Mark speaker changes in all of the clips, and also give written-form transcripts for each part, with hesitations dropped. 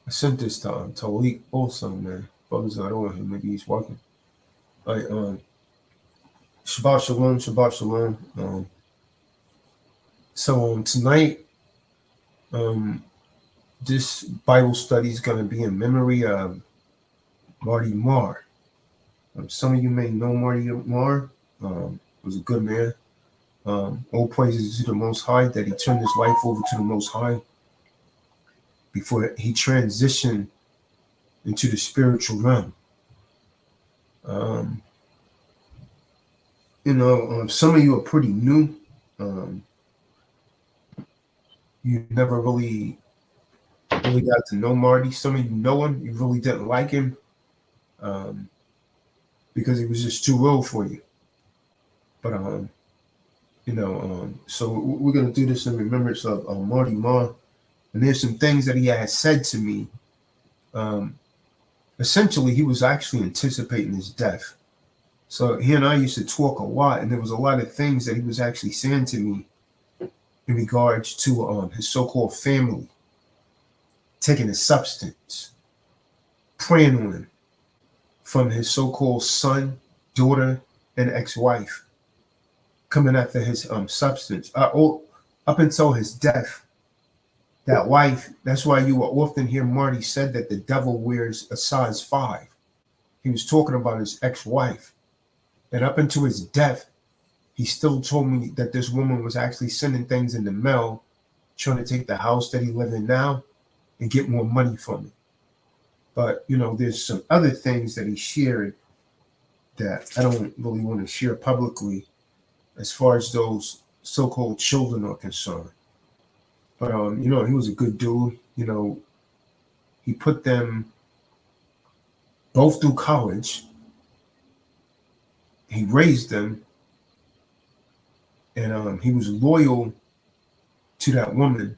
Speaker 1: I sent this to Talik also, man. Brother's not on him. Maybe he's working. All right, Shabbat Shalom, Shabbat Shalom. So tonight, um, this Bible study is going to be in memory of Marty Marr. Some of you may know Marty Marr. Was a good man. All praises to the Most High that he turned his life over to the Most High before he transitioned into the spiritual realm. Some of you are pretty new. You never really got to know Marty. Some of you know him. You really didn't like him because he was just too old for you. But so we're gonna do this in remembrance of Marty Marr, and there's some things that he had said to me. Essentially, he was actually anticipating his death. So he and I used to talk a lot, and there was a lot of things that he was actually saying to me in regards to his so-called family, taking a substance, preying on him from his so-called son, daughter, and ex-wife, coming after his substance. Up until his death, that wife, that's why you will often hear Marty said that the devil wears a size 5. He was talking about his ex-wife. And up until his death, he still told me that this woman was actually sending things in the mail, trying to take the house that he lives in now and get more money from it. But, there's some other things that he shared that I don't really want to share publicly as far as those so-called children are concerned. But, he was a good dude. He put them both through college. He raised them, and he was loyal to that woman,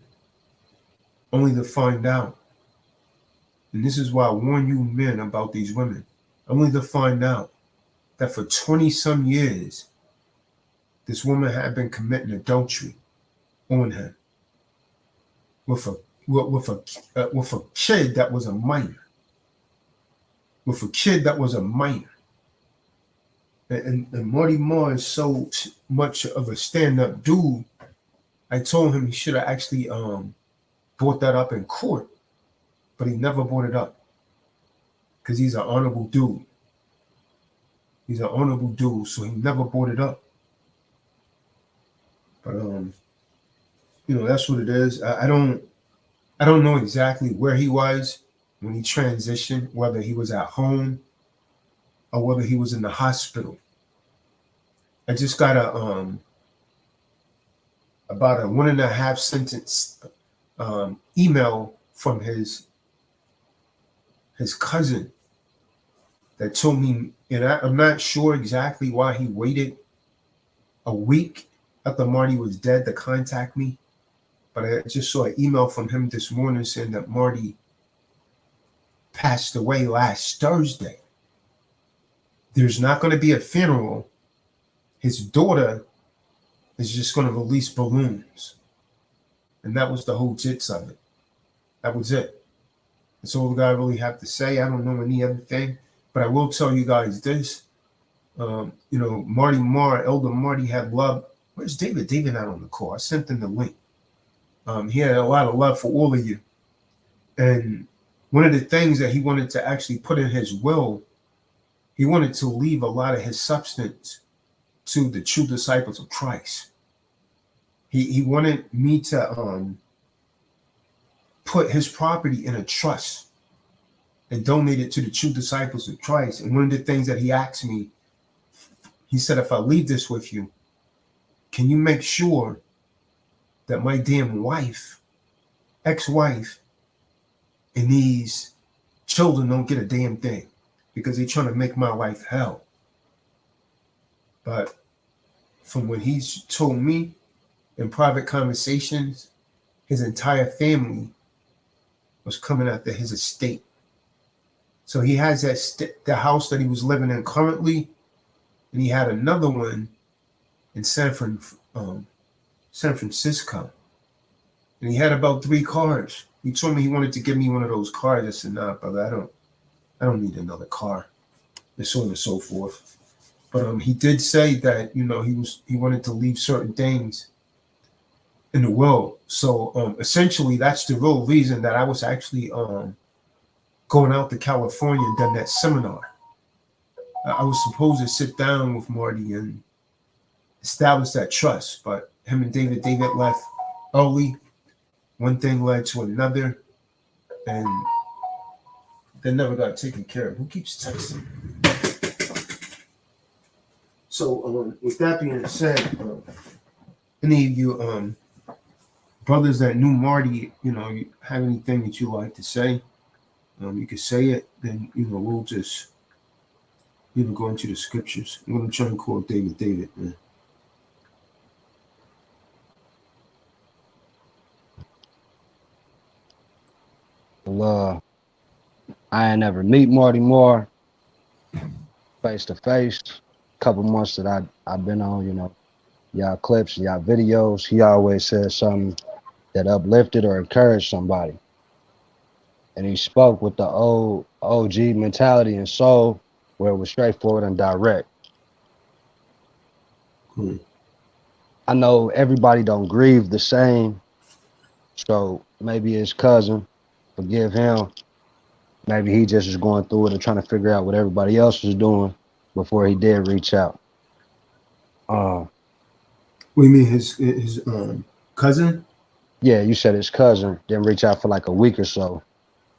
Speaker 1: only to find out, and this is why I warn you men about these women, only to find out that for 20-some years, this woman had been committing adultery on him with a kid that was a minor. With a kid that was a minor. And Marty Marr is so much of a stand-up dude. I told him he should have actually brought that up in court, but he never brought it up because he's an honorable dude. He's an honorable dude, so he never brought it up. But that's what it is. I don't know exactly where he was when he transitioned, whether he was at home or whether he was in the hospital. I just got about a 1.5 sentence email from his cousin that told me, and I'm not sure exactly why he waited a week after Marty was dead to contact me, but I just saw an email from him this morning saying that Marty passed away last Thursday. There's not going to be a funeral. His daughter is just going to release balloons. And that was the whole gist of it. That was it. That's all the guy really have to say. I don't know any other thing. But I will tell you guys this. Marty Marr, Elder Marty had love. Where's David? David not on the call. I sent him the link. He had a lot of love for all of you. And one of the things that he wanted to actually put in his will, he wanted to leave a lot of his substance to the true disciples of Christ. He wanted me to put his property in a trust and donate it to the true disciples of Christ. And one of the things that he asked me, he said, if I leave this with you, can you make sure that my damn wife, ex-wife, and these children don't get a damn thing because they're trying to make my life hell. But from what he's told me in private conversations, his entire family was coming after his estate. So he has the house that he was living in currently, and he had another one in San Francisco. And he had about 3 cars. He told me he wanted to give me one of those cars. I said, nah, brother, I don't need another car, and so on and so forth. But he did say that, you know, he wanted to leave certain things in the world. So essentially, that's the real reason that I was actually going out to California and done that seminar. I was supposed to sit down with Marty and establish that trust, but him and David left early. One thing led to another, and they never got taken care of. Who keeps texting? So, with that being said, any of you brothers that knew Marty, you know, you have anything that you like to say, you can say it. Then, you know, we'll just, you know, go into the scriptures. I'm going to try and call David, man.
Speaker 2: Well, I ain't never meet Marty Marr face to face. Couple months that I've been on, you know, y'all clips, y'all videos. He always said something that uplifted or encouraged somebody, and he spoke with the old OG mentality and soul, where it was straightforward and direct.
Speaker 1: Cool.
Speaker 2: I know everybody don't grieve the same, so maybe his cousin, forgive him. Maybe he just was going through it and trying to figure out what everybody else was doing before he did reach out.
Speaker 1: What do you mean, his cousin?
Speaker 2: Yeah, you said his cousin didn't reach out for like a week or so.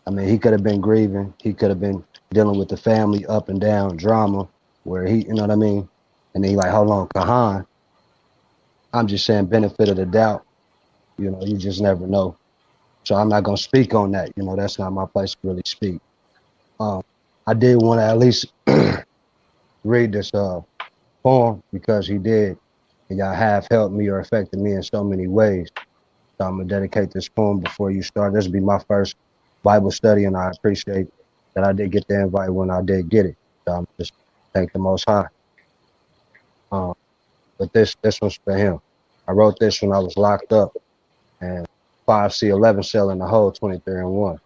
Speaker 2: I mean, he could have been grieving. He could have been dealing with the family up and down drama where he, you know what I mean? And then he like, hold on, Kahan. I'm just saying benefit of the doubt. You know, you just never know. So I'm not going to speak on that. You know, that's not my place to really speak. I did want to at least read this poem because he did. And y'all have helped me or affected me in so many ways. So I'm going to dedicate this poem before you start. This will be my first Bible study, and I appreciate that I did get the invite when I did get it. So I'm just thank the Most High. But this one's for him. I wrote this when I was locked up, and 5C11 cell in the hole, 23 and 1.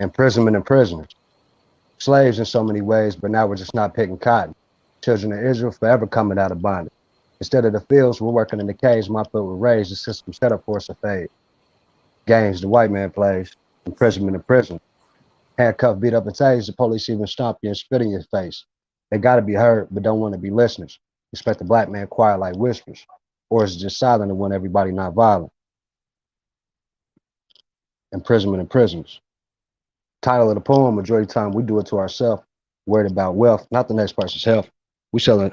Speaker 2: Imprisonment and prisoners. Slaves in so many ways, but now we're just not picking cotton. Children of Israel forever coming out of bondage. Instead of the fields, we're working in the caves. My foot will raise the system set up for us to fade. Games the white man plays. Imprisonment and prison. Handcuffed, beat up, and tased. The police even stomp you and spit in your face. They gotta be heard, but don't want to be listeners. Expect the black man quiet like whispers. Or is it just silent and want everybody not violent? Imprisonment and prisoners. Title of the poem, majority of the time we do it to ourselves. Worried about wealth, not the next person's health. We selling,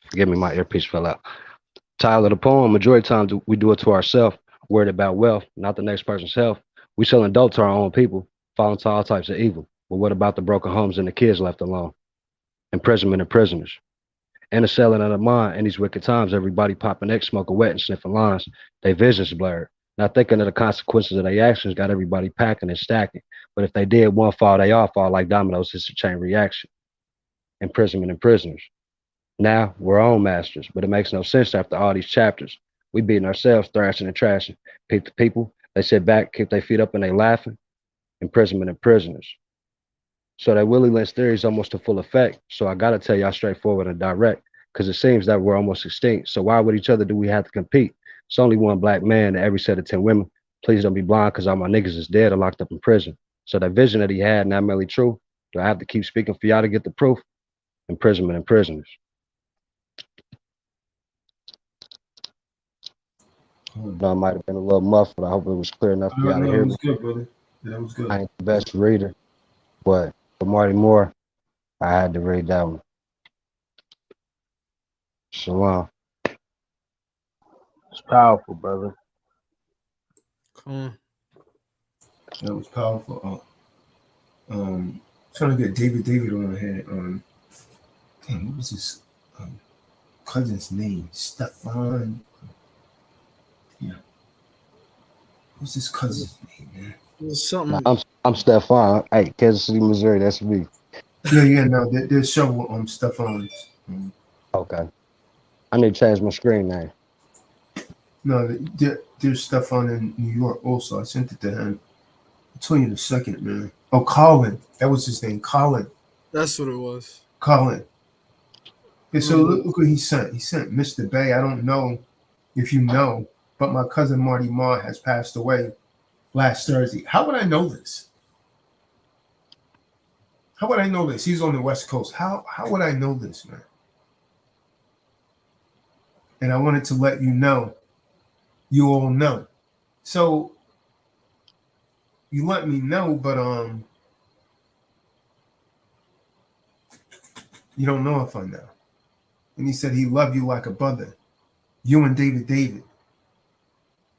Speaker 2: forgive me, my earpiece fell out. Title of the poem, majority of the time we do it to ourselves. Worried about wealth, not the next person's health. We selling dope to our own people, falling to all types of evil. But what about the broken homes and the kids left alone? Imprisonment and prisoners. And the selling of the mind in these wicked times, everybody popping X, smoking wet and sniffing lines. Their vision's blurred. Not thinking of the consequences of their actions, got everybody packing and stacking. But if they did one fall, they all fall like dominoes. It's a chain reaction. Imprisonment and prisoners. Now we're own masters, but it makes no sense after all these chapters. We beating ourselves, thrashing and trashing. Peep the people, they sit back, keep their feet up and they laughing. Imprisonment and prisoners. So that Willie Lynch theory is almost to full effect. So I gotta tell y'all straightforward and direct, because it seems that we're almost extinct. So why with each other do we have to compete? It's only one black man to every set of 10 women. Please don't be blind, because all my niggas is dead or locked up in prison. So that vision that he had not merely true. Do I have to keep speaking for y'all to get the proof? Imprisonment and prisoners. I might have been a little muffled. I hope it was clear enough for y'all to hear me.
Speaker 1: That was good, brother. That was good.
Speaker 2: I ain't the best reader, but for Marty Marr, I had to read that one. Shalom.
Speaker 3: It's powerful, brother.
Speaker 4: Come on.
Speaker 1: That was powerful. Trying to get David on here. Damn, what was his cousin's name? Stefan. Yeah. What's his cousin's name, man?
Speaker 4: Something.
Speaker 2: I'm Stefan. Hey, Kansas City, Missouri. That's me.
Speaker 1: Yeah. No, there's several Stefans.
Speaker 2: Okay. I need to change my screen name.
Speaker 1: No, there's stuff on in New York also. I sent it to him. I'll tell you in a second, man. Oh, Colin. That was his name. Colin.
Speaker 4: That's what it was.
Speaker 1: Colin. Yeah, so
Speaker 4: Remember?
Speaker 1: look what he sent. He sent Mr. Bay. I don't know if you know, but my cousin Marty Marr has passed away last Thursday. How would I know this? How would I know this? He's on the West Coast. How would I know this, man? And I wanted to let you know. You all know. So you let me know, but you don't know if I know. And he said he loved you like a brother. You and David.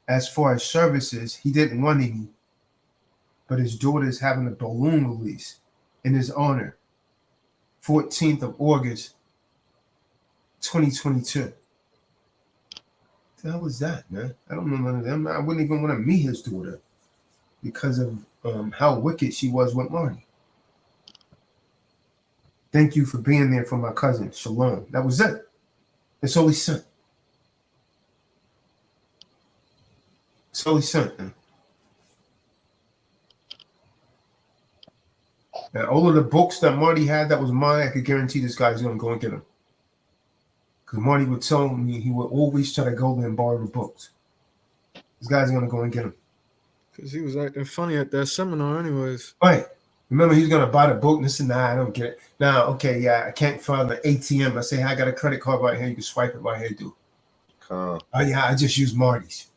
Speaker 1: As far as services, he didn't want any, but his daughter is having a balloon release in his honor, 14th of August, 2022. The hell was that, man? I don't know none of them. I wouldn't even want to meet his daughter because of how wicked she was with Marty. Thank you for being there for my cousin. Shalom. That was it. That's all he sent. That's all he sent, man. And all of the books that Marty had that was mine, I could guarantee this guy's going to go and get them. Because Marty would tell me he would always try to go there and borrow the books. This guy's going to go and get them.
Speaker 4: Because he was acting funny at that seminar anyways.
Speaker 1: Right. Remember, he's going to buy the book and this and I don't get it. Now, okay, yeah, I can't find the ATM. I say, hey, I got a credit card right here. You can swipe it right here, dude. Oh, yeah, I just use Marty's.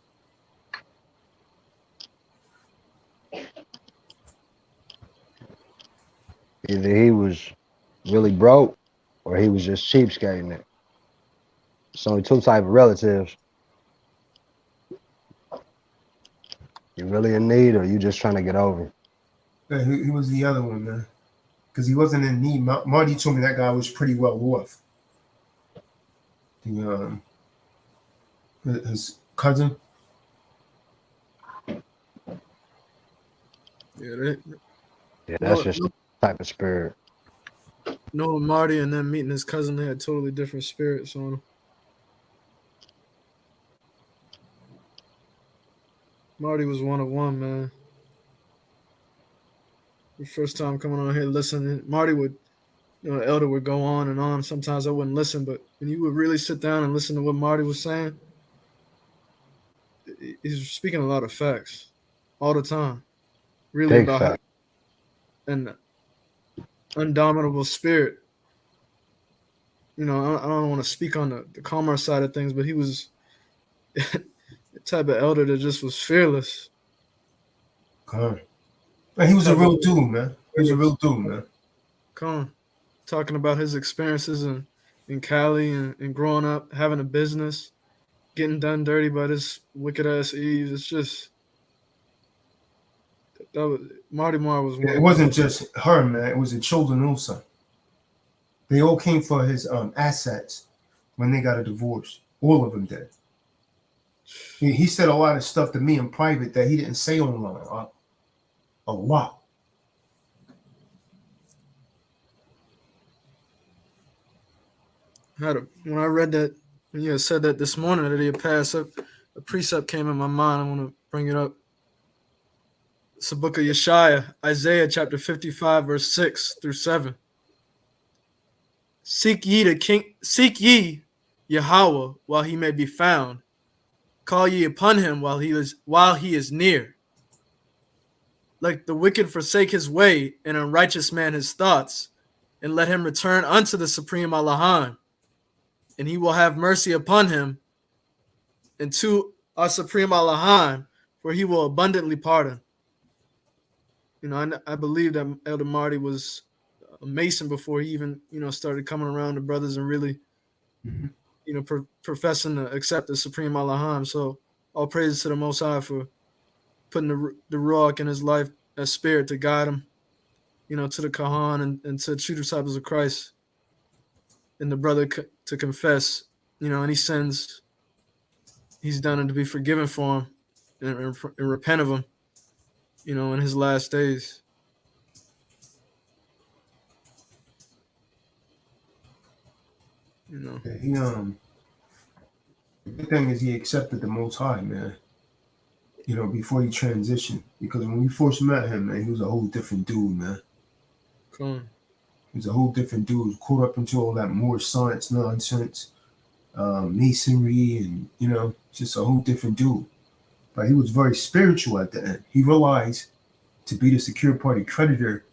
Speaker 2: Either he was really broke or he was just cheapskating it. It's only two type of relatives. You really in need or you just trying to get over?
Speaker 1: Yeah, he was the other one, man. Because he wasn't in need. Marty told me that guy was pretty well off. His cousin.
Speaker 4: Yeah,
Speaker 2: That's just the type of spirit.
Speaker 4: knowing Marty and then meeting his cousin, they had totally different spirits on them. Marty was one of one, man. The first time coming on here listening, Marty would, Elder would go on and on. Sometimes I wouldn't listen, but when you would really sit down and listen to what Marty was saying, he's speaking a lot of facts all the time. Really
Speaker 2: Big
Speaker 4: about
Speaker 2: fact.
Speaker 4: how an undominable spirit. I don't want to speak on the commerce side of things, but he was the type of elder that just was fearless.
Speaker 1: Man, he was a real dude, man. He was a real dude, man.
Speaker 4: Talking about his experiences in Cali and growing up, having a business, getting done dirty by this wicked ass Eve. It's just Marty Marr was one.
Speaker 1: It wasn't just her, man. It was the children also. They all came for his assets when they got a divorce. All of them did. He said a lot of stuff to me in private that he didn't say online. A lot.
Speaker 4: When I read that, when you had said that this morning that he had passed up, a precept came in my mind. I want to bring it up. It's the book of Yeshaya, Isaiah chapter 55, verse 6 through 7. Seek ye Yahweh while he may be found. Call ye upon him while he is near. Let the wicked forsake his way, and unrighteous man his thoughts, and let him return unto the supreme Allahim, and he will have mercy upon him, and to our supreme Allahim, for he will abundantly pardon. I believe that Elder Marty was a Mason before he even, started coming around to brothers and really, professing to accept the supreme Allahim. So all praises to the Most High for putting the Ruach in his life as spirit to guide him, to the Kahan and to true disciples of Christ, and the brother to confess, any sins he's done and to be forgiven for him and repent of him, in his last days.
Speaker 1: He The good thing is he accepted the Most High, man. You know, before he transitioned, because when we first met him, man, he was a whole different dude, man.
Speaker 4: Come on.
Speaker 1: He was a whole different dude. He was caught up into all that more science nonsense, masonry, and you know, just a whole different dude. But he was very spiritual at the end. He realized to be the secure party creditor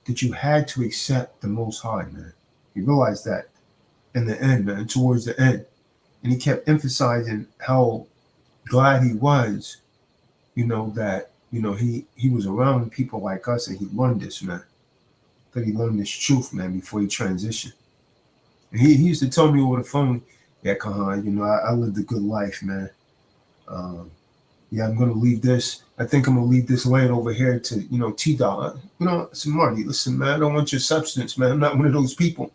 Speaker 1: that you had to accept the Most High, man. He realized that in the end, man, towards the end. And he kept emphasizing how glad he was, you know, that, you know, he was around people like us and he learned this, man. That he learned this truth, man, before he transitioned. And he used to tell me over the phone, yeah, Kahan, you know, I lived a good life, man. Yeah, I'm going to leave this. I think I'm going to leave this land over here to, you know, T-Dog. You know, I said, Marty, listen, man, I don't want your substance, man. I'm not one of those people.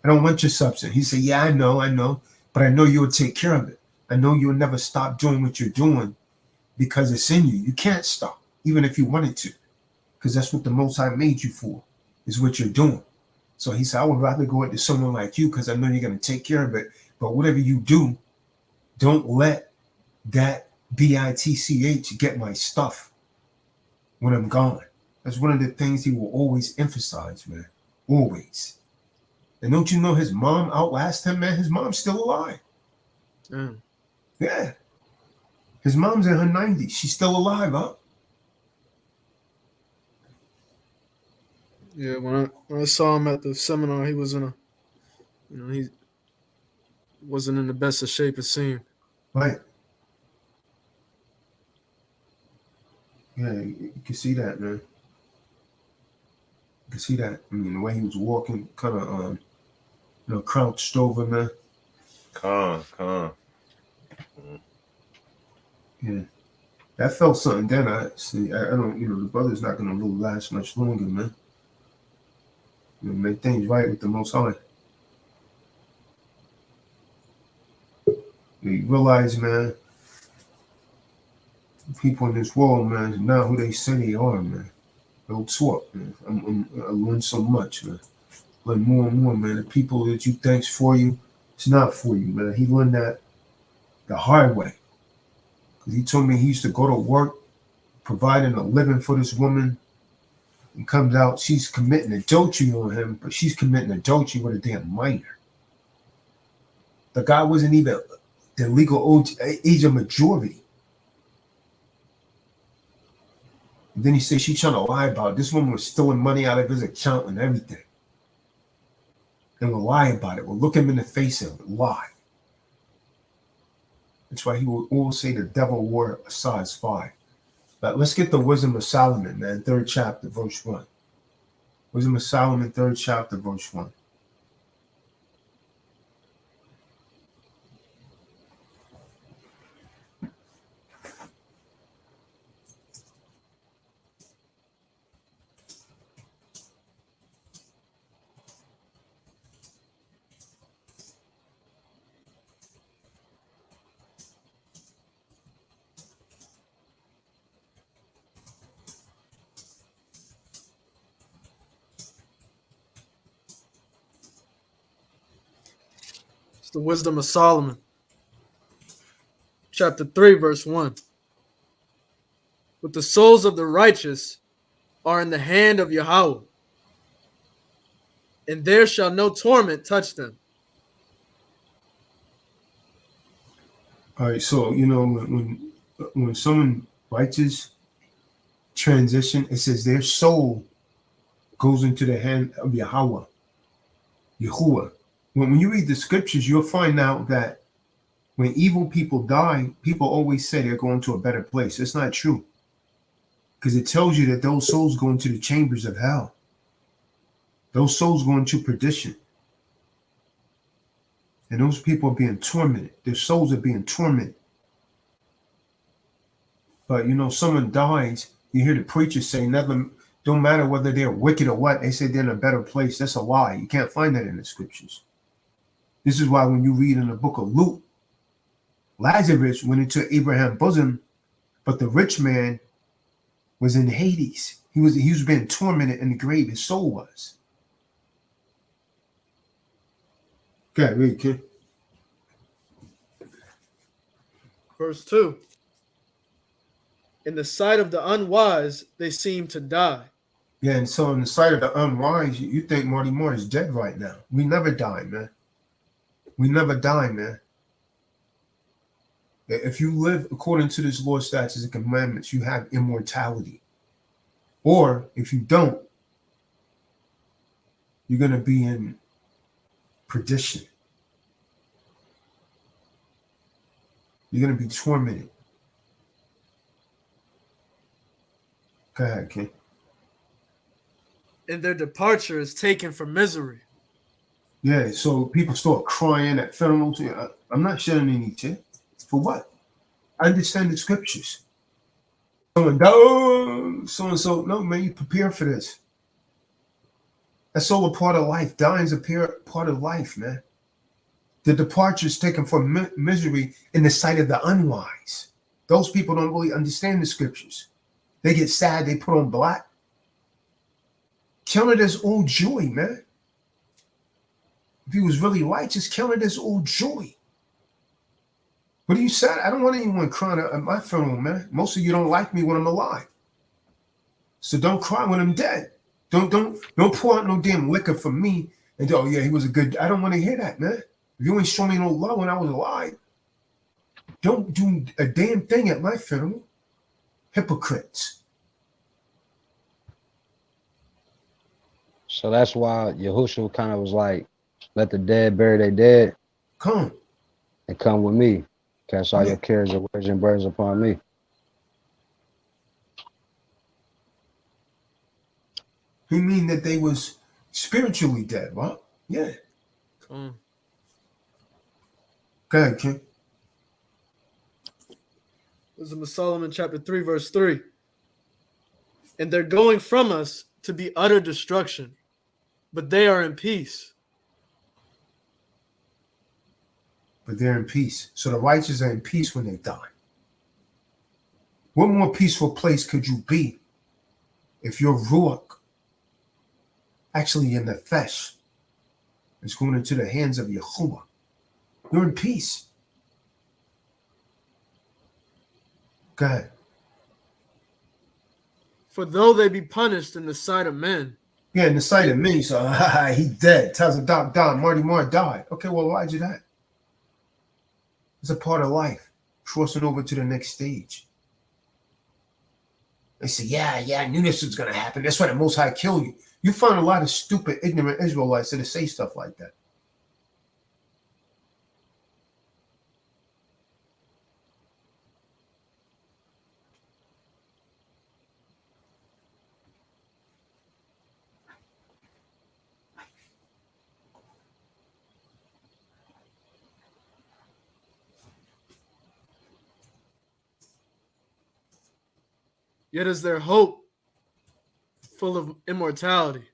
Speaker 1: I don't want your substance. He said, yeah, I know. But I know you'll take care of it. I know you'll never stop doing what you're doing because it's in you. You can't stop, even if you wanted to, because that's what the Most High made you for, is what you're doing. So he said, I would rather go into someone like you because I know you're going to take care of it. But whatever you do, don't let that BITCH get my stuff when I'm gone. That's one of the things he will always emphasize, man. Always. And don't you know his mom outlasted him, man? His mom's still alive.
Speaker 4: Mm.
Speaker 1: Yeah. His mom's in her 90s. She's still alive, huh?
Speaker 4: Yeah, when I saw him at the seminar, he was he wasn't in the best of shape, it seemed.
Speaker 1: Right. Yeah, you can see that, man. You can see that. I mean, the way he was walking, kind of, you know, crouched over, man.
Speaker 3: Con.
Speaker 1: Yeah. I felt something then. I don't, you know, the brother's not going to last much longer, man. You know, make things right with the Most High. You realize, man, people in this world, man, is not who they say they are, man. Real talk, man. I learned so much, man. Learn more and more, man. The people that you think's for you, it's not for you, man. He learned that the hard way. Because he told me he used to go to work, providing a living for this woman, and comes out, she's committing adultery on him, but she's committing adultery with a damn minor. The guy wasn't even the legal age of majority. And then he said she's trying to lie about it. This woman was stealing money out of his account and everything. And will lie about it. Will look him in the face and lie. That's why he will always say the devil wore a size 5. But let's get the wisdom of Solomon, man. 3rd chapter, verse 1. Wisdom of Solomon, 3rd chapter, verse 1.
Speaker 4: It's the wisdom of Solomon. Chapter 3, verse 1. But the souls of the righteous are in the hand of Yahweh, and there shall no torment touch them.
Speaker 1: All right, so you know when someone righteous transition, it says their soul goes into the hand of Yahweh. Yahuwah. When you read the scriptures, you'll find out that when evil people die, people always say they're going to a better place. It's not true. Because it tells you that those souls go into the chambers of hell. Those souls go into perdition. And those people are being tormented. Their souls are being tormented. But, you know, someone dies, you hear the preacher say, don't matter whether they're wicked or what, they say they're in a better place. That's a lie. You can't find that in the scriptures. This is why when you read in the book of Luke, Lazarus went into Abraham's bosom, but the rich man was in Hades. He was being tormented in the grave. His soul was. Okay, read, kid.
Speaker 4: Verse 2. In the sight of the unwise, they seem to die.
Speaker 1: Yeah, and so in the sight of the unwise, you think Marty Marr is dead right now. We never die, man. We never die, man. If you live according to this law, statutes, and commandments, you have immortality. Or if you don't, you're going to be in perdition. You're going to be tormented. Go ahead, King.
Speaker 4: And their departure is taken for misery.
Speaker 1: Yeah, so people start crying at funerals. I'm not shedding any tears. For what? I understand the scriptures. Someone died, oh, so-and-so. No, man, you prepare for this. That's all a part of life. Dying is a part of life, man. The departure is taken for misery in the sight of the unwise. Those people don't really understand the scriptures. They get sad, they put on black. Count it as all joy, man. If he was really righteous, count it as all joy. What are you sad? I don't want anyone crying at my funeral, man. Most of you don't like me when I'm alive. So don't cry when I'm dead. Don't pour out no damn liquor for me and oh yeah, he was a good. I don't want to hear that, man. If you ain't show me no love when I was alive, don't do a damn thing at my funeral. Hypocrites.
Speaker 2: So that's why Yahushua kind of was like, let the dead bury their dead.
Speaker 1: Come.
Speaker 2: And come with me. Cast all your cares and worries and burdens upon me.
Speaker 1: You mean that they was spiritually dead, right? Yeah.
Speaker 4: Come.
Speaker 1: Go ahead, King.
Speaker 4: Wisdom of Solomon chapter 3, verse 3. And they're going from us to be utter destruction, but they are in peace.
Speaker 1: But they're in peace. So the righteous are in peace when they die. What more peaceful place could you be if your ruach, actually in the flesh, is going into the hands of Yahuwah? You're in peace. Go ahead.
Speaker 4: For though they be punished in the sight of men.
Speaker 1: Yeah, in the sight of me, so he dead. Tells a doc died. Marty Marr died. Okay, well, why'd you that? It's a part of life. Crossing over to the next stage. They say, yeah, I knew this was going to happen. That's why the Most High killed you. You find a lot of stupid, ignorant Israelites that say stuff like that.
Speaker 4: Yet is their hope full of immortality.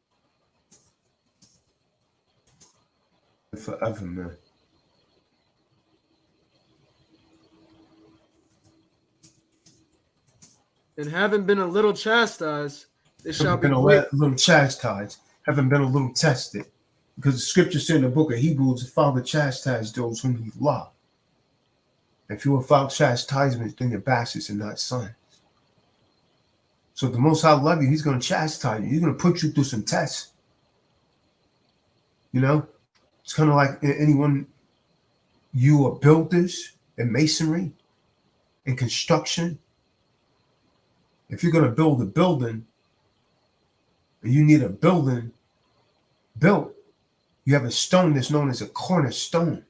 Speaker 1: Forever, man.
Speaker 4: And having been a little chastised, they shall be
Speaker 1: a little chastised, haven't been a little tested. Because the scripture said in the book of Hebrews, the Father chastised those whom he loved. If you were without chastisement, then you're bastards and not sons. So if the Most High love you, he's going to chastise you. He's going to put you through some tests. You know? It's kind of like anyone, you are builders in masonry, in construction. If you're going to build a building, and you need a building built, you have a stone that's known as a cornerstone.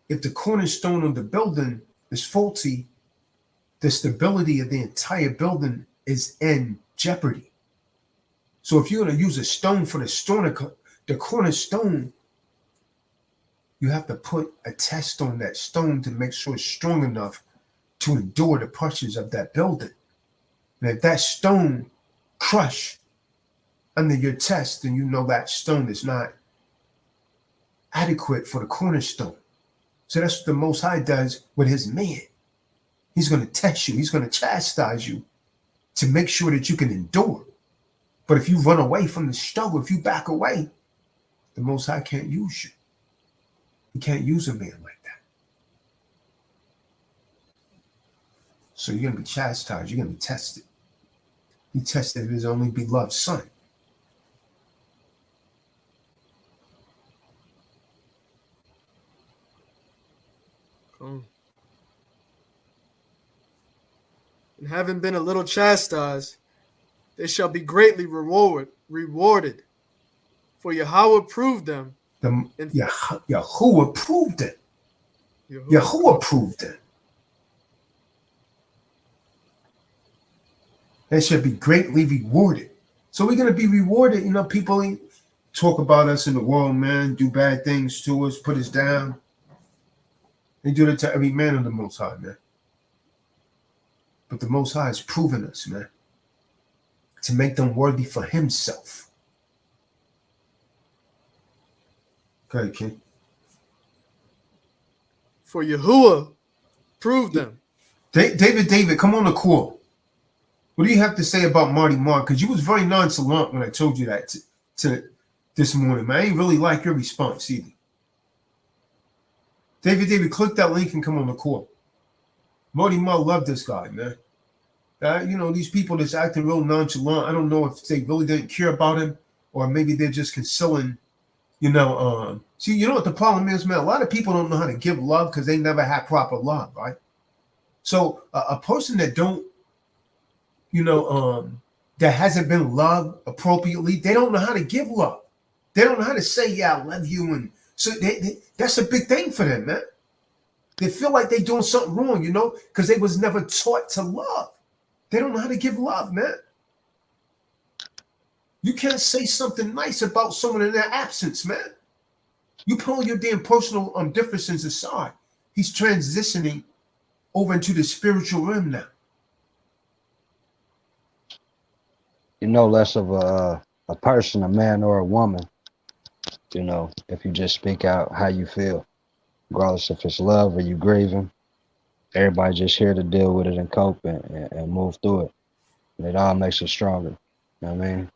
Speaker 1: If the cornerstone of the building is faulty, the stability of the entire building is in jeopardy. So if you're going to use a stone for the cornerstone, you have to put a test on that stone to make sure it's strong enough to endure the pressures of that building. And if that stone crush under your test, then you know that stone is not adequate for the cornerstone. So that's what the Most High does with his man. He's going to test you. He's going to chastise you to make sure that you can endure. But if you run away from the struggle, if you back away, the Most High can't use you. He can't use a man like that. So you're going to be chastised. You're going to be tested. He tested his only beloved son.
Speaker 4: And having been a little chastised, they shall be greatly rewarded. For Yahweh proved them.
Speaker 1: Yahuwah proved it. Yahuwah proved it. They should be greatly rewarded. So we're going to be rewarded. You know, people talk about us in the world, man, do bad things to us, put us down. They do that to every man of the Most High, man. But the Most High has proven us, man, to make them worthy for himself. Okay, King.
Speaker 4: For Yahuwah proved them.
Speaker 1: David, come on the call. What do you have to say about Marty Marr? Because you was very nonchalant when I told you that to this morning, man. I ain't really like your response either. David, click that link and come on the call. Marty Marr loved this guy, man. You know, these people that's acting real nonchalant, I don't know if they really didn't care about him or maybe they're just concealing, you know. See, you know what the problem is, man? A lot of people don't know how to give love because they never had proper love, right? So a person that don't, you know, that hasn't been loved appropriately, they don't know how to give love. They don't know how to say, yeah, I love you. And so that's a big thing for them, man. They feel like they're doing something wrong, you know, because they was never taught to love. They don't know how to give love, man. You can't say something nice about someone in their absence, man. You put all your damn personal differences aside. He's transitioning over into the spiritual realm now.
Speaker 2: You know less of a person, a man or a woman, you know, if you just speak out how you feel, regardless if it's love or you grieving. Everybody just here to deal with it and cope and move through it. And it all makes us stronger. You know what I mean?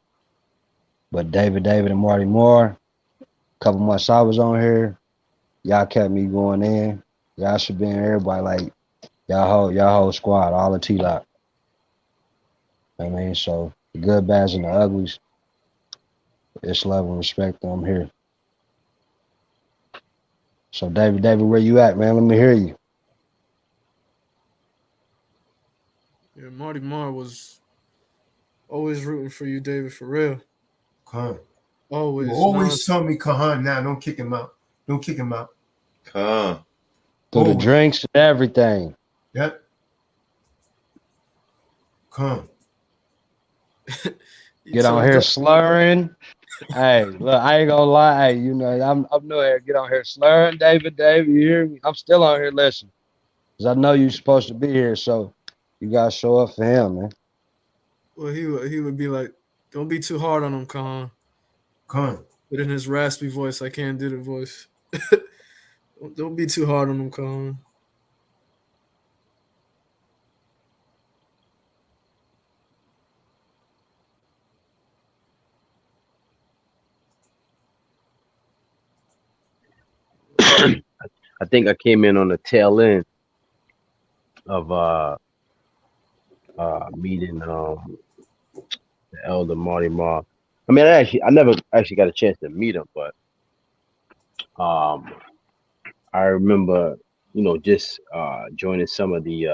Speaker 2: But David and Marty Marr, a couple months I was on here, y'all kept me going in. Y'all should be in everybody like y'all whole squad, all the T-Lock. You know what I mean? So the good, bads, and the uglies, it's love and respect. I'm here. So David, where you at, man? Let me hear you.
Speaker 4: Yeah, Marty Marr was always rooting for you, David, for real.
Speaker 1: Khan.
Speaker 4: Always.
Speaker 1: You always tell me, Kahan, now don't kick him out. Don't kick him out.
Speaker 3: Khan.
Speaker 2: Through the drinks and everything.
Speaker 1: Yep. Khan.
Speaker 2: Get on here slurring. Hey, look, I ain't gonna lie. Hey, you know, I'm new here. Get on here slurring, David, you hear me? I'm still on here listening. Because I know you're supposed to be here, so you gotta show up for him, man.
Speaker 4: Well, he would be like, don't be too hard on him, Khan.
Speaker 1: Khan.
Speaker 4: But in his raspy voice, I can't do the voice. Don't be too hard on him, Khan.
Speaker 3: I think I came in on the tail end of meeting the elder Marty Marr. I mean, I never actually got a chance to meet him, but I remember, you know, just joining some of the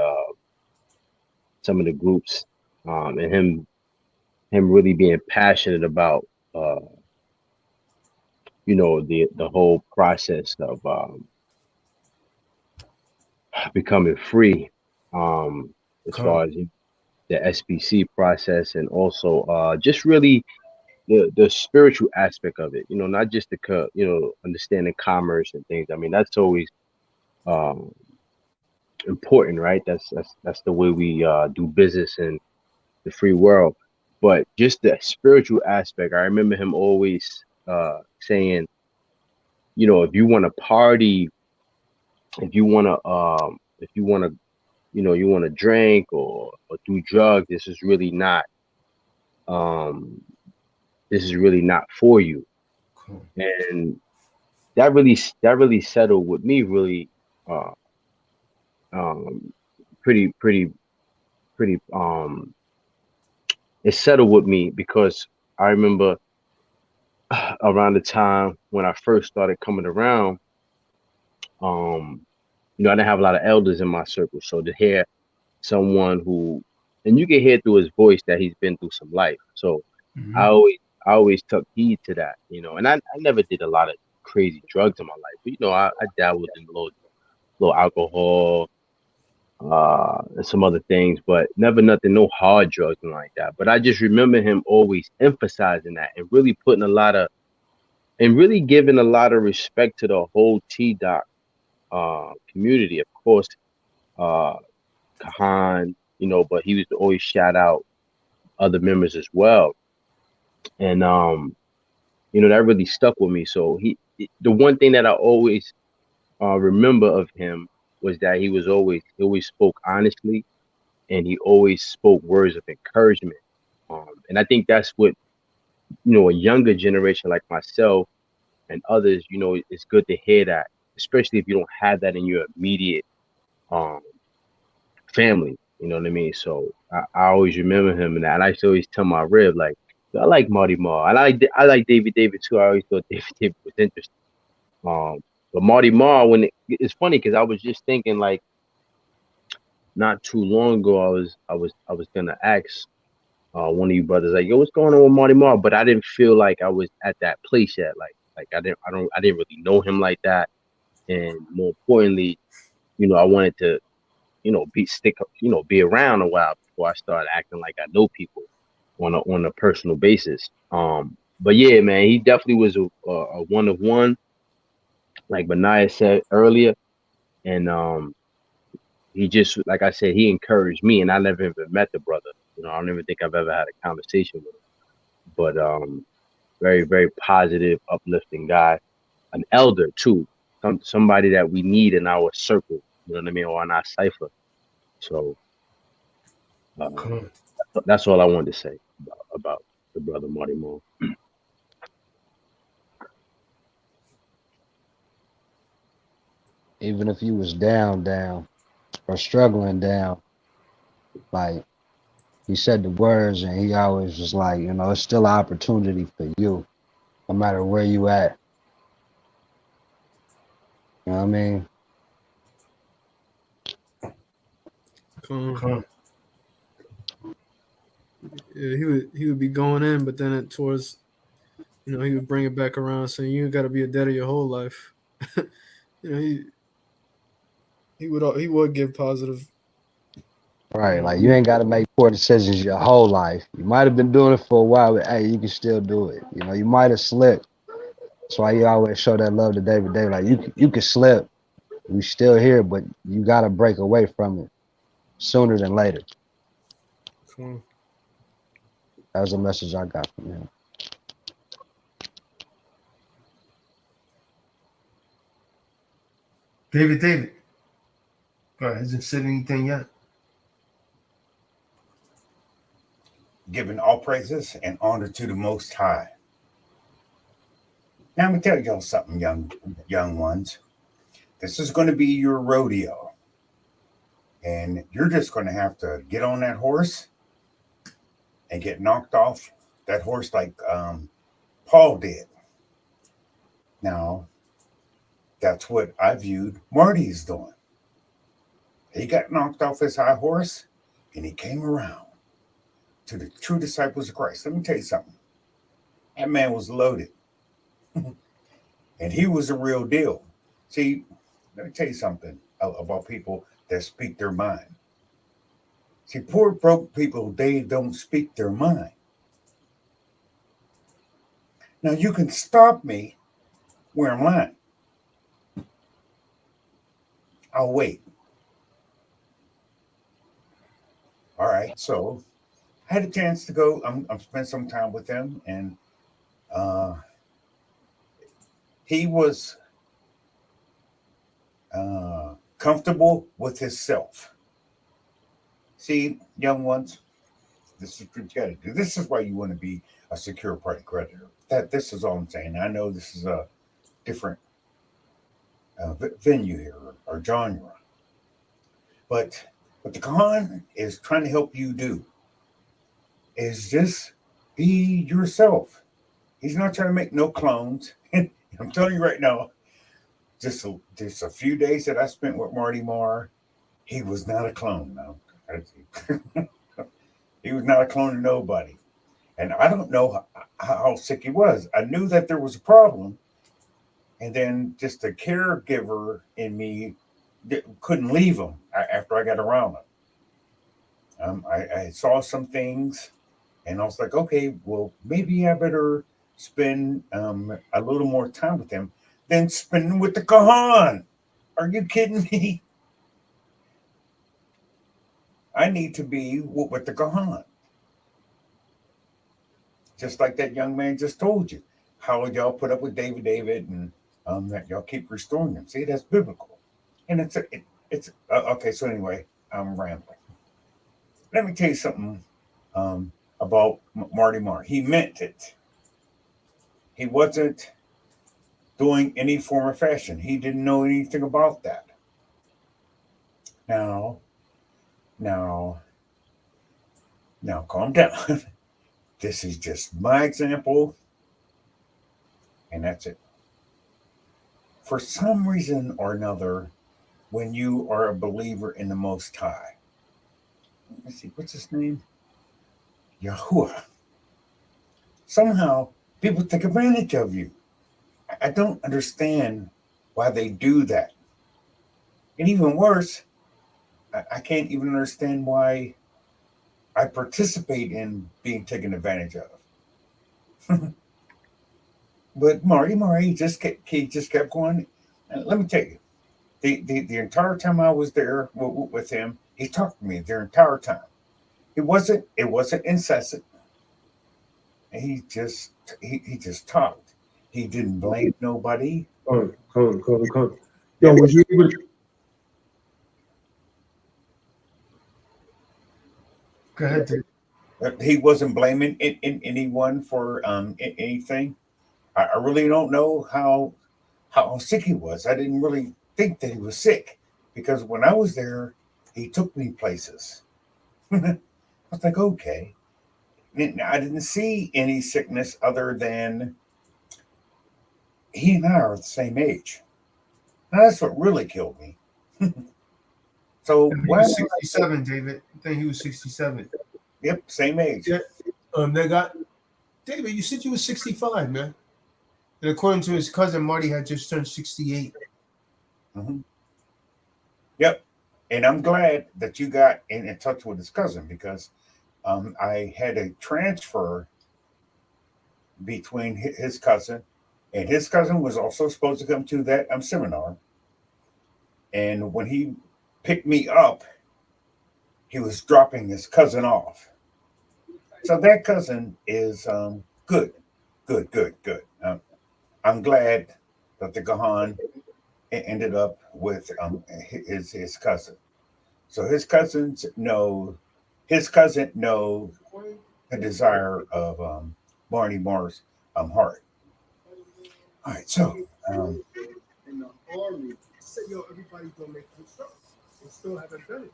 Speaker 3: groups, and him really being passionate about you know, the whole process of becoming free, as far as the SBC process, and also just really the spiritual aspect of it. You know, not just the you know, understanding commerce and things. I mean, that's always important, right? That's the way we do business in the free world. But just the spiritual aspect, I remember him always saying, you know, if you want to party, if you want to, you know, you want to drink or do drugs, this is really not for you.
Speaker 1: Cool.
Speaker 3: And that really settled with me, really pretty pretty it settled with me because I remember around the time when I first started coming around, I didn't have a lot of elders in my circle. So to hear someone who, and you can hear through his voice that he's been through some life. So I
Speaker 1: Mhm.
Speaker 3: always I always took heed to that, and I never did a lot of crazy drugs in my life. But, I dabbled in a little alcohol, and some other things, but never nothing, no hard drugs and like that. But I just remember him always emphasizing that and really putting and really giving a lot of respect to the whole T Doc community. Of course, uh Kahan, but he used to always shout out other members as well. And that really stuck with me. So the one thing that I always remember of him was that he always spoke honestly, and he always spoke words of encouragement. And I think that's what a younger generation like myself and others, it's good to hear that, especially if you don't have that in your immediate um family. You know what I mean? So I always remember him and that. And I used to always tell my rib like, I like Marty Marr. And I like David David too. I always thought David David was interesting. But Marty Marr, it's funny because I was just thinking like not too long ago, I was gonna ask one of you brothers like, yo, what's going on with Marty Marr? But I didn't feel like I was at that place yet. Like I didn't really know him like that. And more importantly, I wanted to be around a while before I started acting like I know people on a personal basis. But yeah, man, he definitely was a one of one, like Benaiah said earlier, and he just, like I said, he encouraged me, and I never even met the brother. I don't even think I've ever had a conversation with him. But very very positive, uplifting guy, an elder too, somebody that we need in our circle. You know what I mean, or in our cipher. So.
Speaker 1: Come
Speaker 3: That's all I wanted to say about the brother Marty Marr.
Speaker 2: Even if you was down, or struggling down, like he said the words, and he always was like, it's still an opportunity for you, no matter where you at. You know what I mean?
Speaker 1: come.
Speaker 4: Yeah, he would be going in, but then towards he would bring it back around, saying you got to be a debtor your whole life. you know, he would give positive.
Speaker 2: Right. Like you ain't got to make poor decisions your whole life. You might have been doing it for a while, but hey, you can still do it. You might have slipped. That's why you always show that love to David Day. Like you can slip. We still here, but you got to break away from it sooner than later.
Speaker 4: Come
Speaker 2: That was a message I got from him.
Speaker 1: David. God, hasn't said anything yet.
Speaker 5: Giving all praises and honor to the Most High. Now, I'm going to tell y'all something, young ones. This is going to be your rodeo. And you're just going to have to get on that horse and get knocked off that horse like Paul did. Now, that's what I viewed Marty's doing. He got knocked off his high horse and he came around to the true disciples of Christ. Let me tell you something. That man was loaded. And he was a real deal. See, let me tell you something about people that speak their mind. See, poor broke people, they don't speak their mind. Now, you can stop me where I'm lying. I'll wait. All right. So I had a chance to go. I'm spent some time with him, and he was comfortable with himself. See, young ones, this is what you got to do. This is why you want to be a secure party creditor. This is all I'm saying. I know this is a different venue here or genre, but what the Kahan is trying to help you do is just be yourself. He's not trying to make no clones. And I'm telling you right now, just a few days that I spent with Marty Marr, he was not a clone. No, he was not a clone of nobody. And I don't know how sick he was. I knew that there was a problem, and then just the caregiver in me couldn't leave him after I got around him. I saw some things, and I was like, okay, well, maybe I better spend a little more time with him than spending with the Kahan. Are you kidding me? I need to be with the Kahan. Just like that young man just told you. How y'all put up with David and that y'all keep restoring him. See, that's biblical. And it's okay. So anyway, I'm rambling. Let me tell you something about Marty Marr. He meant it. He wasn't doing any form of fashion. He didn't know anything about that. Now, calm down. This is just my example, and that's it. For some reason or another, when you are a believer in the Most High, let's see, what's his name? Yahuwah. Somehow, people take advantage of you. I don't understand why they do that. And even worse, I can't even understand why I participate in being taken advantage of. But Marty Marr, he just kept going. And let me tell you, the entire time I was there with him, he talked to me the entire time. It wasn't incessant. He just talked. He didn't blame nobody.
Speaker 1: Come on. Yo, was you able to... Go ahead, Dave.
Speaker 5: He wasn't blaming anyone for anything. I really don't know how sick he was. I didn't really think that he was sick because when I was there, he took me places. I was like, okay. I didn't see any sickness other than he and I are the same age. Now, that's what really killed me. So
Speaker 1: He was 67, David. I think he was 67.
Speaker 5: Yep, same age.
Speaker 1: Yeah. David, you said you were 65, man. And according to his cousin, Marty had just turned 68.
Speaker 5: Mm-hmm. Yep. And I'm glad that you got in touch with his cousin because I had a transfer between his cousin, and his cousin was also supposed to come to that seminar. And when he picked me up, he was dropping his cousin off. So that cousin is good. I'm glad that the Gahan ended up with his cousin. So his cousin knows the desire of Marty Marr's heart. All right, so
Speaker 1: in the army, he said, yo, everybody's gonna make construction and still haven't done it.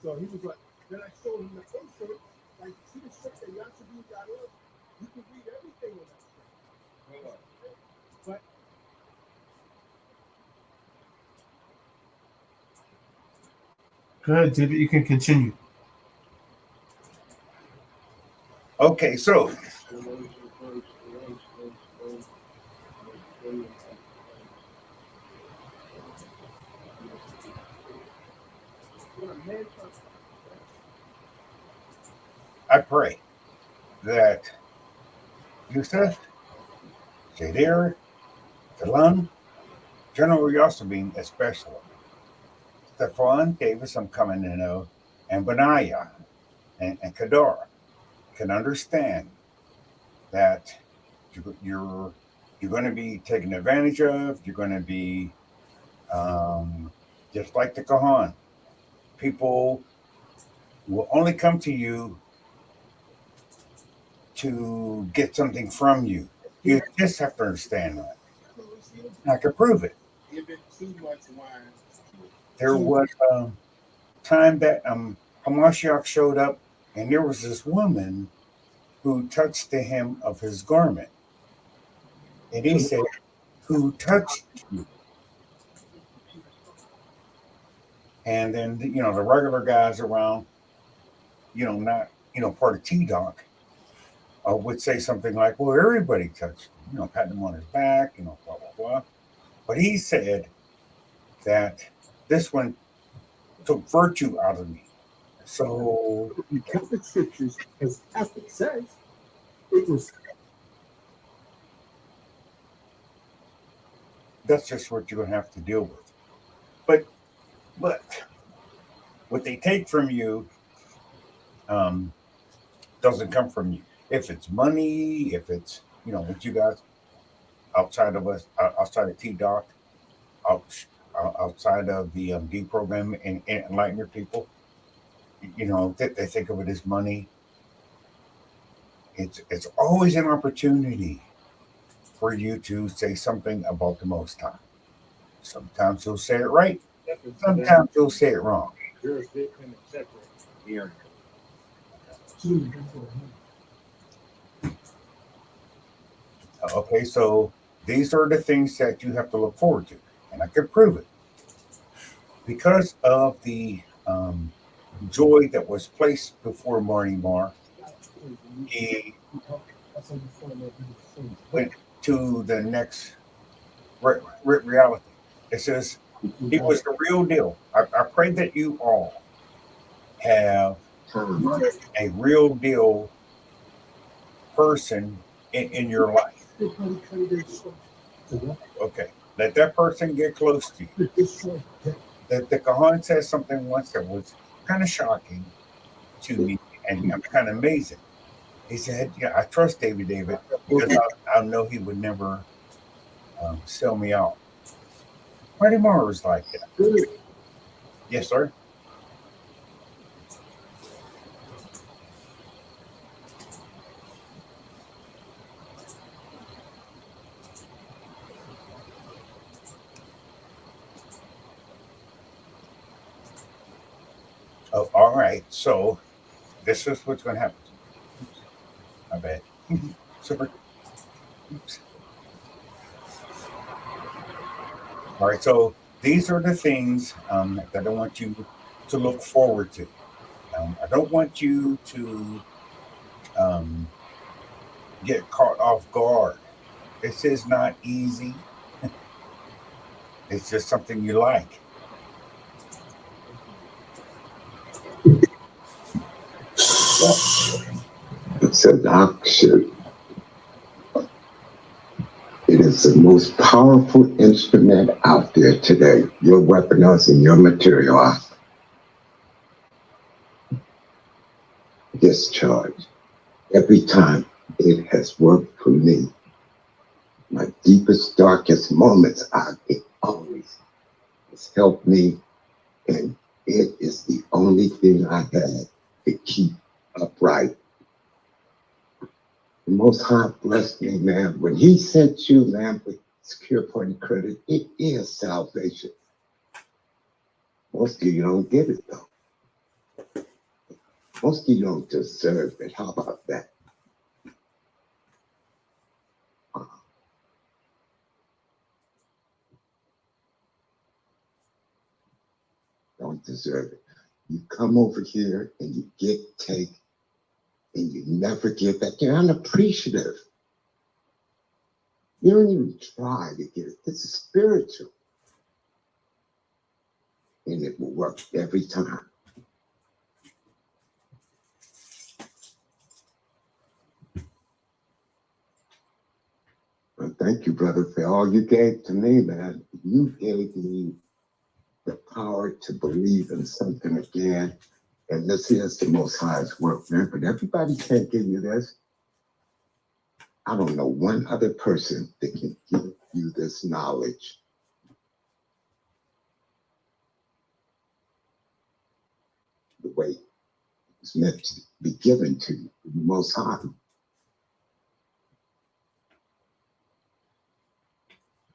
Speaker 1: So he was like, then I showed him the insert, like, see the shit that Yasabi got on? You can read everything in that stuff. But go ahead, David, you can continue.
Speaker 5: okay, so I pray that Yusuf, Jadir, Talan, General Yosabin especially, Stefan Davis, I'm coming to know, and Benaiah and Kadar can understand that you're going to be taken advantage of. You're going to be just like the Kahan. People will only come to you to get something from you. You just have to understand that. I can prove it. There was time that Hamashiach showed up, and there was this woman who touched the hem of his garment. And he said, "Who touched you?" And then, the regular guys around, not, part of T-Doc, would say something like, "Well, everybody touched him, patting him on his back, blah, blah, blah." But he said that this one took virtue out of me. So
Speaker 6: You kept the scriptures, as Catholic says, it was.
Speaker 5: that's just what you're going to have to deal with. But what they take from you doesn't come from you. If it's money, if it's, what you guys outside of us, outside of T-Doc, outside of the D program and enlighten your people, they think of it as money. It's always an opportunity for you to say something about the Most High. Sometimes you'll say it right. Sometimes you'll say it wrong.
Speaker 6: Jurisdiction, etc. Here.
Speaker 5: Okay, so these are the things that you have to look forward to, and I can prove it because of the joy that was placed before Marty Marr. He went to the next reality. It says he was the real deal. I pray that you all have a real deal person in your life. Okay, let that person get close to you. The Kahan said something once that was kind of shocking to me and kind of amazing. He said, "Yeah, I trust David because I know he would never sell me out." Marty Marr was like that. Yes, sir. Oh, all right. So this is what's going to happen. I bet. Super. Oops. All right. So these are the things that I want you to look forward to. I don't want you to get caught off guard. This is not easy. It's just something you like.
Speaker 7: Seduction. It is the most powerful instrument out there today. Your weaponizing your material. Discharge. Every time it has worked for me. My deepest, darkest moments, it always has helped me, and it is the only thing I had to keep upright. The Most High blessed me, man. When He sent you, man, with secure party credit, it is salvation. Most of you don't get it, though. Most of you don't deserve it. How about that? Don't deserve it. You come over here and you take, and you never give back. You're unappreciative. You don't even try to get it. This is spiritual. And it will work every time. Well, thank you, brother, for all you gave to me, man. You gave me the power to believe in something again. And this is the Most High's work, man. But everybody can't give you this. I don't know one other person that can give you this knowledge. The way it's meant to be given to you, the Most High.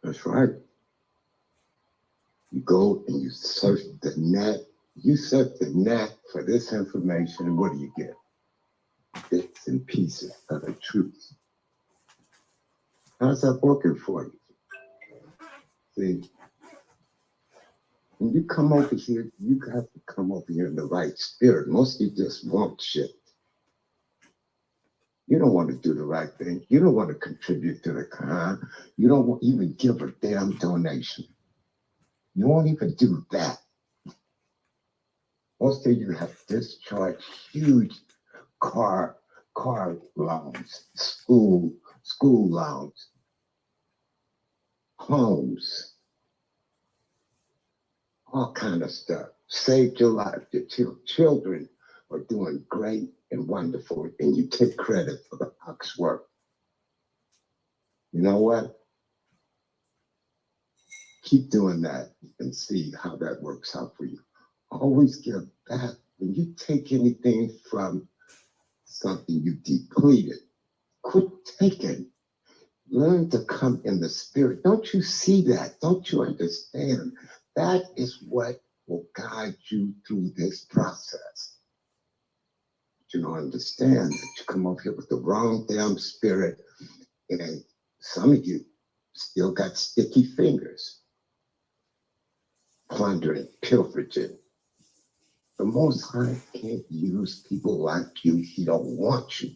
Speaker 7: That's right. You go and you surf the net You set the net for this information, and what do you get? Bits and pieces of the truth. How's that working for you? See, when you come over here, you have to come over here in the right spirit. Most of you just want shit. You don't want to do the right thing. You don't want to contribute to the con. You don't want even give a damn donation. You won't even do that. Most of you have discharged huge car loans, school loans, homes, all kind of stuff. Saved your life. Your children are doing great and wonderful, and you take credit for the ox work. You know what? Keep doing that and see how that works out for you. Always give back. When you take anything from something you depleted, quit taking. Learn to come in the spirit. Don't you see that? Don't you understand? That is what will guide you through this process. But you don't understand that you come up here with the wrong damn spirit, and some of you still got sticky fingers, plundering, pilfering. The Most High can't use people like you. He don't want you.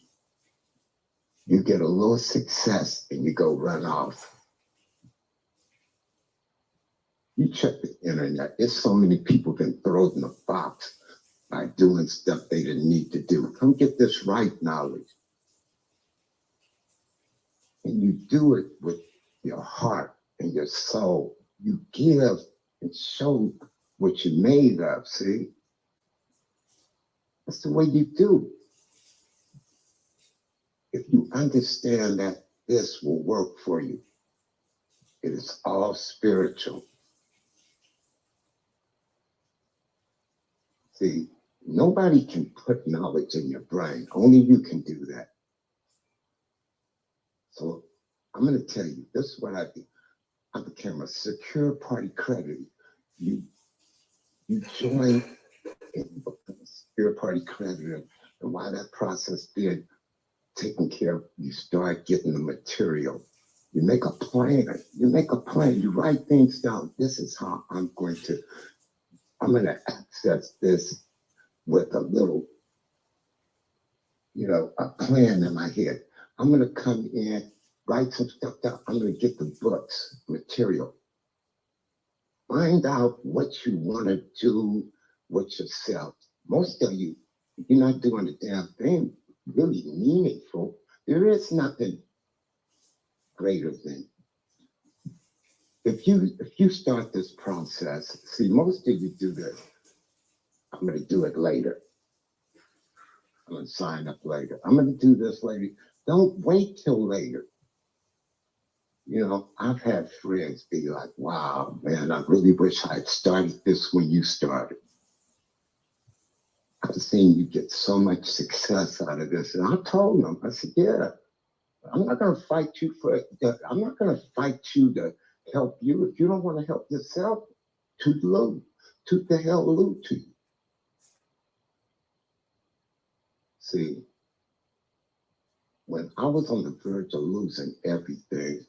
Speaker 7: You get a little success and you go run off. You check the internet. There's so many people been thrown in the box by doing stuff they didn't need to do. Come get this right knowledge. And you do it with your heart and your soul. You give and show what you're made of, see? That's the way you do. If you understand that this will work for you, it is all spiritual. See, nobody can put knowledge in your brain. Only you can do that. So I'm going to tell you, this is what I did. I became a secure party creditor. You join and become a secure party creditor. And while that process being taken care of, you start getting the material. You make a plan. You write things down. This is how I'm going to access this with a little, a plan in my head. I'm going to come in, write some stuff down. I'm going to get the books, material. Find out what you want to do with yourself. Most of you, you're not doing a damn thing really meaningful. There is nothing greater than if you start this process. See, most of you do this. I'm going to do it later. I'm going to sign up later. I'm going to do this later. Don't wait till later. I've had friends be like, wow, man, I really wish I had started this when you started. I've seen you get so much success out of this. And I told them, I said, yeah, I'm not going to fight you to help you. If you don't want to help yourself, toot the hell loot to you. See, when I was on the verge of losing everything,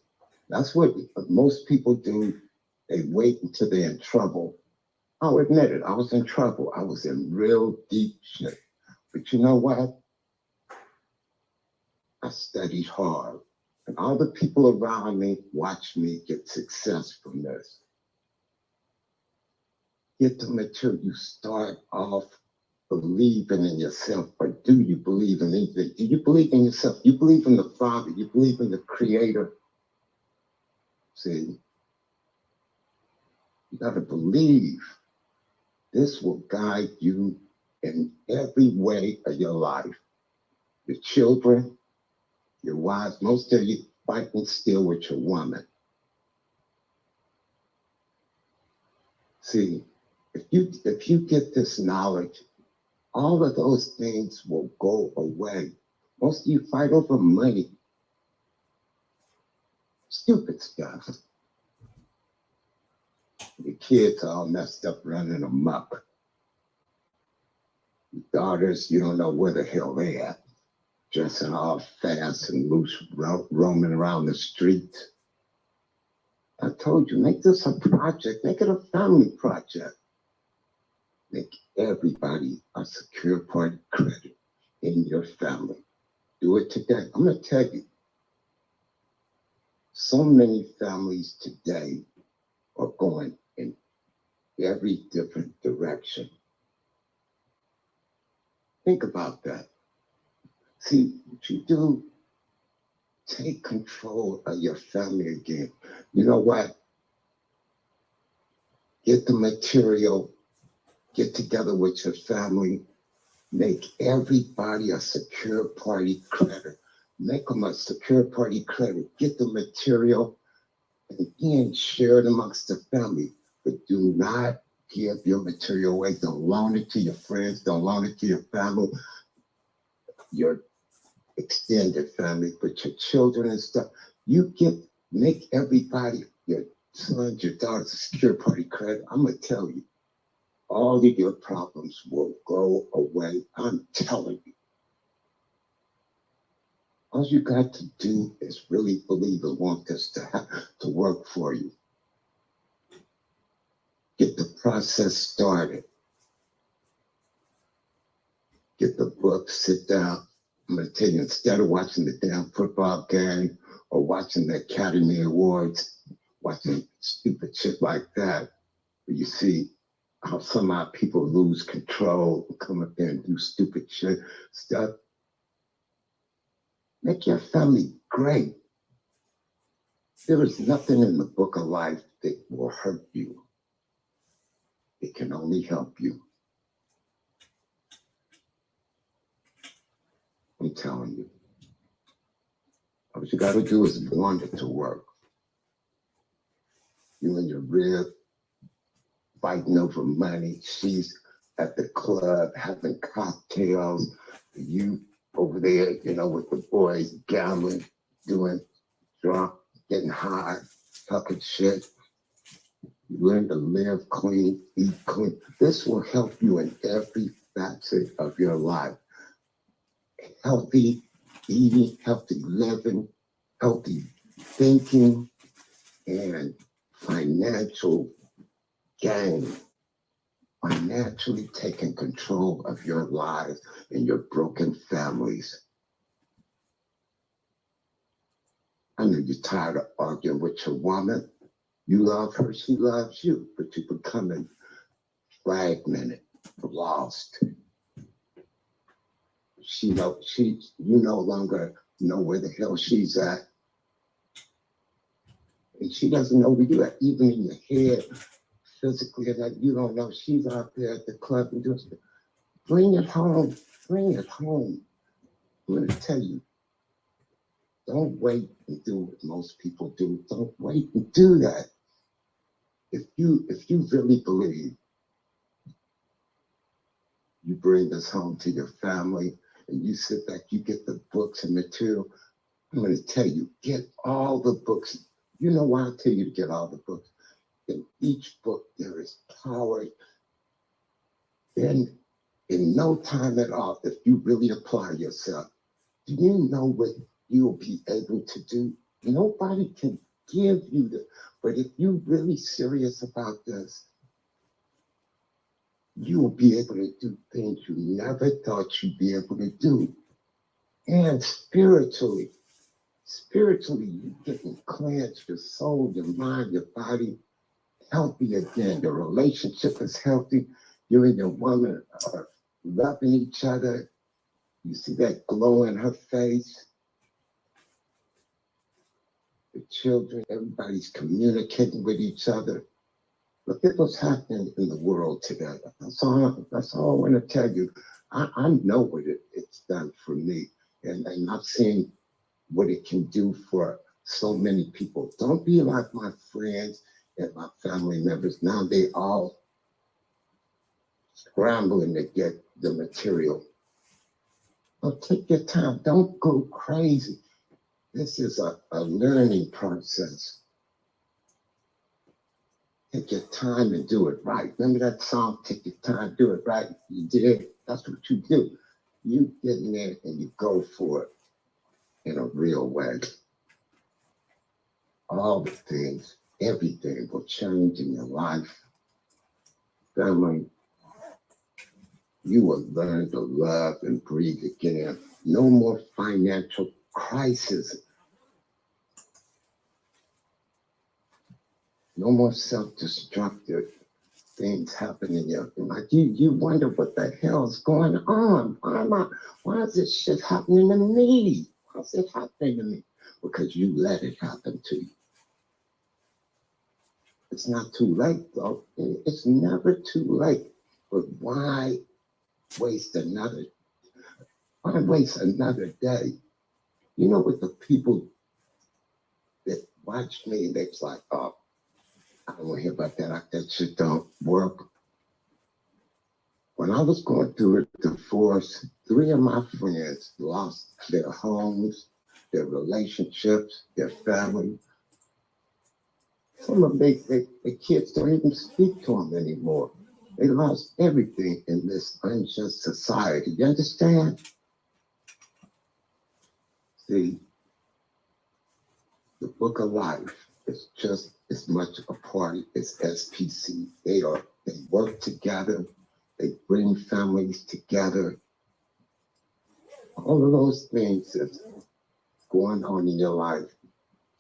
Speaker 7: that's what most people do. They wait until they're in trouble. I'll admit it, I was in trouble. I was in real deep shit. But you know what? I studied hard. And all the people around me watched me get success from this. Get the material. You start off believing in yourself, or do you believe in anything? Do you believe in yourself? You believe in the Father? You believe in the Creator? See, you got to believe. This will guide you in every way of your life. Your children, your wives, most of you fighting still with your woman. See, if you get this knowledge, all of those things will go away. Most of you fight over money. Stupid stuff. The kids are all messed up running amok. Your daughters, you don't know where the hell they at. Dressing all fast and loose, roaming around the streets. I told you, make this a project. Make it a family project. Make everybody a secure party credit in your family. Do it today. I'm going to tell you, so many families today are going in every different direction. Think about that. See, what you do, take control of your family again. You know what? Get the material, get together with your family, make everybody a secure party creditor. Make them a secure party credit. Get the material and then share it amongst the family. But do not give your material away. Don't loan it to your friends. Don't loan it to your family, your extended family, but your children and stuff. Make everybody, your sons, your daughters, a secure party credit. I'm going to tell you, all of your problems will go away. I'm telling you. All you got to do is really believe and want this to work for you. Get the process started. Get the book, sit down. I'm going to tell you, instead of watching the damn football game or watching the Academy Awards, watching stupid shit like that, where you see how some of our people lose control and come up there and do stupid shit stuff. Make your family great. There is nothing in the book of life that will hurt you. It can only help you. I'm telling you. All you got to do is want it to work. You and your rib fighting over money. She's at the club having cocktails. You over there, with the boys gambling, doing drunk, getting high, talking shit. You learn to live clean, eat clean. This will help you in every facet of your life. Healthy eating, healthy living, healthy thinking, and financial gain. Financially taking control of your lives and your broken families. I know you're tired of arguing with your woman. You love her, she loves you, but you're becoming fragmented, lost. You no longer know where the hell she's at. And she doesn't know where you're at, even in your head, physically, and that you don't know she's out there at the club and doing stuff. Bring it home. Bring it home. I'm going to tell you, don't wait and do what most people do. Don't wait and do that. If you really believe you bring this home to your family and you sit back, you get the books and material, I'm going to tell you, get all the books. You know why I tell you to get all the books? In each book, there is power. Then, in no time at all, if you really apply yourself, do you know what you'll be able to do? Nobody can give you the, but if you're really serious about this, you will be able to do things you never thought you'd be able to do. And spiritually, you're getting cleansed, your soul, your mind, your body, healthy again. Your relationship is healthy. You and your woman are loving each other. You see that glow in her face. The children, everybody's communicating with each other. Look at what's happening in the world today. That's all I want to tell you. I know what it's done for me. And I've seen what it can do for so many people. Don't be like my friends and my family members. Now they all scrambling to get the material. Well, take your time. Don't go crazy. This is a learning process. Take your time and do it right. Remember that song, Take Your Time, Do It Right? You did. That's what you do. You get in there and you go for it in a real way. All the things, everything will change in your life. Family, you will learn to love and breathe again. No more financial crisis. No more self-destructive things happening. Like you wonder what the hell's going on. Why is this shit happening to me? Why is it happening to me? Because you let it happen to you. It's not too late though. It's never too late. But why waste another day? You know what the people that watch me, they're like, oh, I don't want to hear about that. That shit don't work. When I was going through a divorce, 3 of my friends lost their homes, their relationships, their family. Some of their kids don't even speak to them anymore. They lost everything in this unjust society. You understand? See, the book of life is just as much a party as SPC. They work together. They bring families together. All of those things that's going on in your life,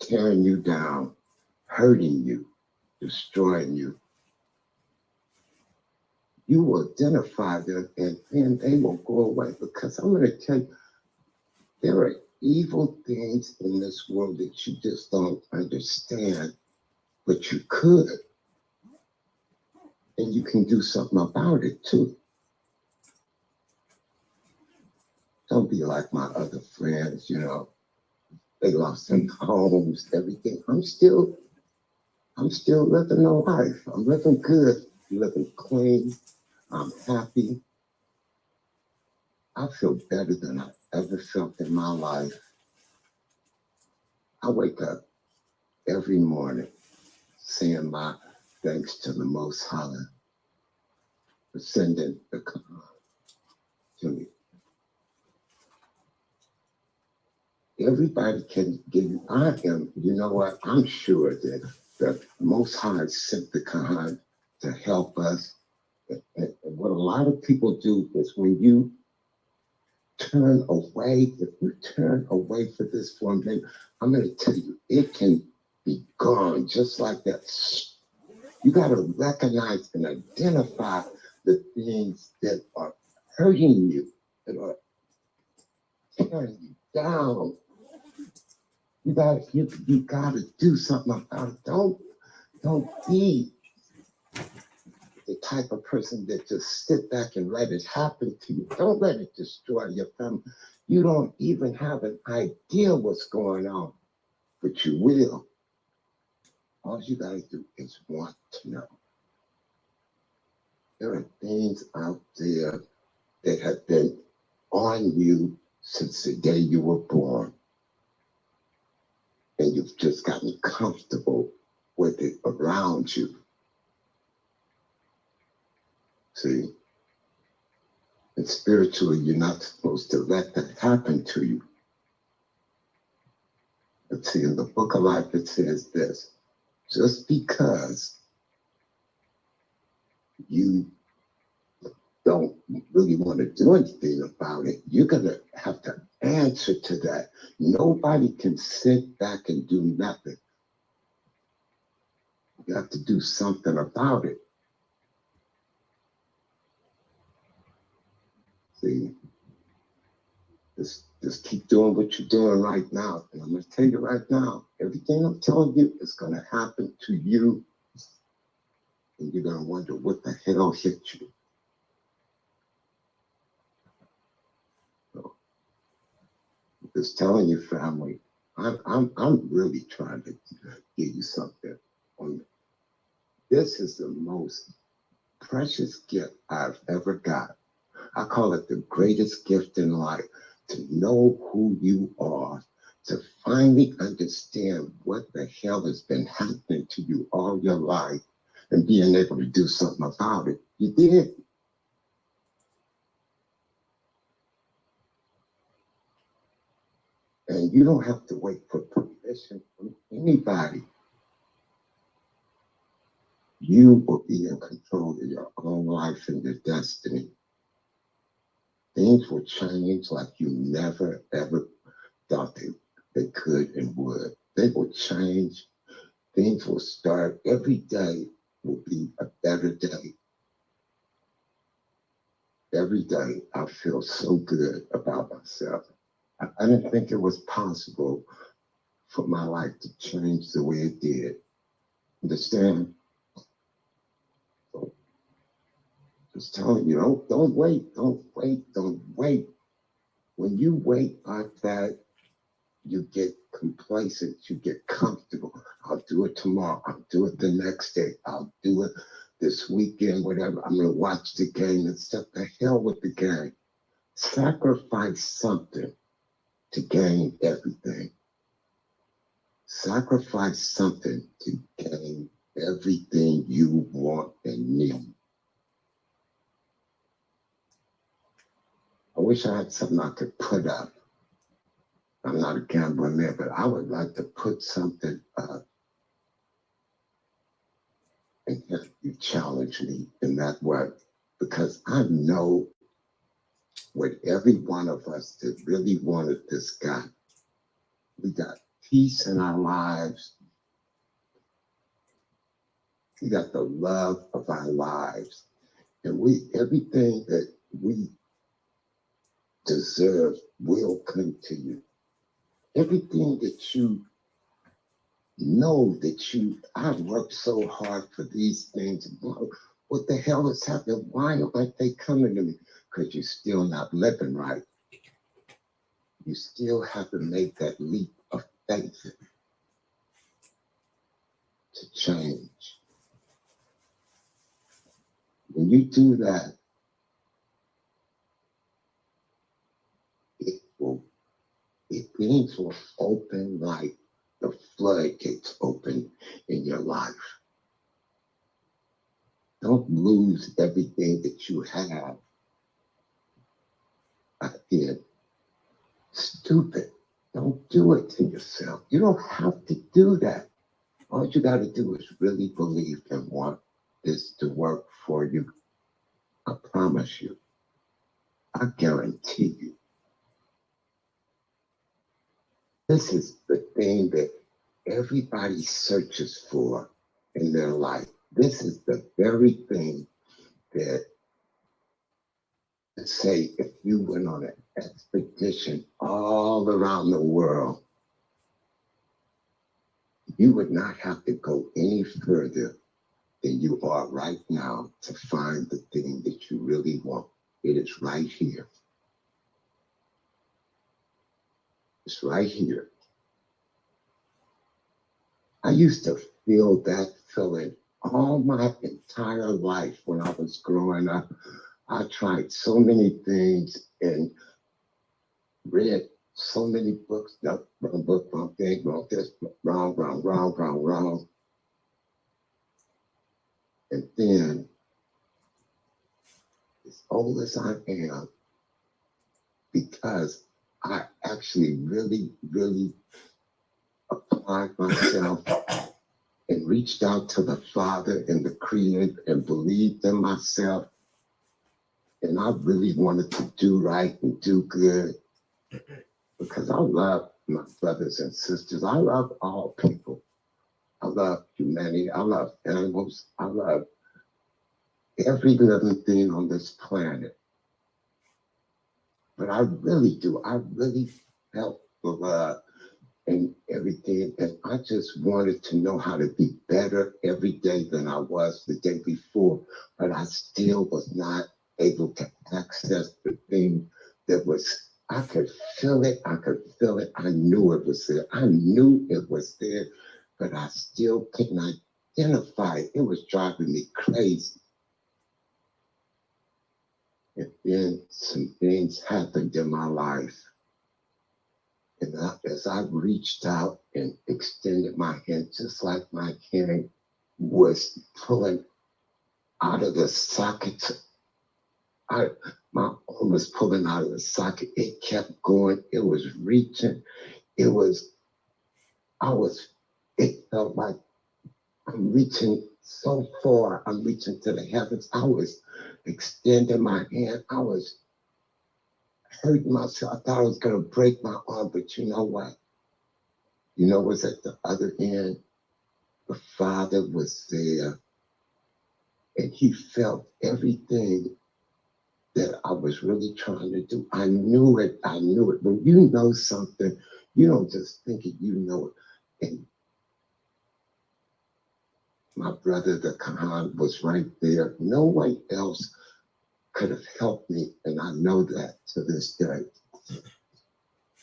Speaker 7: tearing you down, hurting you, destroying you. You will identify them and then they will go away, because I'm going to tell you, there are evil things in this world that you just don't understand, but you could. And you can do something about it too. Don't be like my other friends, you know. They lost their homes, everything. I'm still living a life. I'm living good, living clean. I'm happy. I feel better than I ever felt in my life. I wake up every morning saying my thanks to the Most High for sending the Quran to me. Everybody can give you, you know what? I'm sure that the Most High sent the Quran to help us. And what a lot of people do is when you turn away, if you turn away for this for a minute, I'm going to tell you, it can be gone just like that. You got to recognize and identify the things that are hurting you, that are tearing you down. You gotta do something about it. Don't be the type of person that just sit back and let it happen to you. Don't let it destroy your family. You don't even have an idea what's going on, but you will. All you gotta do is want to know. There are things out there that have been on you since the day you were born. And you've just gotten comfortable with it around you. See? And spiritually, you're not supposed to let that happen to you. But see, in the book of life, it says this: just because you don't really want to do anything about it, you're going to have to answer to that. Nobody can sit back and do nothing. You have to do something about it. See, just keep doing what you're doing right now. And I'm going to tell you right now, everything I'm telling you is going to happen to you. And you're going to wonder what the hell hit you. So, I'm just telling you, family, I'm really trying to give you something. This is the most precious gift I've ever got. I call it the greatest gift in life, to know who you are, to finally understand what the hell has been happening to you all your life and being able to do something about it. You did. And you don't have to wait for permission from anybody. You will be in control of your own life and your destiny. Things will change like you never, ever thought they could and would. They will change. Things will start. Every day will be a better day. Every day I feel so good about myself. I didn't think it was possible for my life to change the way it did. Understand? So just telling you, don't wait, don't wait, don't wait. When you wait like that, you get complacent, you get comfortable. I'll do it tomorrow, I'll do it the next day, I'll do it this weekend, whatever. I'm gonna watch the game and stuff. The hell with the game. Sacrifice something to gain everything. Sacrifice something to gain everything you want and need. I wish I had something I could put up. I'm not a gambler man, but I would like to put something up and have you challenge me in that way, because I know what every one of us that really wanted this got. We got peace in our lives. We got the love of our lives. And everything that we deserve will come to you. Everything that you know that I worked so hard for these things. What the hell is happening? Why aren't they coming to me? Because you're still not living right. You still have to make that leap of faith to change. When you do that, things will open like the floodgates open in your life. Don't lose everything that you have. Again, stupid. Don't do it to yourself. You don't have to do that. All you got to do is really believe and want this to work for you. I promise you. I guarantee you. This is the thing that everybody searches for in their life. This is the very thing that, say, if you went on an expedition all around the world, you would not have to go any further than you are right now to find the thing that you really want. It is right here. It's right here. I used to feel that feeling all my entire life when I was growing up. I tried so many things and read so many books. No, wrong book, wrong thing, wrong this, wrong. And then, as old as I am, because I actually really applied myself and reached out to the Father and the Creator and believed in myself. And I really wanted to do right and do good, because I love my brothers and sisters. I love all people. I love humanity. I love animals. I love every living thing on this planet. But I really do. I really felt the love and everything. And I just wanted to know how to be better every day than I was the day before. But I still was not able to access the thing that was, I could feel it. I knew it was there. I knew it was there, but I still couldn't identify it. It was driving me crazy. And then some things happened in my life. And as I reached out and extended my hand, just like my hand was pulling out of the socket, my arm was pulling out of the socket. It kept going. It was reaching. it felt like I'm reaching so far. I'm reaching to the heavens. I was extending my hand. I was hurting myself. I thought I was going to break my arm, but you know what? You know what's at the other end? The Father was there, and he felt everything that I was really trying to do. I knew it. When you know something, you don't just think it, you know it. And my brother, the Kahan, was right there. No one else could have helped me, and I know that to this day.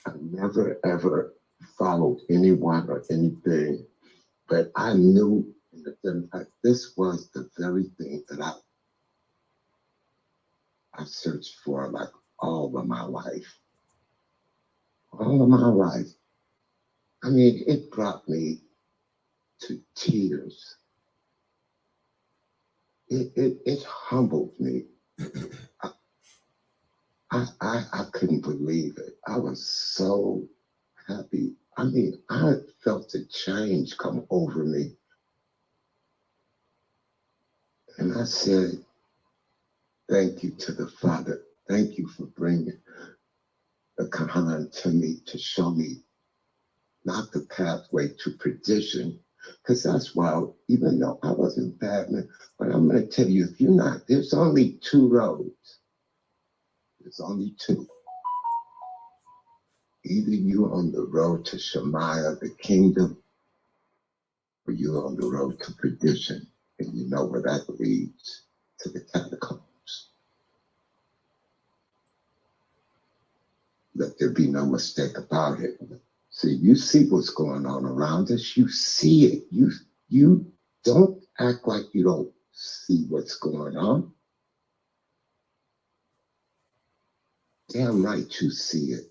Speaker 7: I never, ever followed anyone or anything, but I knew that this was the very thing that I searched for like all of my life. All of my life. I mean, it brought me to tears. It humbled me. I couldn't believe it. I was so happy. I mean, I felt a change come over me. And I said, thank you to the Father. Thank you for bringing the Kahan to me to show me not the pathway to perdition, because that's why, even though I wasn't bad, man, but I'm going to tell you, if you're not, there's only two roads. There's only two. Either you're on the road to Shemaiah, the kingdom, or you're on the road to perdition. And you know where that leads, to the catacombs. Let there be no mistake about it. See, you see what's going on around us. You see it. You don't act like you don't see what's going on. Damn right you see it.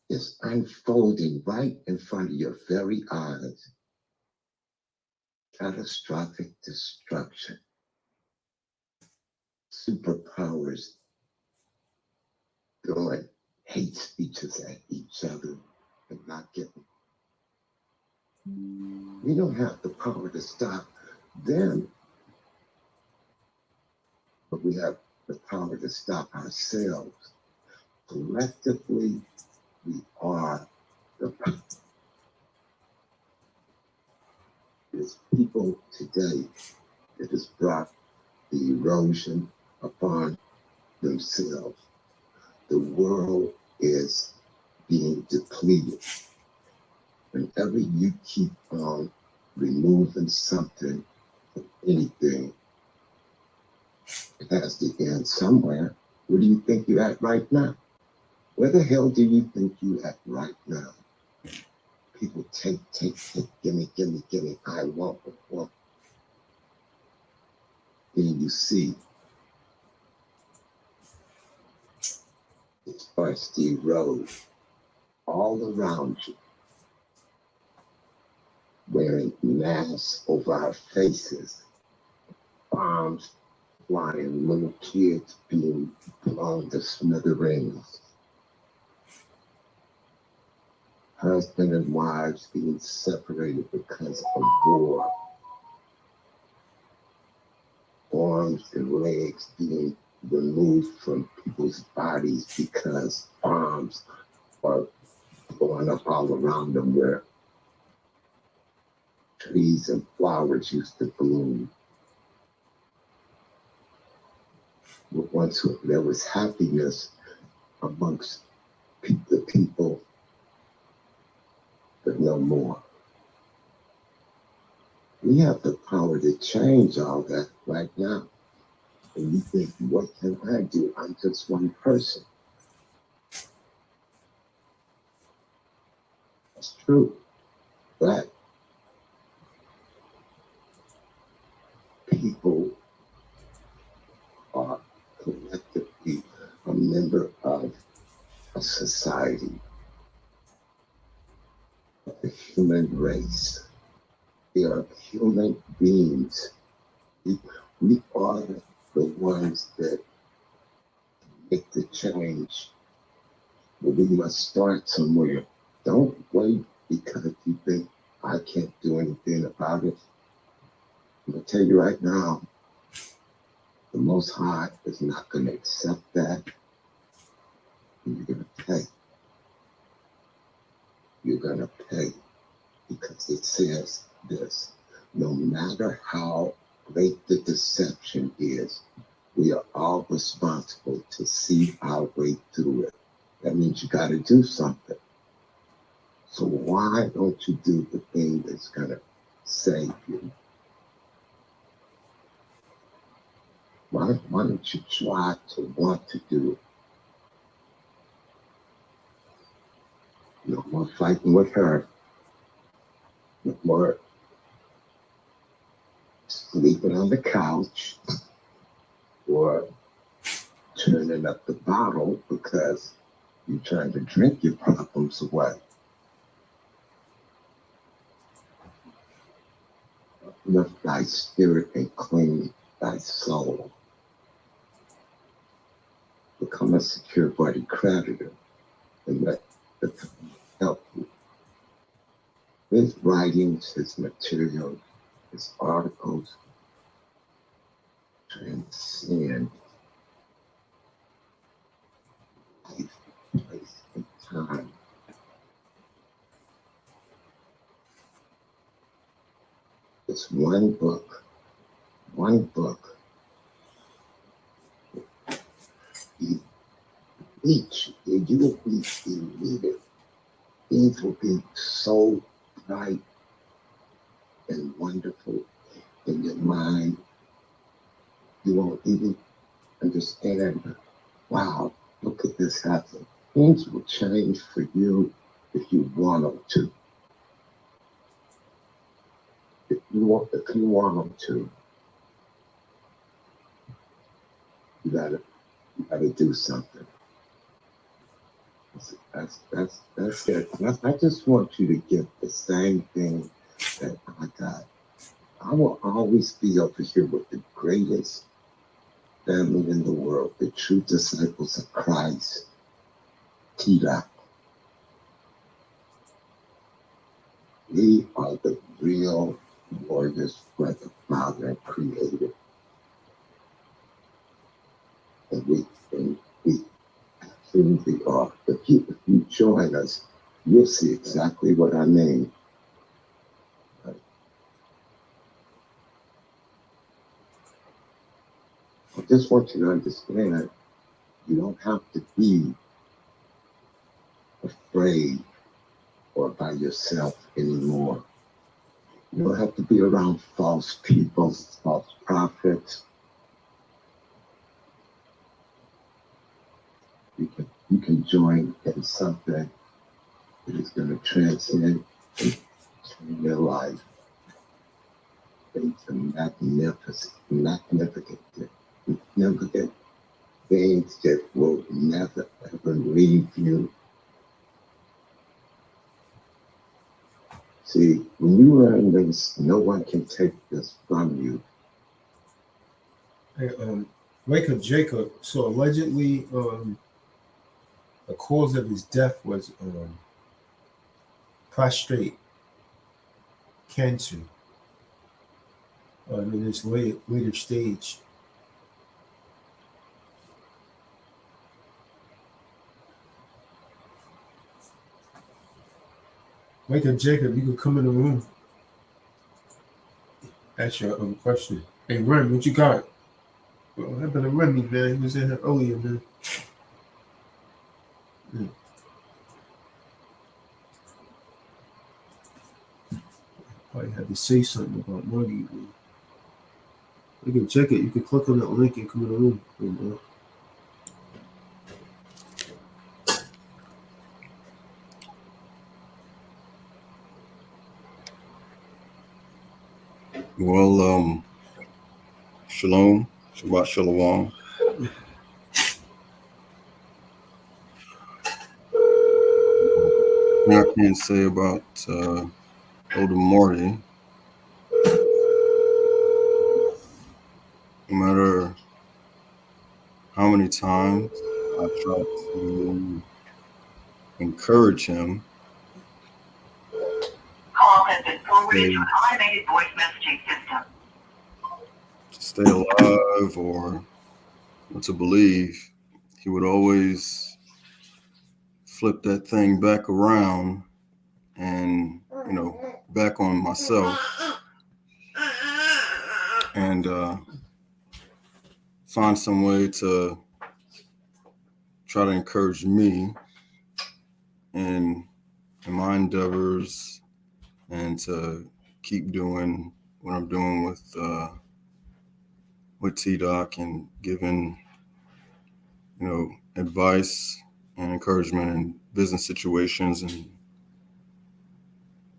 Speaker 7: It's unfolding right in front of your very eyes. Catastrophic destruction. Superpowers throwing hate speeches at each other and not getting. We don't have the power to stop them, but we have the power to stop ourselves. Collectively, we are the power. There's people today that has brought the erosion upon themselves. The world is being depleted. Whenever you keep on removing something, anything, it has to end somewhere. Where do you think you're at right now? Where the hell do you think you're at right now? People take, gimme, I want. Then you see it starts to erode all around you, wearing masks over our faces, bombs flying, little kids being blown to smithereens, husband and wives being separated because of war, arms and legs being removed from people's bodies because bombs are blowing up all around them where trees and flowers used to bloom. Once there was happiness amongst the people, but no more. We have the power to change all that right now. And you think, what can I do? I'm just one person. That's true. But people are collectively a member of a society, of the human race. They are human beings. We are the ones that make the change. But we must start somewhere. Don't wait because you think I can't do anything about it. I'm gonna tell you right now, the Most High is not gonna accept that. And you're gonna pay. You're gonna pay because it says this: no matter how great the deception is, we are all responsible to see our way through it. That means you got to do something. So why don't you do the thing that's going to save you? Why don't you try to want to do it? No more fighting with her. No more sleeping on the couch or turning up the bottle because you're trying to drink your problems away. Lift thy spirit and clean thy soul. Become a secure body creditor and let the time help you. His writings, his material, his articles transcend life, place, and time. It's one book. Each, you will be elated. Things will be so bright and wonderful in your mind. You won't even understand, wow, look at this happen. Things will change for you if you want them to. If you want them to, you gotta do something. That's it. I just want you to get the same thing that I got. I will always be over here with the greatest family in the world, the true disciples of Christ, Tila. We are the real warriors where the Father created. And we absolutely are. If you join us, you'll see exactly what I mean. I just want you to understand, you don't have to be afraid or by yourself anymore. You don't have to be around false people, false prophets. You can join in something that is going to transcend and turn your life into magnificent things that will never ever leave you. See, when you learn this, no one can take this from you.
Speaker 1: Hey, Wake Up Jacob. So allegedly, the cause of his death was prostate cancer in this later stage. Wake Up Jacob, you can come in the room. Ask your question. Hey, Rem, what you got? What happened to Remy, man? He was in here earlier, man. Yeah. Probably had to say something about Marty. You can check it. You can click on that link and come in the room.
Speaker 8: Well, shalom, Shabbat Shalom. What I can say about Elder Marty, no matter how many times I try to encourage him stay alive or to believe, he would always flip that thing back around and, back on myself and find some way to try to encourage me in my endeavors and to keep doing what I'm doing with T-Doc and giving, advice and encouragement in business situations and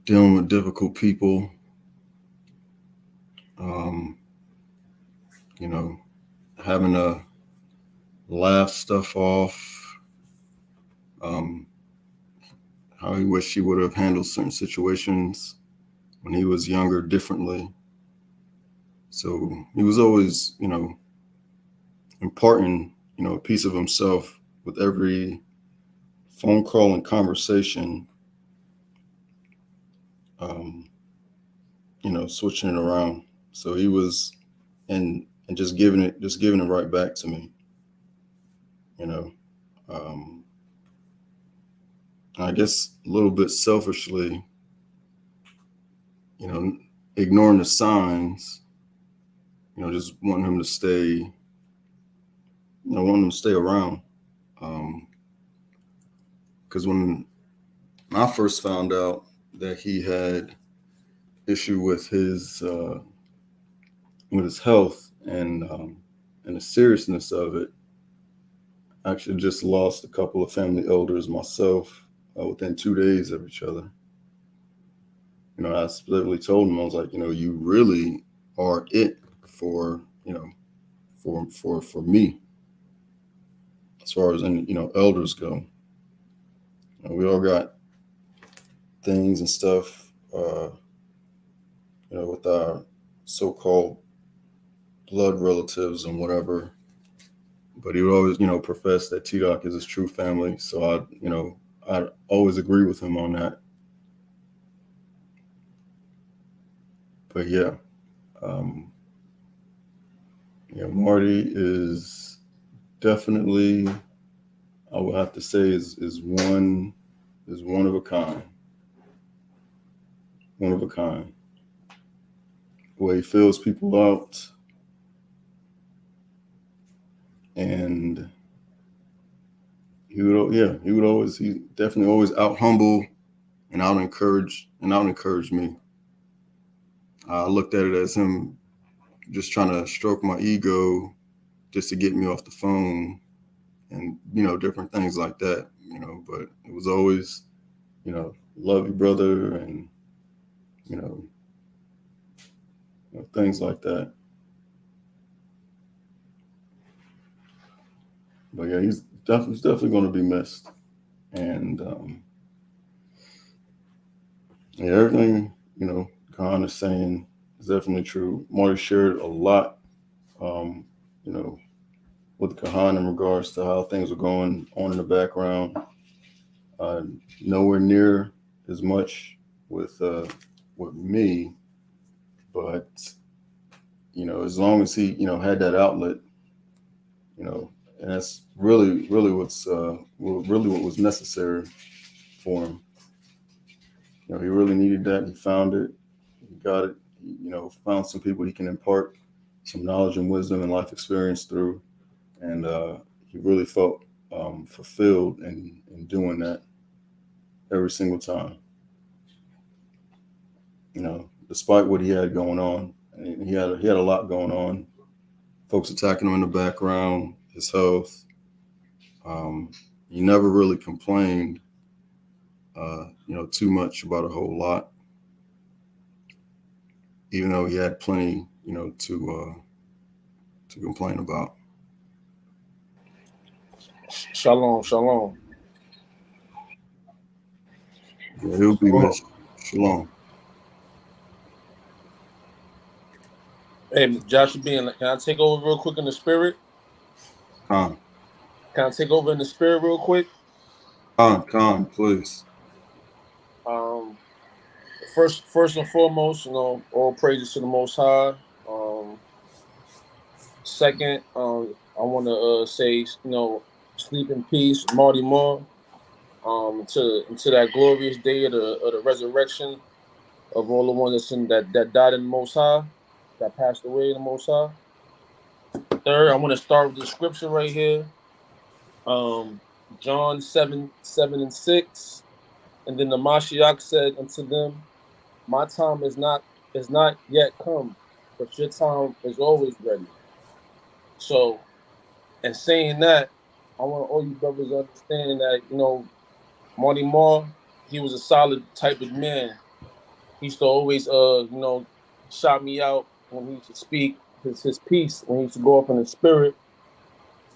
Speaker 8: dealing with difficult people. Having to laugh stuff off. How he wished he would have handled certain situations when he was younger differently. So he was always, imparting, a piece of himself with every phone call and conversation, switching it around. So he was, and just giving it right back to me, I guess a little bit selfishly, ignoring the signs, just wanting him to stay, wanting him to stay around. Because when I first found out that he had issue with his health and the seriousness of it, I actually just lost a couple of family elders myself within 2 days of each other. I specifically told him, I was like, you really are it for me, as far as elders go. We all got things and stuff, with our so-called blood relatives and whatever. But he would always, profess that T-Doc is his true family. So I always agree with him on that. But yeah, Marty is definitely, I would have to say, is one of a kind. One of a kind. The way he fills people out, and he definitely always out humble and out encourage me. I looked at it as him just trying to stroke my ego just to get me off the phone and, different things like that, but it was always, love you, brother, and, things like that. But yeah, he's definitely going to be missed. And everything, Khan is saying is definitely true. Marty shared a lot, with Kahan in regards to how things were going on in the background. Nowhere near as much with me, but as long as he had that outlet, and that's really what was necessary for him. He really needed that. He found it. He got it. He, found some people he can impart some knowledge and wisdom and life experience through. And he really felt fulfilled in doing that every single time. Despite what he had going on, and he had a lot going on. Folks attacking him in the background, his health. He never really complained, too much about a whole lot, even though he had plenty, to complain about.
Speaker 9: Shalom, shalom.
Speaker 8: Yeah, he'll be missed. Shalom.
Speaker 9: Hey, Joshua Bean, can I take over real quick in the spirit?
Speaker 8: Khan,
Speaker 9: Can I take over in the spirit real quick?
Speaker 8: Khan, please.
Speaker 9: first and foremost, all praises to the Most High. Second, I want to say, sleep in peace, Marty Marr. Into that glorious day of the resurrection of all the ones that died in the Most High, that passed away in the Most High. Third, I want to start with the scripture right here. John 7:7-6. And then the Mashiach said unto them, my time is not yet come, but your time is always ready. So, in saying that, I want all you brothers to understand that, Marty Marr, he was a solid type of man. He used to always, shout me out when he used to speak his piece, when he used to go up in the spirit.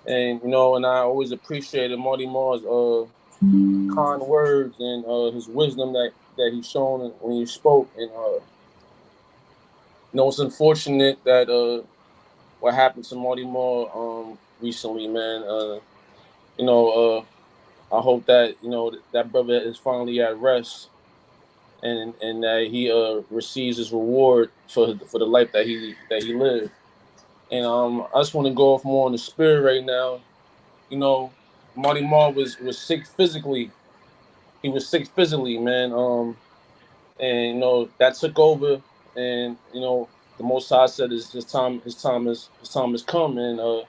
Speaker 9: And, and I always appreciated Marty Marr's kind words and his wisdom that he's shown when he spoke. And, it's unfortunate that what happened to Marty Marr recently, man. I hope that, that brother is finally at rest and that he receives his reward for the life that he lived. And I just want to go off more on the spirit right now. Marty Marr was sick physically. He was sick physically, man. And that took over, and the Most High said his time has come. And I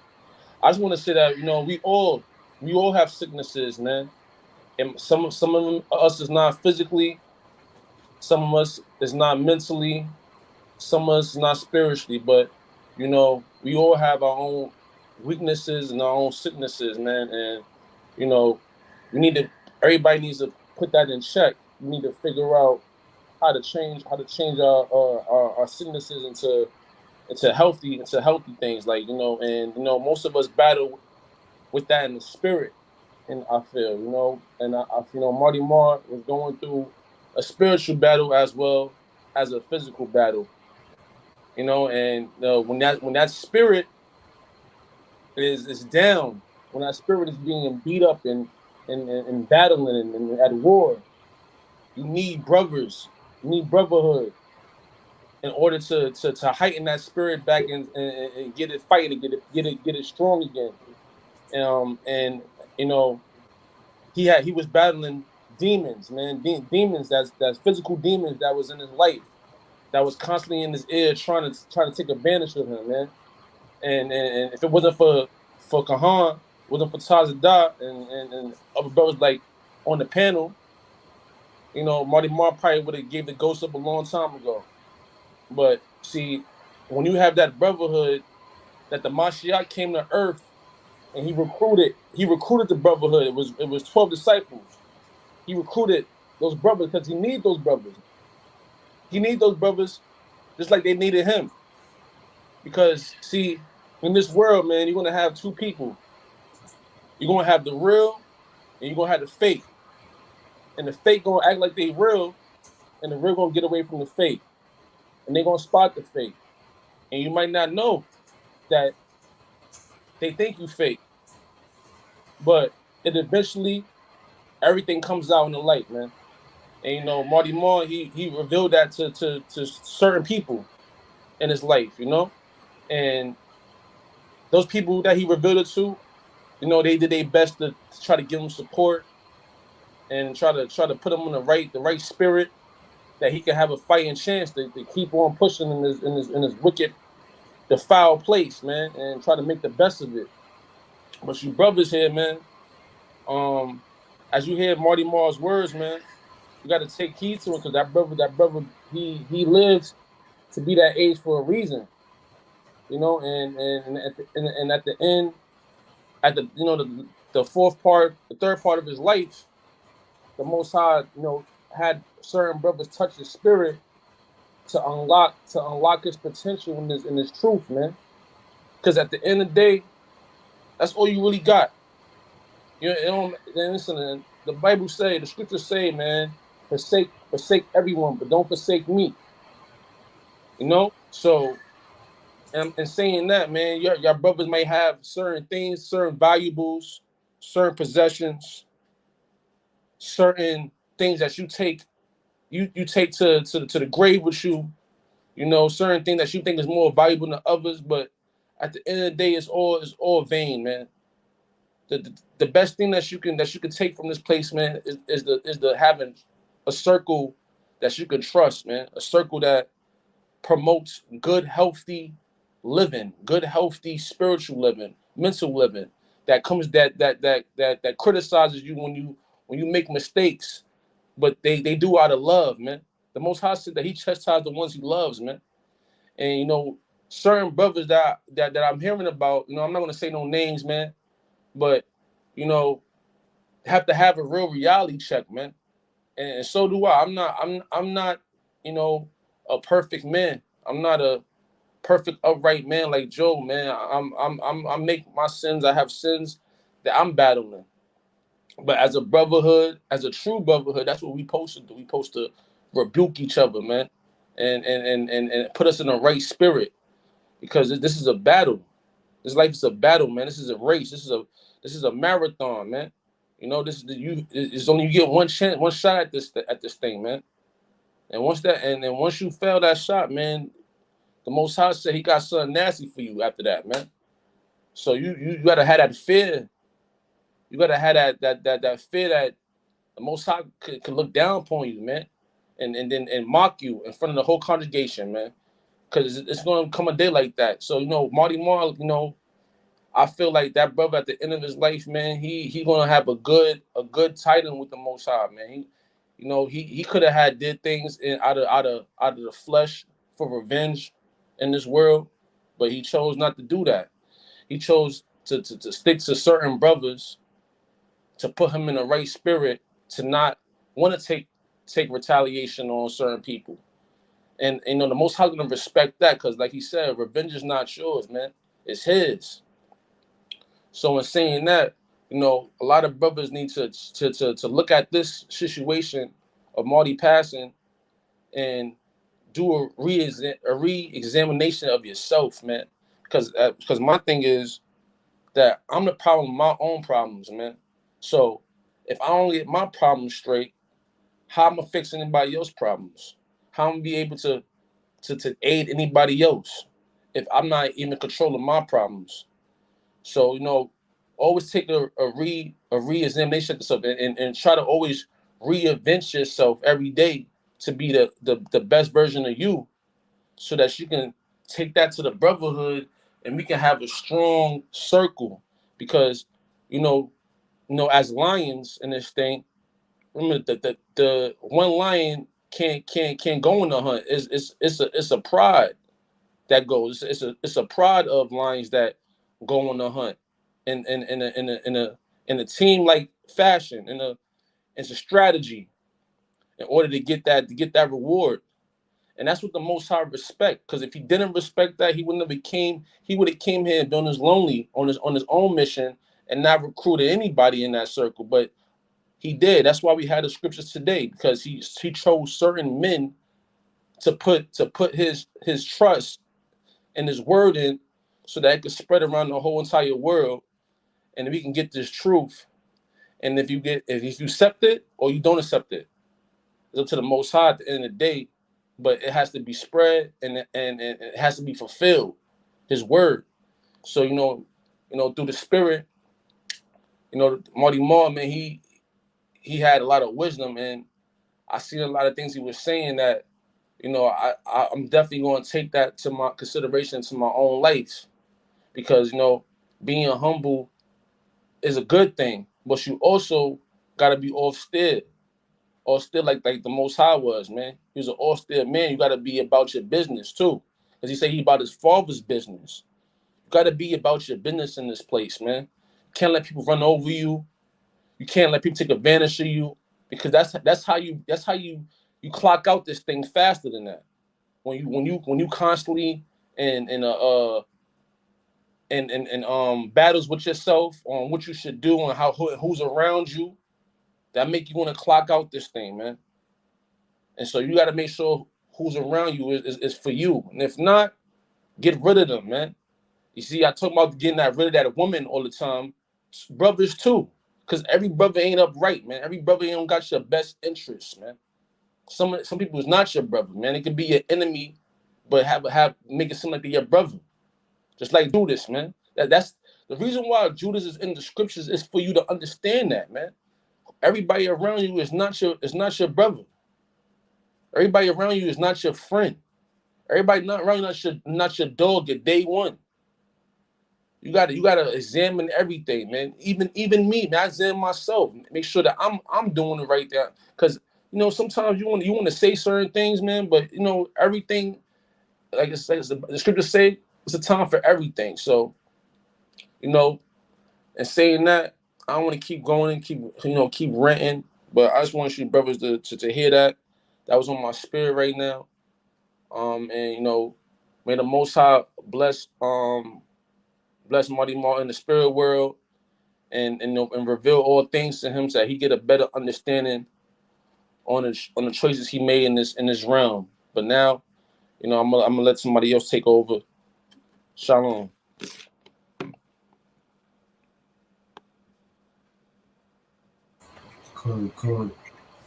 Speaker 9: just want to say that we all have sicknesses, man. And some of us is not physically, some of us is not mentally, some of us is not spiritually, but we all have our own weaknesses and our own sicknesses, man. And everybody needs to put that in check. We need to figure out how to change our sicknesses into healthy things, like and most of us battle with that in the spirit. And I feel, and I Marty Marr was going through a spiritual battle as well as a physical battle. And when that spirit is down, when that spirit is being beat up and battling and at war, you need brothers, you need brotherhood in order to heighten that spirit back and get it fighting, get it strong again. And he was battling demons, man. Demons that's physical demons that was in his life, that was constantly in his ear trying to take advantage of him, man. And if it wasn't for Kahan, wasn't for Tazadah and other brothers like on the panel, Marty Marr probably would have gave the ghost up a long time ago. But see, when you have that brotherhood, that the Mashiach came to earth and he recruited the brotherhood. It was 12 disciples. He recruited those brothers because he needs those brothers. He needs those brothers just like they needed him. Because see, in this world, man, you're gonna have two people. You're gonna have the real and you're gonna have the fake. And the fake gonna act like they real, and the real gonna get away from the fake. And they're gonna spot the fake. And you might not know that they think you fake. But it eventually everything comes out in the light, man. And Marty Marr, he revealed that to certain people in his life, and those people that he revealed it to, they did their best to try to give him support and try to put him in the right spirit, that he could have a fighting chance to keep on pushing in his wicked, the foul place, man, and try to make the best of it. But you brothers here, man, as you hear Marty Marr's words, man, you got to take heed to him, because that brother, he lives to be that age for a reason, and at the end, at the the third part of his life, the Most High, had certain brothers touch his spirit to unlock his potential in his truth, man. Because at the end of the day, that's all you really got. Listen, the Bible say, the scriptures say, man, forsake everyone, but don't forsake me. So, and saying that, man, your brothers may have certain things, certain valuables, certain possessions, certain things that you take you take to the grave with you. You know, certain things that you think is more valuable than others, but at the end of the day, it's all vain, man. The best thing that you can take from this place, man, is the having a circle that you can trust, man. A circle that promotes good, healthy living, good, healthy spiritual living, mental living. That comes that criticizes you when you make mistakes, but they do out of love, man. The Most High said that He chastises the ones He loves, man. And you know, certain brothers that I'm hearing about, you know, I'm not gonna say no names, man, but you know, have to have a real reality check, man. And so do I. I'm not, you know, a perfect man. I'm not a perfect upright man like Joe, man. I make my sins. I have sins that I'm battling. But as a brotherhood, as a true brotherhood, that's what we supposed to do. We supposed to rebuke each other, man, and put us in the right spirit, because this is a battle. This life is a battle, man. This is a race. This is a marathon, man. You know, this is it's only you get one chance, one shot at this thing, man. And once you fail that shot, man, the Most High said He got something nasty for you after that, man. So you gotta have that fear. You gotta have that fear that the Most High could look down upon you, man, and mock you in front of the whole congregation, man. Because it's gonna come a day like that. So you know, Marty Marr, you know, I feel like that brother at the end of his life, man, he gonna have a good title with the Most High, man. He could have did things out of the flesh for revenge in this world, but he chose not to do that. He chose to stick to certain brothers, to put him in the right spirit, to not want to take retaliation on certain people. And you know, the Most High gonna respect that, because like he said, revenge is not yours, man. It's His. So in saying that, you know, a lot of brothers need to look at this situation of Marty passing and do a re-examination of yourself, man. Because my thing is that I'm the problem with my own problems, man. So if I don't get my problems straight, how am I fix anybody else's problems? How am I be able to aid anybody else if I'm not even controlling my problems? So, you know, always take a re-examination of yourself, and try to always reinvent yourself every day to be the best version of you, so that you can take that to the brotherhood and we can have a strong circle. Because, you know, as lions in this thing, remember the one lion can't go on the hunt. It's a pride that goes. It's a pride of lions that go on the hunt, in a team like fashion. It's a strategy in order to get that reward, and that's what the Most High respect. Because if He didn't respect that, He wouldn't have came. He would have came here and been lonely on his own mission and not recruited anybody in that circle. But He did. That's why we had the scriptures today, because he chose certain men to put his trust and His word in, so that it could spread around the whole entire world, and we can get this truth. And if you accept it or you don't accept it, it's up to the Most High at the end of the day. But it has to be spread, and it has to be fulfilled, His word. So you know through the Spirit, you know, Marty Marr, man, he had a lot of wisdom, and I seen a lot of things he was saying that, you know, I'm definitely going to take that to my consideration, to my own life. Because, you know, being humble is a good thing, but you also got to be austere like the Most High was, man. He was an austere man. You got to be about your business too, because He said He about His Father's business. You got to be about your business in this place, man. You can't let people run over you. You can't let people take advantage of you, because that's how you clock out this thing faster than that. When you constantly and battles with yourself on what you should do and who's around you, that make you want to clock out this thing, man. And so you got to make sure who's around you is for you. And if not, get rid of them, man. You see, I talk about getting rid of that woman all the time. Brothers too, because every brother ain't upright, man. Every brother ain't got your best interests, man. Some people is not your brother, man. It could be your enemy, but make it seem like they're your brother. Just like Judas, man. That's the reason why Judas is in the scriptures is for you to understand that, man. Everybody around you is not your brother. Everybody around you is not your friend. Everybody not around you not your dog at day one. You gotta examine everything, man. Even me, man. I examine myself. Make sure that I'm doing the right thing. Cause sometimes you want to say certain things, man, but everything, like the scriptures say, it's a time for everything. So, and saying that, I don't want to keep going and keep ranting, but I just want you brothers to hear that. That was on my spirit right now. And may the Most High bless Marty Marr in the spirit world, and reveal all things to him so that he get a better understanding on the choices he made in this realm. But now, I'm gonna let somebody else take over. Shalom.
Speaker 1: Come.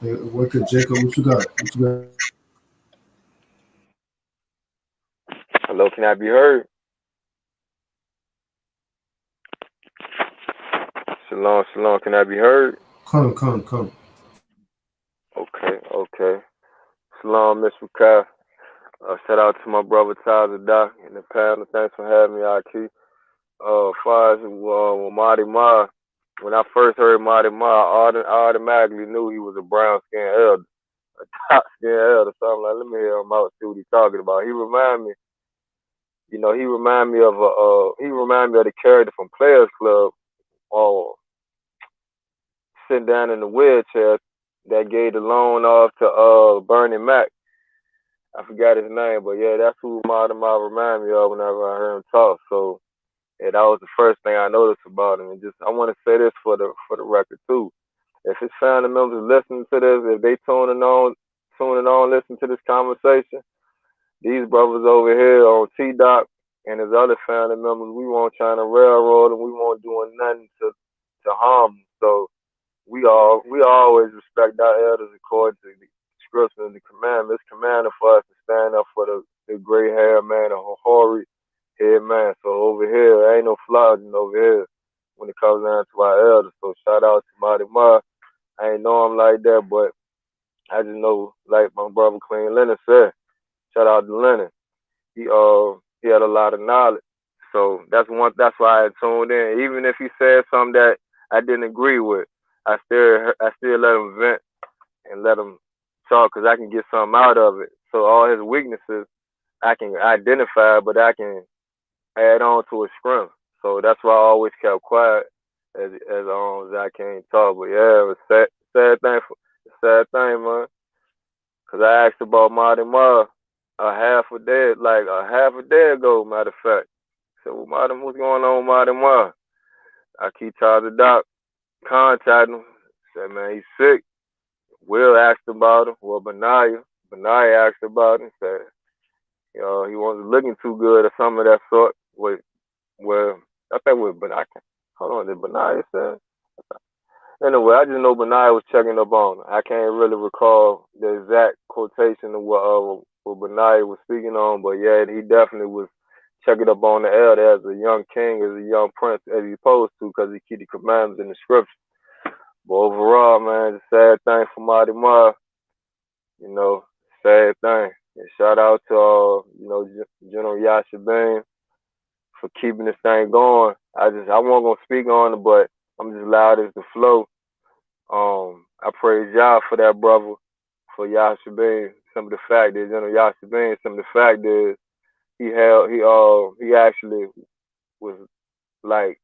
Speaker 1: Hey, what could Jacob? What you got?
Speaker 10: Hello, can I be heard? Shalom, shalom, can I be heard?
Speaker 1: Come.
Speaker 10: Okay. Shalom, Miss Rakai. Shout out to my brother Tyler Doc and the panel. Thanks for having me, Aki. As far as with Marty Marr, when I first heard Marty Marr, I automatically knew he was a brown skinned elder, a top skinned elder. So I'm like, let me hear him out, see what he's talking about. He remind me of the character from Players Club, sitting down in the wheelchair that gave the loan off to Bernie Mac. I forgot his name, but yeah, that's who Marty Marr remind me of whenever I heard him talk. So yeah, that was the first thing I noticed about him. And I want to say this for the record too. If his family members listening to this, if they tuning on, listening to this conversation, these brothers over here on T-Doc and his other family members, we won't trying to railroad and we won't doing nothing to harm them. So we always respect our elders according to the scripture and the commandments. It's commanded for us to stand up for the gray haired man, the hoary haired man. So over here, there ain't no flogging over here when it comes down to our elders. So shout out to Marty Marr. I ain't know him like that, but I just know, like my brother Clean Leonard said, shout out to Leonard. He had a lot of knowledge. So that's why I tuned in. Even if he said something that I didn't agree with, I still let him vent and let him talk because I can get something out of it. So all his weaknesses I can identify, but I can add on to his strength. So that's why I always kept quiet as long as I can't talk. But yeah, it was sad thing, man. Cause I asked about Marty Marr a half a day ago. Matter of fact, I said, "Well, Marty, what's going on with Marty Marr?" I keep telling the doc, contacting him. Said, "Man, he's sick." Will asked about him. Well, Benaiah asked about him. Said, he wasn't looking too good or something of that sort. I think with Benaiah. Hold on, did Benaiah say? Anyway, I just know Benaiah was checking up on him. I can't really recall the exact quotation of what Benaiah was speaking on, but yeah, he definitely was checking up on the elder as a young king, as a young prince, as he's supposed to, because he keep the commandments in the scripture. But overall, man, it's a sad thing for Marty Marr. Sad thing. And shout out to General Yashabin for keeping this thing going. I wasn't gonna speak on it, but I'm just loud as the flow. I praise y'all for that, brother, for Yashabin. Some of the fact is, Yashabin, some of the fact is he actually was like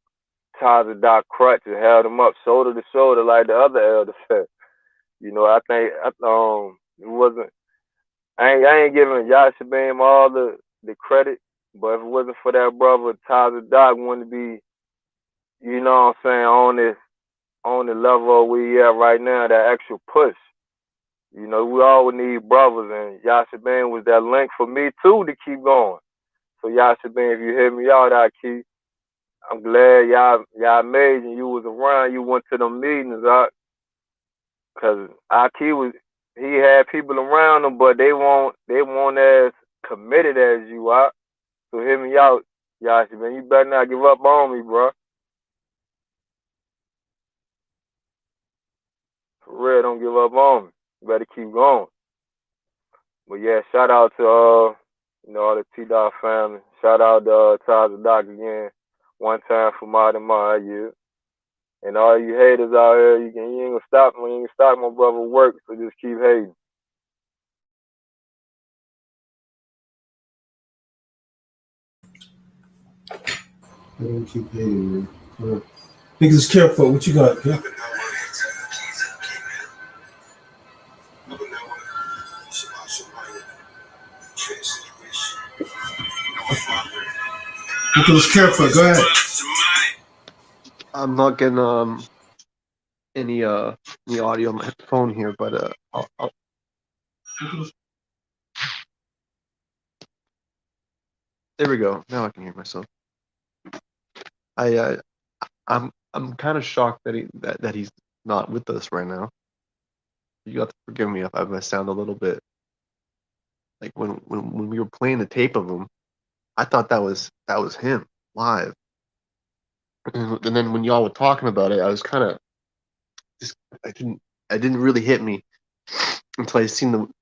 Speaker 10: Taza Doc Crutch and held him up shoulder to shoulder like the other elder said. I think it wasn't. I ain't giving Yashabin all the credit, but if it wasn't for that brother, Taza Doc wouldn't be, what I'm saying, on the level we at right now, that extra push. We all would need brothers, and Yashabin was that link for me too to keep going. So Yashabin, if you hear me out, Aki, I'm glad y'all made and you was around. You went to them meetings, cause Aki he had people around him, but they won't as committed as you are. So hear me out, Yashi, man. You better not give up on me, bro. For real, don't give up on me. You better keep going. But yeah, shout out to all the T-Dot family. Shout out to Taz the Doc again. One time for Marty Marr, yeah. And all you haters out here, you ain't gonna stop me. You ain't gonna stop my brother work. So just keep hating.
Speaker 1: I don't keep hating, man. Niggas careful. What you got? Yeah? Niggas careful. Go ahead.
Speaker 11: I'm not getting any audio on my phone here, but there we go. Now I can hear myself. I'm kind of shocked that he's not with us right now. You have to forgive me if I sound a little bit like when we were playing the tape of him. I thought that was him live, and then when y'all were talking about it, I was kind of just I didn't really hit me until I seen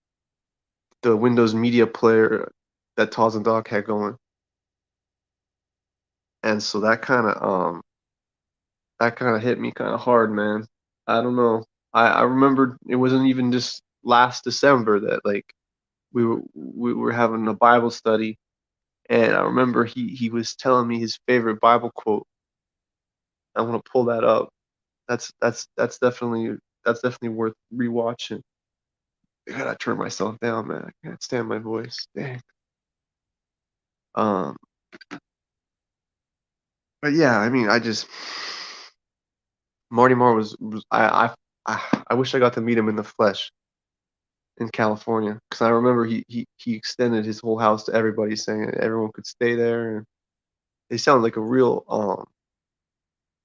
Speaker 11: the Windows Media Player that Taz and Doc had going, and so that kind of hit me kind of hard, man. I don't know. I remember it wasn't even just last December that like we were having a Bible study, and I remember he was telling me his favorite Bible quote. I want to pull that up. That's definitely worth rewatching. I gotta turn myself down, man. I can't stand my voice. Dang. Um, but yeah, I mean, Marty Marr was I wish I got to meet him in the flesh in California, because I remember he extended his whole house to everybody, saying everyone could stay there, and they sound like a real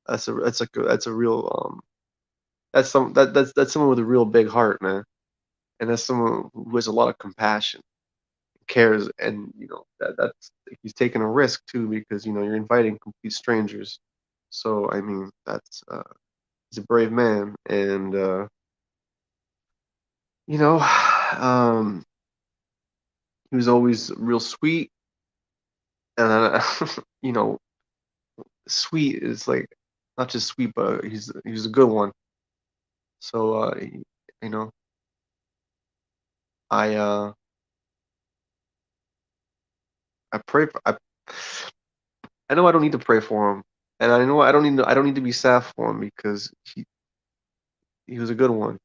Speaker 11: that's a real that's someone with a real big heart, man, and that's someone who has a lot of compassion, cares, and that's he's taking a risk too, because you're inviting complete strangers. So I mean, that's he's a brave man, and you know um he was always real sweet, and sweet is like not just sweet, but he's a good one. So you know I I pray for I know I don't need to pray for him, and I know I don't need to be sad for him, because he was a good one.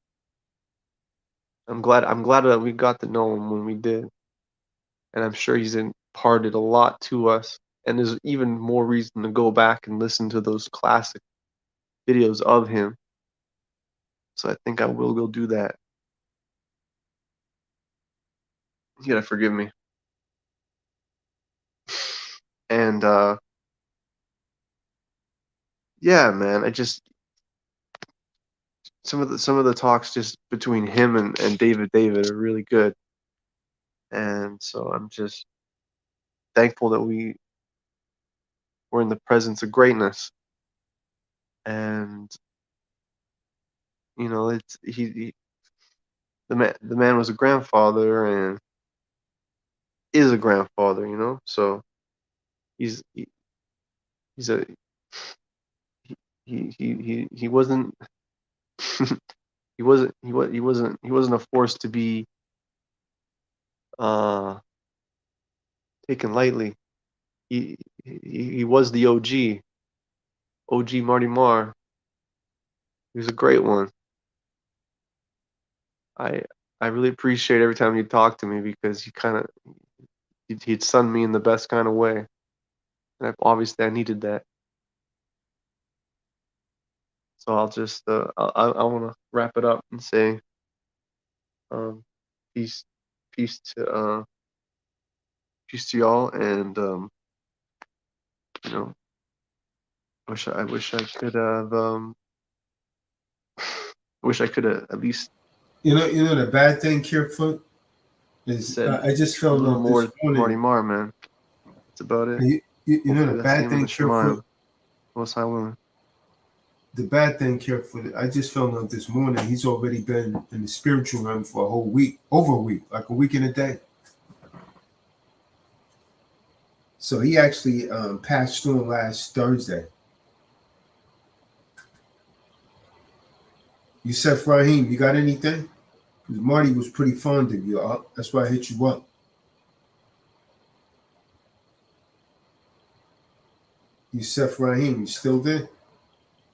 Speaker 11: I'm glad that we got to know him when we did, and I'm sure he's imparted a lot to us, and there's even more reason to go back and listen to those classic videos of him. So I think I will go do that. You gotta forgive me. And yeah, man, I just some of the talks just between him and David are really good. And so I'm just thankful that we're in the presence of greatness. And it's the man was a grandfather and is a grandfather, so he's a he wasn't he wasn't a force to be taken lightly. He was the OG Marty Marr. He was a great one. I really appreciate every time you talk to me, because he'd sun me in the best kind of way, and obviously I needed that. So I'll just I want to wrap it up and say peace peace to y'all, and I wish I could have I wish I could have at least
Speaker 1: You know the bad thing, Carefoot, is
Speaker 11: Said
Speaker 1: I just
Speaker 11: a
Speaker 1: found
Speaker 11: little
Speaker 1: out
Speaker 11: more
Speaker 1: this
Speaker 11: to Marty
Speaker 1: morning.
Speaker 11: Marr, man. That's about it.
Speaker 1: You know the
Speaker 11: Hopefully that's the
Speaker 1: bad
Speaker 11: end of
Speaker 1: thing,
Speaker 11: the Shema.
Speaker 1: Carefoot.
Speaker 11: Most High willing.
Speaker 1: The bad thing, Carefoot. I just found out this morning he's already been in the spiritual realm for a whole week, over a week, like a week and a day. So he actually passed on last Thursday. Yusef Rahim, you got anything? Because Marty was pretty fond of you. That's why I hit you up. Yusef Rahim, you still there?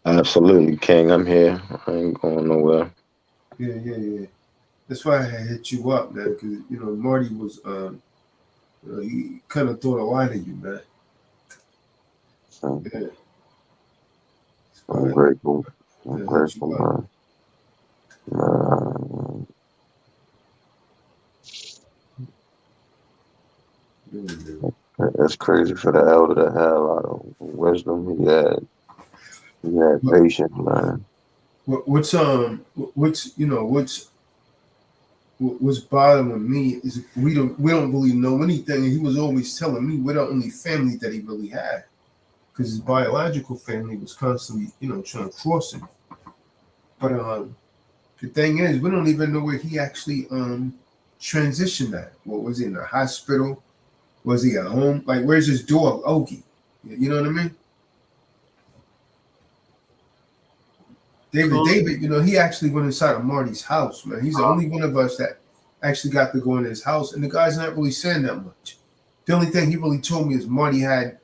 Speaker 12: Absolutely, King. I'm here. I ain't going nowhere.
Speaker 1: Yeah. That's why I hit you up, man. Because Marty was, he kind of thought a lot of you, man. Yeah.
Speaker 12: I'm grateful. I'm
Speaker 1: Yeah,
Speaker 12: grateful, man. It's crazy for the elder to have a lot of wisdom. He had patience, man.
Speaker 1: What's bothering me is we don't really know anything. And he was always telling me we're the only family that he really had, because his biological family was constantly trying to cross him. But the thing is, we don't even know where he actually transitioned at. What was he, in the hospital? Was he at home? Like, where's his dog, Ogie? You know what I mean? David, he actually went inside of Marty's house, man. He's the only one of us that actually got to go in his house, and the guy's not really saying that much. The only thing he really told me is Marty had,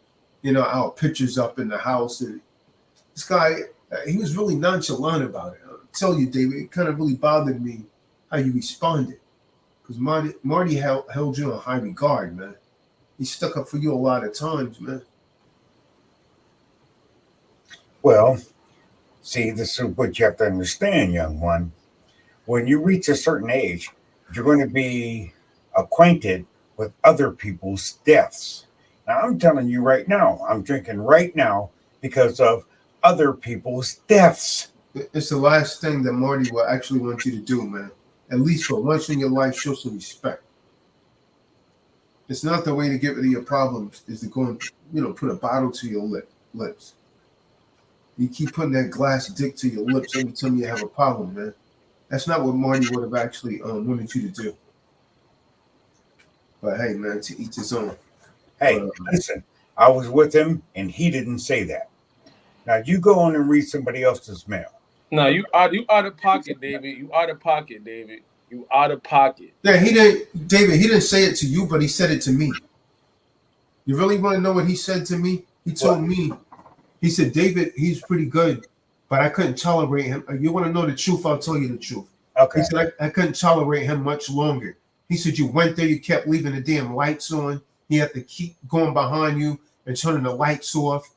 Speaker 1: our pictures up in the house, and this guy, he was really nonchalant about it. I'll tell you, David, it kind of really bothered me how you responded, because Marty held you in high regard, man. He stuck up for you a lot of times, man.
Speaker 5: Well, see, this is what you have to understand, young one. When you reach a certain age, you're going to be acquainted with other people's deaths. Now, I'm telling you right now, I'm drinking right now because of other people's deaths.
Speaker 1: It's the last thing that Marty will actually want you to do, man. At least for once in your life, show some respect. It's not the way to get rid of your problems, is to go and, put a bottle to your lips. You keep putting that glass dick to your lips every time you have a problem, man. That's not what Marty would have actually wanted you to do. But hey, man, to each his own.
Speaker 5: Hey, listen, I was with him and he didn't say that. Now you go on and read somebody else's mail.
Speaker 9: No, you out of pocket, David. You out of pocket, David. You out of pocket.
Speaker 1: Yeah, David, he didn't say it to you, but he said it to me. You really want to know what he said to me? He told me, he said, David, he's pretty good, but I couldn't tolerate him. You want to know the truth? I'll tell you the truth.
Speaker 5: Okay.
Speaker 1: He said, I couldn't tolerate him much longer. He said, you went there, you kept leaving the damn lights on. He had to keep going behind you and turning the lights off.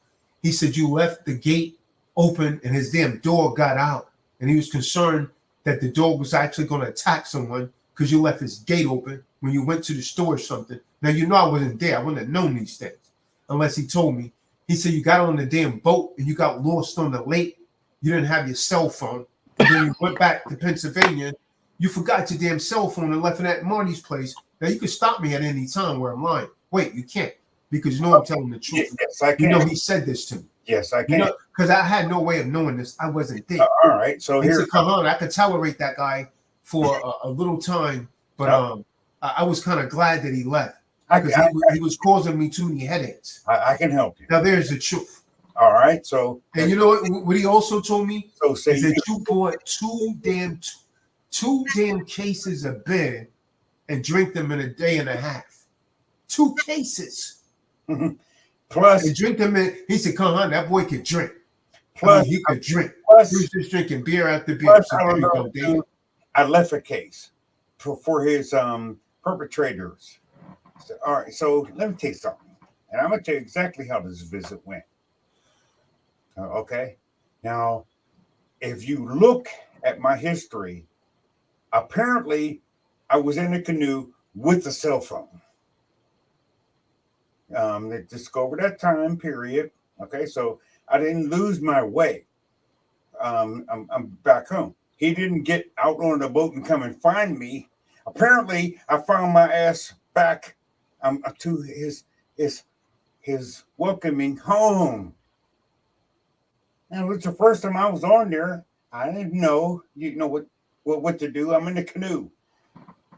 Speaker 1: He said, you left the gate open and his damn dog got out. And he was concerned that the dog was actually going to attack someone because you left his gate open when you went to the store or something. Now, I wasn't there. I wouldn't have known these things unless he told me. He said you got on the damn boat and you got lost on the lake. You didn't have your cell phone. And then you went back to Pennsylvania. You forgot your damn cell phone and left it at Marty's place. Now, you can stop me at any time where I'm lying. Wait, you can't, because I'm telling the truth.
Speaker 5: Yes, I can.
Speaker 1: He said this to me.
Speaker 5: Yes, I can.
Speaker 1: Because I had no way of knowing this. I wasn't there.
Speaker 5: All right. So
Speaker 1: he said, come on, I could tolerate that guy for a little time, but I was kind of glad that he left because he was causing me too many headaches.
Speaker 5: I can help you.
Speaker 1: Now, there's the truth.
Speaker 5: All right. So,
Speaker 1: and you know what he also told me?
Speaker 5: So say
Speaker 1: is that you bought two damn cases of beer and drink them in a day and a half. 2 cases.
Speaker 5: Plus,
Speaker 1: and drink them in. He said, come on, that boy could drink.
Speaker 5: Plus,
Speaker 1: he could drink.
Speaker 5: Plus,
Speaker 1: he was just drinking beer after beer.
Speaker 5: Plus,
Speaker 1: so there you go, David.
Speaker 5: I left a case for his perpetrators. So, all right, so let me tell you something. And I'm going to tell you exactly how this visit went. Okay? Now, if you look at my history, apparently I was in a canoe with a cell phone. Just go over that time period. Okay, so I didn't lose my way. I'm back home. He didn't get out on the boat and come and find me. Apparently, I found my ass back to his welcoming home. And it was the first time I was on there. I didn't know, what to do. I'm in the canoe.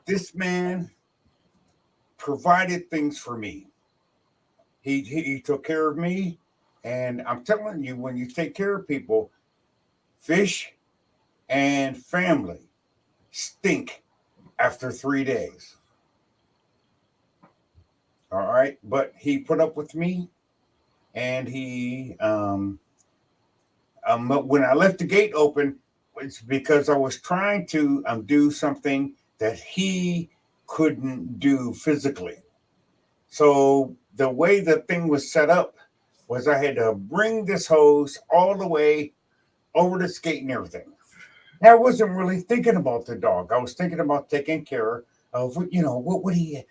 Speaker 5: This man provided things for me. He took care of me, and I'm telling you, when you take care of people, fish and family stink after 3 days. All right, but he put up with me, and he when I left the gate open, it's because I was trying to do something that he couldn't do physically. So the way the thing was set up was I had to bring this hose all the way over the skate and everything. I wasn't really thinking about the dog. I was thinking about taking care of, what would he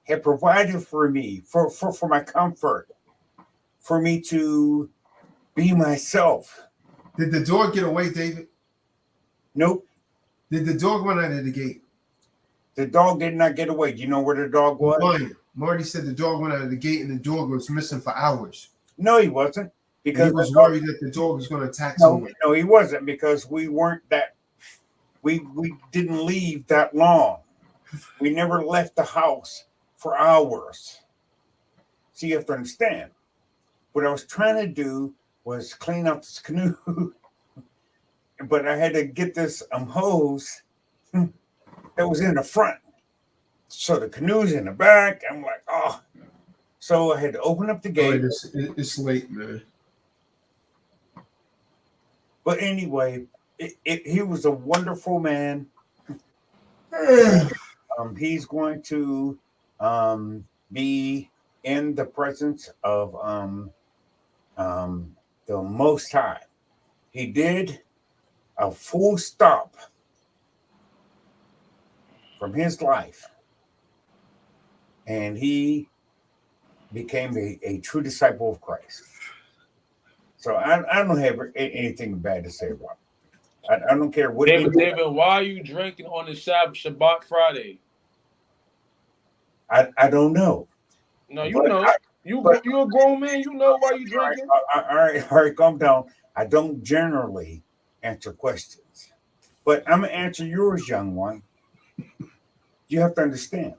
Speaker 5: have provided for me, for my comfort, for me to be myself.
Speaker 1: Did the dog get away, David?
Speaker 5: Nope.
Speaker 1: Did the dog run out of the gate?
Speaker 5: The dog did not get away. Do you know where the dog was?
Speaker 1: Fine. Marty said the dog went out of the gate and the dog was missing for hours.
Speaker 5: No, he wasn't. Because
Speaker 1: he was worried that the dog was going to attack someone.
Speaker 5: No, he wasn't, because we didn't leave that long. We never left the house for hours. So you have to understand. What I was trying to do was clean out this canoe, but I had to get this hose that was in the front. So the canoe's in the back. I'm like, oh. So I had to open up the gate.
Speaker 1: It's late, man.
Speaker 5: But anyway, he was a wonderful man. He's going to be in the presence of the Most High. He did a full stop from his life, and he became a true disciple of Christ. So I don't have anything bad to say about it. I don't care what.
Speaker 9: David, why are you drinking on the Shabbat Friday?
Speaker 5: I don't know.
Speaker 9: No, you know. You're a grown man. You know why you drinking.
Speaker 5: All right, calm down. I don't generally answer questions, but I'm gonna answer yours, young one. You have to understand.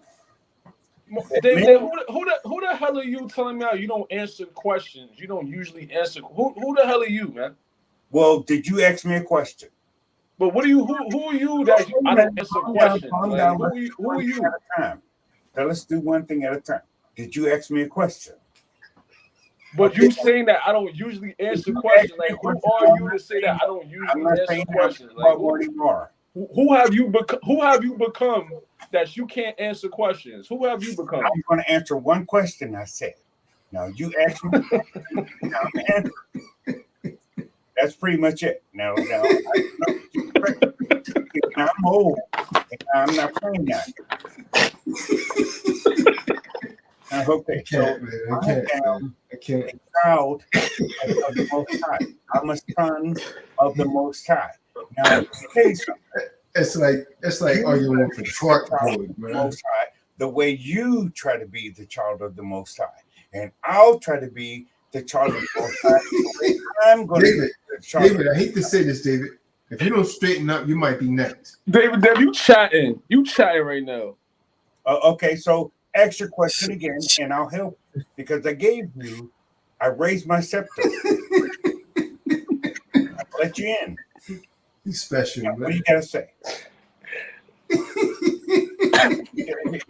Speaker 9: David, who the hell are you telling me how you don't answer questions? You don't usually answer. Who the hell are you, man?
Speaker 5: Well, did you ask me a question?
Speaker 9: But what are you? Who are you that I don't answer questions? Like, who are you?
Speaker 5: At a time. Now let's do one thing at a time. Did you ask me a question?
Speaker 9: But you saying that I don't usually answer questions. Like, who are you to say that I don't usually answer questions? Like,
Speaker 5: Marty Marr.
Speaker 9: Who have you become that you can't answer questions? Who have you become?
Speaker 5: I'm going to answer one question I said. Now you ask me. Now I'm answering. That's pretty much it. Now I'm old. I'm not playing that. Okay, I can't. A child of the Most High. I'm a son of the Most High. Now, let me tell you something.
Speaker 1: It's like arguing for chalkboard, man.
Speaker 5: Most High, the way you try to be the child of the Most High, and I'll try to be the child of the Most High. I'm going to be the child.
Speaker 1: David, I hate to say this, David. If you don't straighten up, you might be next.
Speaker 9: David, you chatting. You chatting right now.
Speaker 5: Okay, so ask your question again, and I'll help because I raised my scepter. I let you in.
Speaker 1: He's special.
Speaker 5: Now, what do you gotta say? You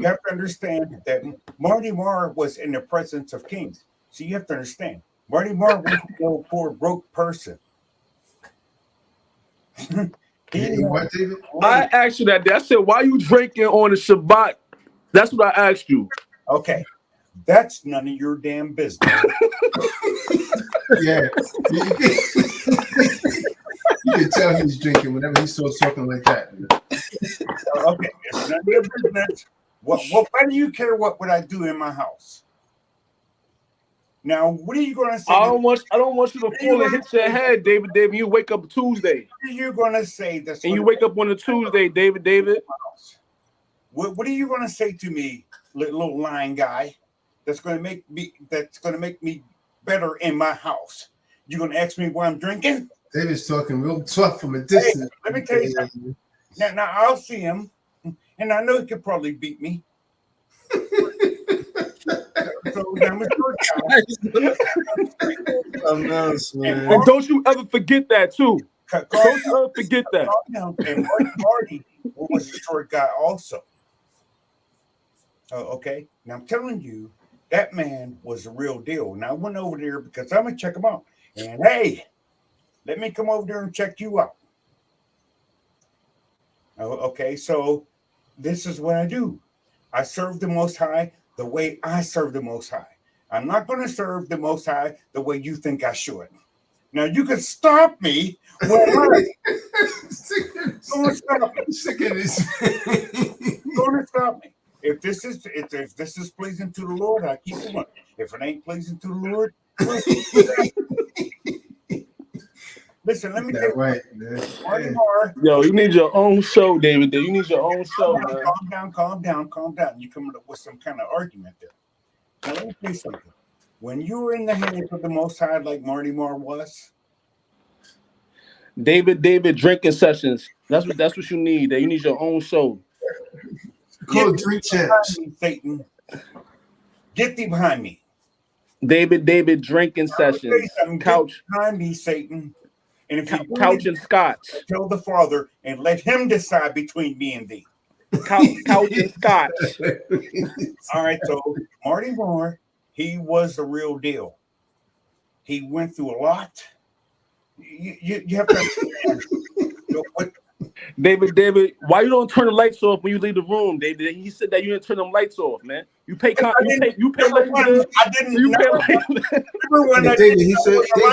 Speaker 5: have to understand that Marty Marr was in the presence of kings. So you have to understand, Marty Marr was no poor broke person.
Speaker 9: I asked you that. I said, why are you drinking on the Shabbat? That's what I asked you.
Speaker 5: Okay. That's none of your damn business.
Speaker 1: Yeah. You can tell he's drinking whenever he starts talking like that.
Speaker 5: Okay. It's none of your business. Why do you care what I do in my house? Now, what are you going to say?
Speaker 9: I don't want you to fall and hit your head, David. David, you wake up Tuesday.
Speaker 5: What are you going to say? That's
Speaker 9: and you wake up on a Tuesday, David.
Speaker 5: What are you going to say to me, little lying guy? That's going to make me better in my house. You going to ask me why I'm drinking?
Speaker 1: David's talking real tough from a distance.
Speaker 5: Hey, let me tell you something. Now I'll see him, and I know he could probably beat me. So I'm a short guy.
Speaker 9: And don't you ever forget that too. Don't you ever forget that.
Speaker 5: And Marty was a short guy also. Okay. Now I'm telling you, that man was the real deal. Now I went over there because I'm gonna check him out. And hey, let me come over there and check you out. Okay, so this is what I do. I serve the Most High the way I serve the Most High. I'm not going to serve the Most High the way you think I should. Now you can stop me when don't stop me. Don't stop me. If this is pleasing to the Lord, I keep it on. If it ain't pleasing to the Lord, listen, let me tell you,
Speaker 1: right,
Speaker 5: Marty Marr.
Speaker 9: Yo, you need your own show, David. You need your own show, man.
Speaker 5: Calm down. You're coming up with some kind of argument there. Now, let me tell you something. When you were in the hands of the Most High, like Marty Marr was,
Speaker 9: David drinking sessions. That's what you need. You need your own show.
Speaker 1: Called Drink Champs.
Speaker 5: Satan, get thee behind me.
Speaker 9: David drinking sessions. Couch
Speaker 5: behind me, Satan. And if you
Speaker 9: couch and scotch,
Speaker 5: tell the Father and let him decide between me and thee.
Speaker 9: Couch and scotch.
Speaker 5: All right, so Marty Marr, he was the real deal. He went through a lot. You have to understand.
Speaker 9: David, why you don't turn the lights off when you leave the room, David? He said that you didn't turn them lights off, man. You pay lights.
Speaker 5: I didn't.
Speaker 1: David,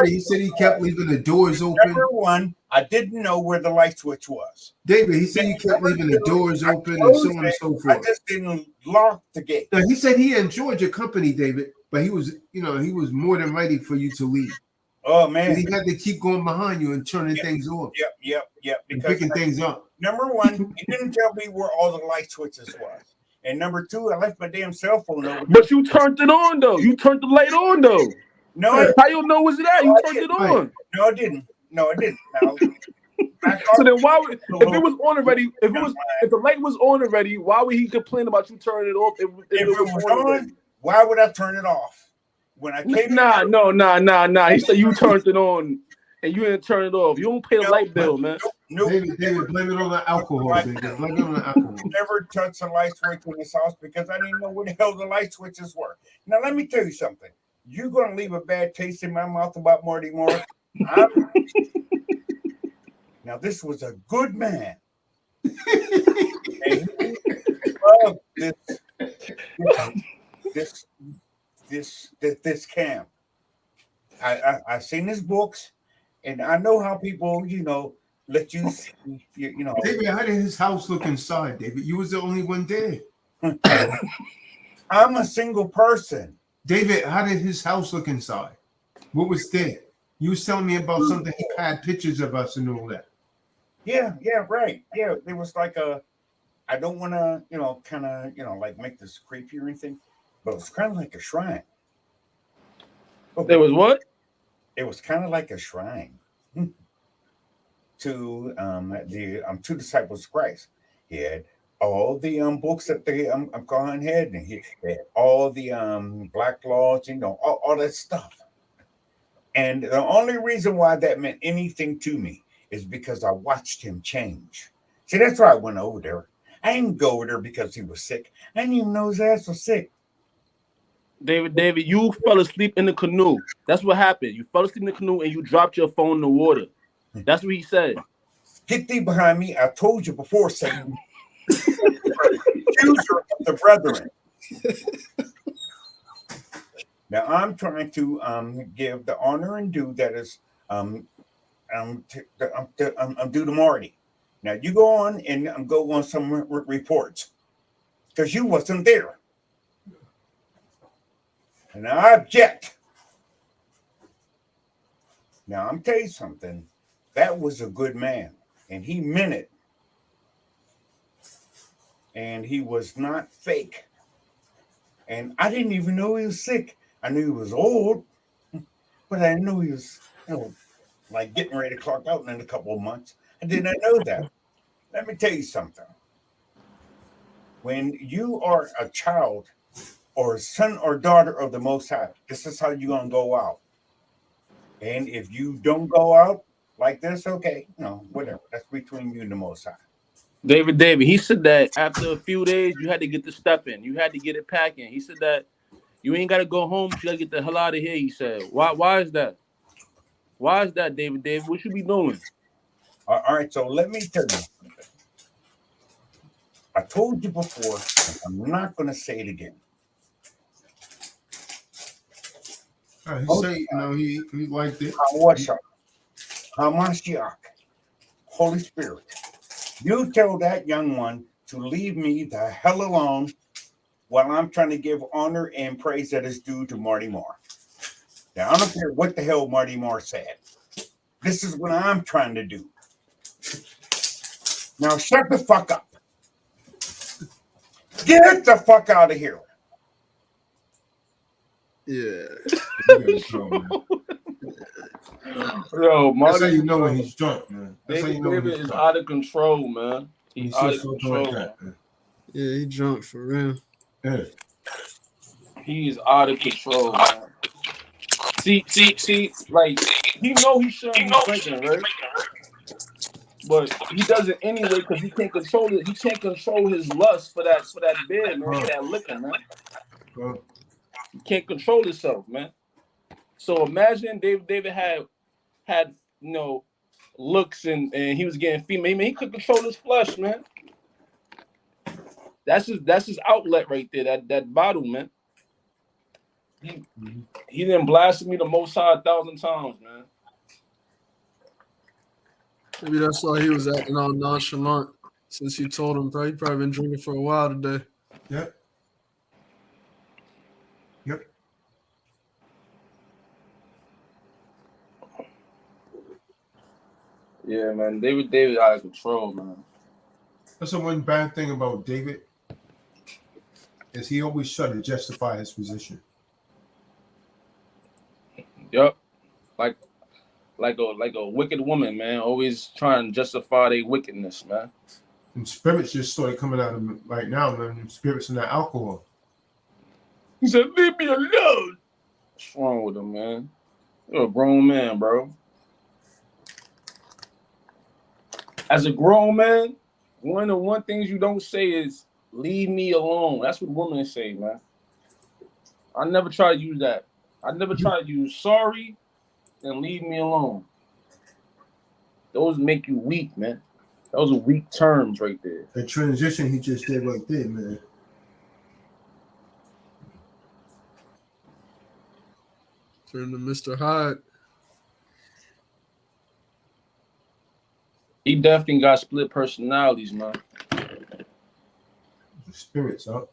Speaker 1: he said he kept leaving the doors open.
Speaker 5: Number one, I didn't know where the light switch was.
Speaker 1: David, he said he kept leaving the doors open and so on and so forth.
Speaker 5: I just didn't lock the gate.
Speaker 1: Now, he said he enjoyed your company, David, but he was more than ready for you to leave.
Speaker 5: Oh man,
Speaker 1: he had to keep going behind you and turning things off.
Speaker 5: Yep.
Speaker 1: And picking things up.
Speaker 5: Number one, he didn't tell me where all the light switches was. And number two, I left my damn cell phone over.
Speaker 9: But you turned it on though. You turned the light on though.
Speaker 5: No,
Speaker 9: how you know was it that? You turned it on.
Speaker 5: No, I didn't. Now,
Speaker 9: so then why would, if it was on already, if the light was on already, why would he complain about you turning it off? If it was on,
Speaker 5: why would I turn it off? When I came
Speaker 9: Nah. He said you turned it on and you didn't turn it off. You don't pay the light bill, man.
Speaker 1: David, blame it on the alcohol. David. Blame it on the alcohol.
Speaker 5: Never touched a light switch in this house because I didn't know where the hell the light switches were. Now let me tell you something. You're gonna leave a bad taste in my mouth about Marty Marr. Now this was a good man. And he loved this camp. I've seen his books, and I know how people, let you see,
Speaker 1: David, how did his house look inside, David? You was the only one there.
Speaker 5: I'm a single person.
Speaker 1: David, how did his house look inside? What was there? You was telling me about something. He had pictures of us and all that.
Speaker 5: Yeah, right. Yeah, there was like I don't want to, like make this creepy or anything, but it was kind of like a shrine.
Speaker 9: Okay. There was what?
Speaker 5: It was kind of like a shrine to the two disciples of Christ. He had all the books that Kohan had, and he had all the black laws, all that stuff. And the only reason why that meant anything to me is because I watched him change. See, that's why I went over there. I didn't go over there because he was sick. I didn't even know his ass was sick.
Speaker 9: David, you fell asleep in the canoe. That's what happened. You fell asleep in the canoe and you dropped your phone in the water. That's what he said.
Speaker 5: Get thee behind me. I told you before, Satan. Accuser of the brethren. Now I'm trying to give the honor and due that is I'm due to Marty. Now you go on and go on some reports because you wasn't there. And I object Now, I'm tell you something. That was a good man, and he meant it. And he was not fake. And I didn't even know he was sick. I knew he was old, but I knew he was, like getting ready to clock out in a couple of months. I did not know that. Let me tell you something. When you are a child or a son or daughter of the Most High, this is how you're going to go out. And if you don't go out like this, okay, whatever. That's between you and the Most High.
Speaker 9: David, he said that after a few days, you had to get the step in. You had to get it packing. He said that you ain't got to go home, but you got to get the hell out of here, he said. Why is that? Why is that, David? What you be doing?
Speaker 5: All right, so let me tell you something. I told you before, and I'm not going to say it again.
Speaker 1: He liked it.
Speaker 5: Hamashiach, Holy Spirit, you tell that young one to leave me the hell alone while I'm trying to give honor and praise that is due to Marty Marr. Now, I don't care what the hell Marty Marr said. This is what I'm trying to do. Now, shut the fuck up. Get the fuck out of here.
Speaker 4: Yeah.
Speaker 9: Yo, Marty,
Speaker 1: that's how you know when he's drunk, man. That's
Speaker 9: David,
Speaker 1: how you know
Speaker 9: David is out of control, man. He's out of control.
Speaker 1: Like that, man.
Speaker 4: Yeah, he drunk for real.
Speaker 1: Yeah.
Speaker 9: He is out of control, man. See, like he know he shouldn't be drinking, right? But he does it anyway because he can't control it. He can't control his lust for that beer, man, for that liquor, man. He can't control himself, man. So imagine David had looks and he was getting female. Man, he couldn't control his flesh, man. That's his outlet right there. That bottle, man. He didn't blaspheme the Most High 1,000 times, man.
Speaker 4: Maybe that's why he was acting all nonchalant since he told him, bro. He probably been drinking for a while today.
Speaker 1: Yep.
Speaker 9: Yeah, man. David out of control, man.
Speaker 1: That's the one bad thing about David is he always tried to justify his position.
Speaker 9: Yep. Like a wicked woman, man. Always trying to justify their wickedness, man.
Speaker 1: And spirits just started coming out of him right now, man. Spirits and that alcohol.
Speaker 9: He said, leave me alone. What's wrong with him, man? You're a grown man, bro. As a grown man, one of the one things you don't say is leave me alone. That's what women say, man. I never try to use that. I never try to use sorry and leave me alone. Those make you weak, man. Those are weak terms right there.
Speaker 1: The transition he just did right there, man.
Speaker 4: Turn to Mr. Hyde.
Speaker 9: He definitely got split personalities, man.
Speaker 1: The spirits up.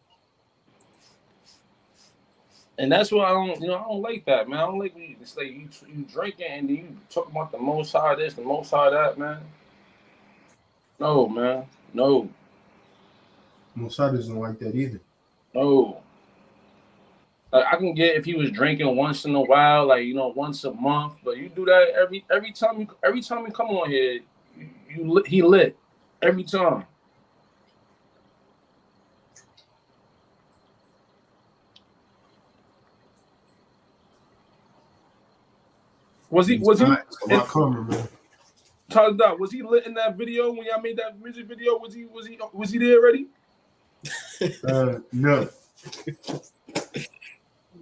Speaker 9: And that's why I don't like that, man. I don't like when it's like you drinking and then you talk about the Most High this, the Most High that, man. No, man. No.
Speaker 1: Mosai doesn't like that either.
Speaker 9: No. Like, I can get if he was drinking once in a while, like once a month, but you do that every time you come on here, he lit every time. Was he
Speaker 1: Coming, man.
Speaker 9: Was he lit in that video when y'all made that music video? Was he there already?
Speaker 1: No.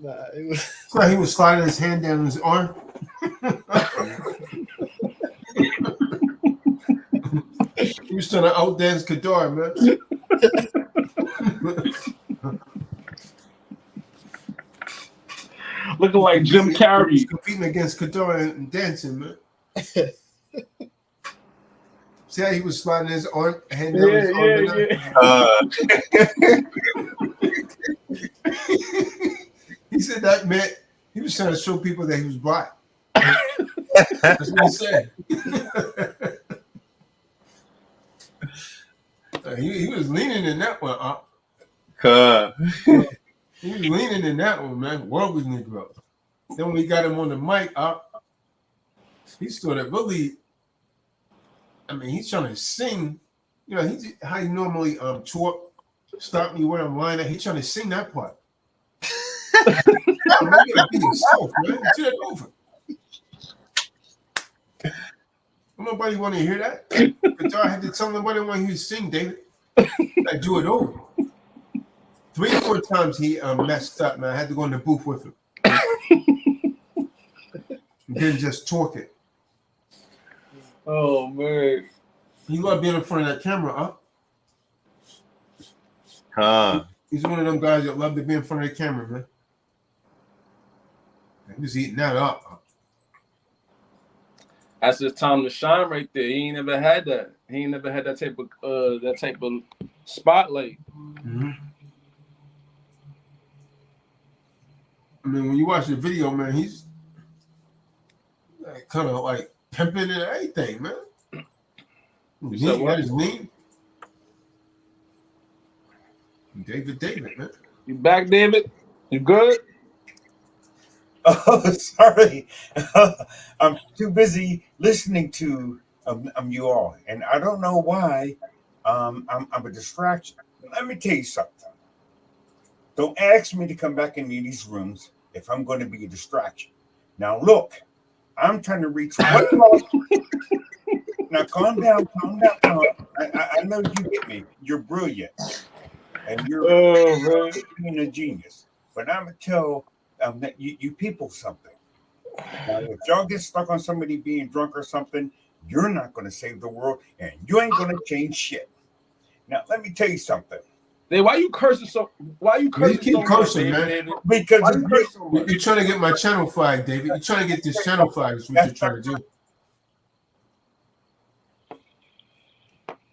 Speaker 4: Nah, it was...
Speaker 1: So he was sliding his hand down his arm. He was trying to outdance Kadar, man.
Speaker 9: Looking like Jim Carrey.
Speaker 1: He's competing against Kadar and dancing, man. See how he was sliding his arm, hand down his arm? He said that meant he was trying to show people that he was black. That's what he said. He was leaning in that one. He was leaning in that one, man. Worldly Negro. Then when we got him on the mic, he sort of really. I mean, he's trying to sing. You know, he's how he normally talk. Stop me where I'm lying at. He's trying to sing that part. Man, you gotta be yourself, man. Do that over. Nobody want to hear that. But I had to tell nobody want to hear you sing, David. I do it over. 3 or 4 times he messed up, man. I had to go in the booth with him. And then just talk it.
Speaker 9: Oh man.
Speaker 1: You love being in front of that camera, He's one of them guys that love to be in front of the camera, man. He's eating that up.
Speaker 9: That's his time to shine right there. He ain't never had that. He ain't never had that type of spotlight.
Speaker 1: Mm-hmm. I mean, when you watch the video, man, he's kind of like pimping and everything, man. He got his name. David, man.
Speaker 9: You back, David? You good?
Speaker 5: Oh, sorry. I'm too busy listening to you all, and I don't know why. I'm a distraction. Let me tell you something. Don't ask me to come back into these rooms if I'm going to be a distraction. Now, look, I'm trying to reach one lost. Now, calm down. I know you get me. You're brilliant, and you're being a genius. But I'm gonna tell that you people something. Now, if y'all get stuck on somebody being drunk or something, you're not going to save the world, and you ain't going to change shit. Now, let me tell you something.
Speaker 9: Hey, why you cursing so? Why you cursing?
Speaker 1: You keep cursing, man.
Speaker 9: David?
Speaker 5: Because
Speaker 1: you're trying to get my channel flag, David. You're trying to get this channel flag. Is what you're trying to do.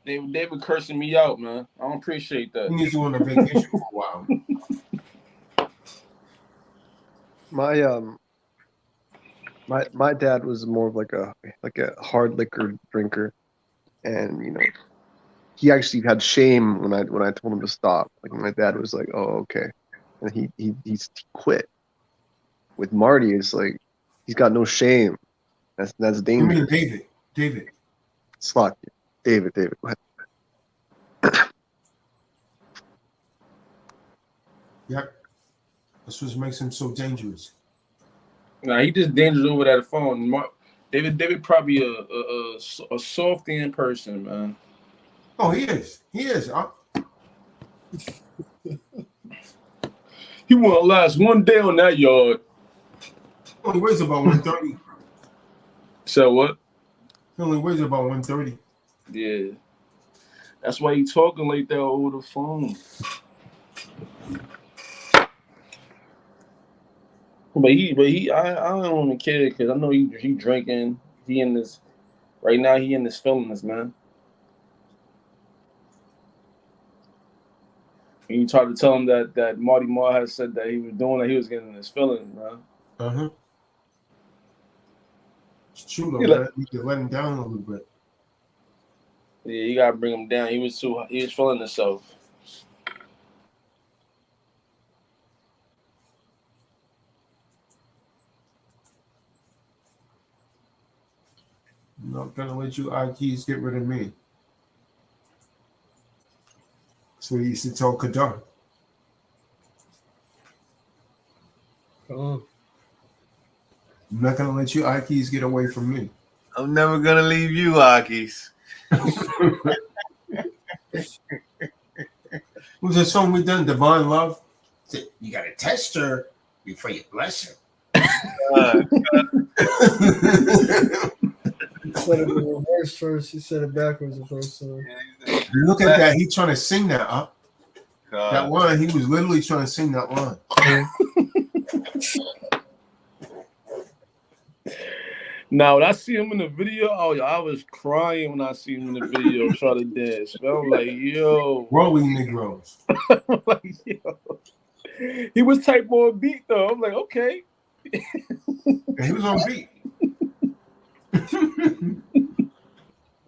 Speaker 9: David cursing me out, man. I don't appreciate that.
Speaker 1: He needs to go on a vacation for a while.
Speaker 11: My dad was more of like a hard liquor drinker, and you know, he actually had shame when I told him to stop. Like my dad was like, "Oh, okay," and he quit. With Marty, it's like he's got no shame. That's dangerous.
Speaker 1: You mean David?
Speaker 11: Slock. David, go ahead.
Speaker 1: Yep. That's what makes him so dangerous.
Speaker 9: Nah, he just dangerous over that phone. David probably a softy in person, man.
Speaker 1: Oh, he is. He
Speaker 9: won't last one day on that yard.
Speaker 1: He only weighs about 130.
Speaker 9: So what?
Speaker 1: He only weighs about 130.
Speaker 9: Yeah. That's why he talking like that over the phone. But I don't even care because I know he drinking. He in this right now. He in his feelings, man. And you tried to tell him that Marty Marr had said that he was doing that. He was getting his feelings, man.
Speaker 1: It's true, though, man. You can let him down a little bit.
Speaker 9: Yeah, you gotta bring him down. He was feeling himself.
Speaker 1: I'm not gonna let you IKs get rid of me. That's what he used to tell Kadar.
Speaker 4: Oh.
Speaker 1: I'm not gonna let you IKs get away from me.
Speaker 13: I'm never gonna leave you, Akis.
Speaker 1: Was there song we done, Divine Love? You gotta test her before you bless her.
Speaker 4: He said it in reverse first. He said it backwards the first time.
Speaker 1: Look at that. He's trying to sing that up. That line, he was literally trying to sing that line.
Speaker 9: Now, when I see him in the video, I was crying when I see him in the video try to dance. I'm like, yo.
Speaker 1: Rolling Negroes.
Speaker 9: Like, yo. He was type on beat, though. I'm like, okay.
Speaker 1: He was on beat.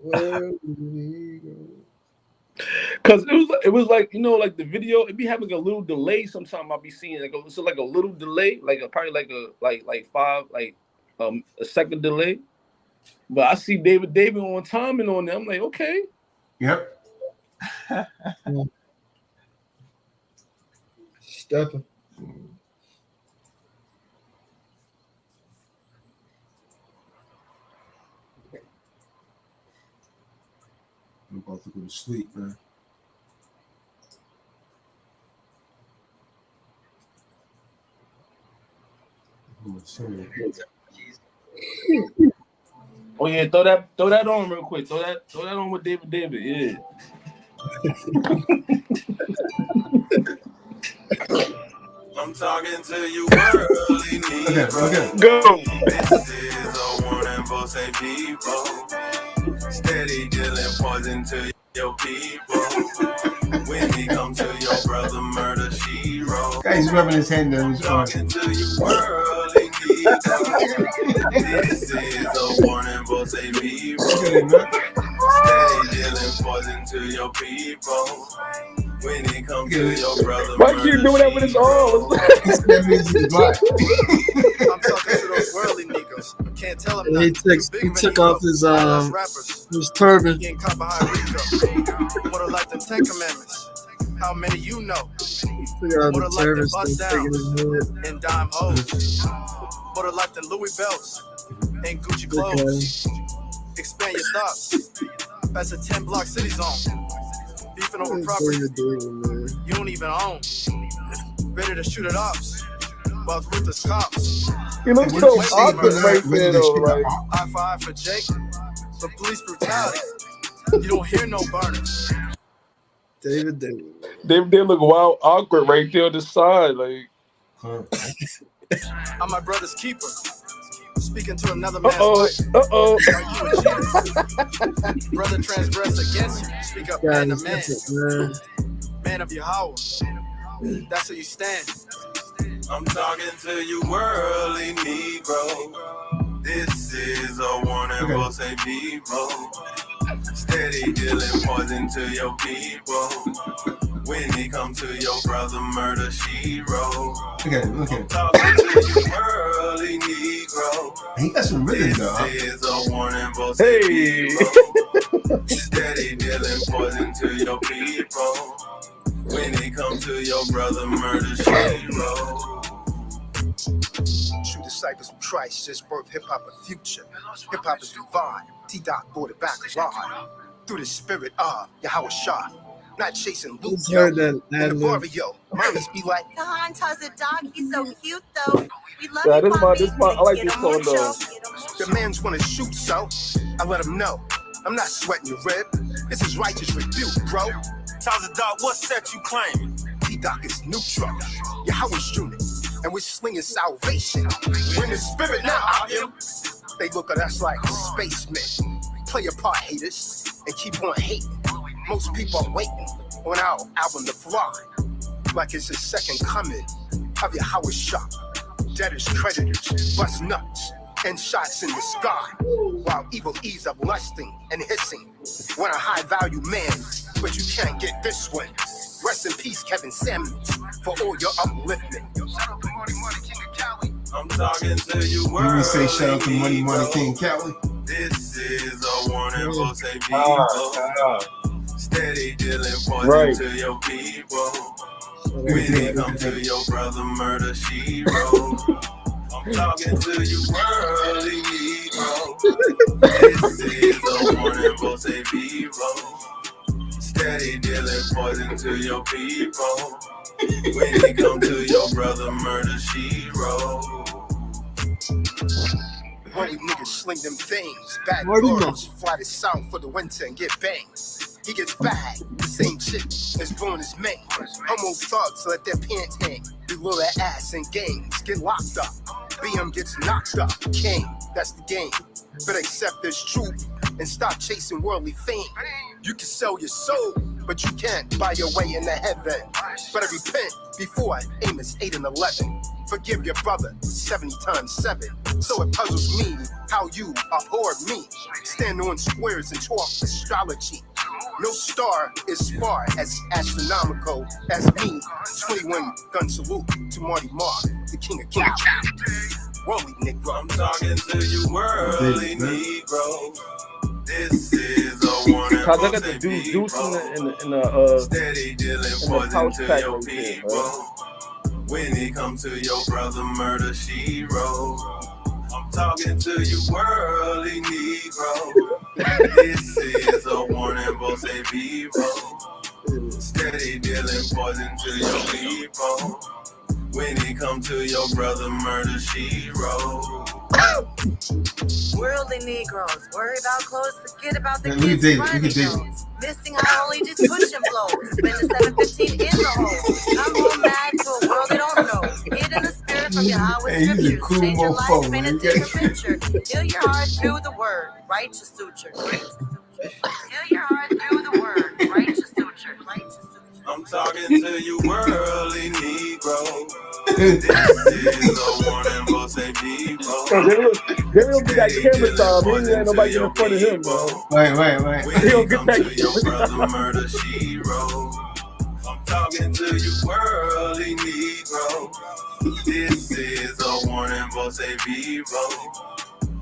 Speaker 4: Where we go?
Speaker 9: Cause it was like, you know, like the video, it be having a little delay. Sometimes I'll be seeing like a little delay, like probably like a second delay. But I see David on time and on there. I'm like, okay.
Speaker 1: Yep.
Speaker 4: Stepping.
Speaker 1: I'm about to go to sleep, man.
Speaker 9: Oh yeah, throw that on real quick. Throw that on with David. Yeah.
Speaker 13: I'm talking to you early,
Speaker 1: Okay.
Speaker 9: Go.
Speaker 13: This is a warning for say people. Steady dealing poison to your people. When he come to your brother, murder she wrote.
Speaker 1: Guys rubbing his hand down his arm.
Speaker 13: Talking to you early, this is a warning for say people. Steady dealing poison to your people. When it comes to your brother,
Speaker 9: why you doing that with his arms?
Speaker 14: I'm talking to those worldly niggas. Can't tell them
Speaker 4: He took off his turban.
Speaker 14: Getting caught behind Rico. What are like the 10 Commandments? How many you know? What are like the bust downs and dime hoes? What are like the Louis belts and Gucci clothes? Expand your thoughts. That's a 10-block city zone. Beefing over property you don't even own. Ready to shoot at ops while it's with the cops.
Speaker 9: He looks so awkward right there, though. Like,
Speaker 14: eye for eye for Jake. For police brutality, you don't hear no burners.
Speaker 4: David.
Speaker 9: They look wild awkward right there on the side. Like,
Speaker 14: I'm my brother's keeper. Speaking to another man's
Speaker 9: life.
Speaker 14: Brother transgress against you. Speak up, man to man. Man of Yahweh. That's how you stand.
Speaker 13: I'm talking to you worldly Negro. This is a warning for say people. Steady dealing poison to your people. When he come to your brother, murder she wrote.
Speaker 1: Okay.
Speaker 13: I'm talking to you worldly Negro.
Speaker 1: He got some rhythm, though.
Speaker 13: This is a warning for say people. Steady dealing poison to your people. When he come to your brother, murder she wrote.
Speaker 14: True disciples of Christ, just birth hip-hop a future. Hip-hop is divine. T-Dot brought it back alive. Through the spirit of Yahweh Shah. Not chasing loot, yo. In the barrio, mommies be like,
Speaker 15: the hunt has a dog, he's so cute though. We love
Speaker 9: yeah,
Speaker 15: you,
Speaker 9: this my, I like this song though.
Speaker 14: The man's wanna shoot, so I let him know. I'm not sweating your rib. This is righteous rebuke, bro.
Speaker 13: Tells the dog, what set you claiming?
Speaker 14: T-Doc is neutral. Yahweh's unit. And we're slinging salvation. We're in the spirit now, out here. They look at us like spacemen. Play your part, haters, and keep on hating. Most people are waiting on our album to fly. Like it's the second coming of Yahweh Shah. Debtors, creditors, bust nuts, and shots in the sky. While evil ease of lusting and hissing. Want a high-value man, but you can't get this one. Rest in peace, Kevin Samuels, for all your upliftment. Shout out to Marty Marr, King of Cali.
Speaker 13: I'm talking to you.
Speaker 1: When we say shout out to Marty Marr, King of Cali.
Speaker 13: This is a warning for say people. Steady dealing poison to your people. When they come to your brother, murder she wrote. I'm talking to you early, Negro. This is a warning for say people. Steady dealing poison to your people. When they come to your brother, murder she wrote.
Speaker 14: Holy niggas sling them things. Bad girls fly to south for the winter and get banged. He gets bagged. The same chick as born as May. Homo thugs let their pants hang. Below their ass and gangs get locked up. BM gets knocked up. King, that's the game. But accept this truth and stop chasing worldly fame. You can sell your soul, but you can't buy your way into heaven. Better repent before Amos 8 and 11. Forgive your brother 70 times 7. So it puzzles me how you abhor me. Stand on squares and talk astrology. No star is far as astronomical as me. 21 gun salute to Marty Marr, the king of cow. Worldly Negro.
Speaker 13: I'm talking to you, worldly Negro. This is a warning
Speaker 9: Cause I
Speaker 13: for
Speaker 9: got the
Speaker 13: say
Speaker 9: deuce
Speaker 13: people.
Speaker 9: in the
Speaker 13: Steady dealing
Speaker 9: in the
Speaker 13: poison
Speaker 9: pouch
Speaker 13: to
Speaker 9: pack
Speaker 13: your
Speaker 9: right there,
Speaker 13: people.
Speaker 9: bro.
Speaker 13: When it comes to your brother murder, she wrote. I'm talking to you, worldly Negro. This is a warning for say people. Steady dealing poison to your people. When it comes to your brother murder, she wrote.
Speaker 15: Worldly Negroes, worry about clothes, forget about the
Speaker 1: Man, look at
Speaker 15: kids
Speaker 1: David.
Speaker 15: running
Speaker 1: Look at David.
Speaker 15: nose. Missing high only just pushing blows. Spend the 715 in the hole. Come home mad to a world they don't know. Get in the spirit from your Yahweh
Speaker 1: Hey, he's a
Speaker 15: scriptures.
Speaker 1: cool
Speaker 15: Change your life,
Speaker 1: mofo,
Speaker 15: paint a
Speaker 1: man.
Speaker 15: different picture. Heal your heart through the word. Righteous suture. Heal your heart through the word. Righteous suture.
Speaker 13: I'm talking to you, worldly Negro. This is a warning for say people.
Speaker 9: They don't get that camera time. He ain't nobody get in front of him, bro.
Speaker 1: Right.
Speaker 13: When it comes to your brother murder, she wrote. I'm talking to you, worldly Negro. This is a warning for say people.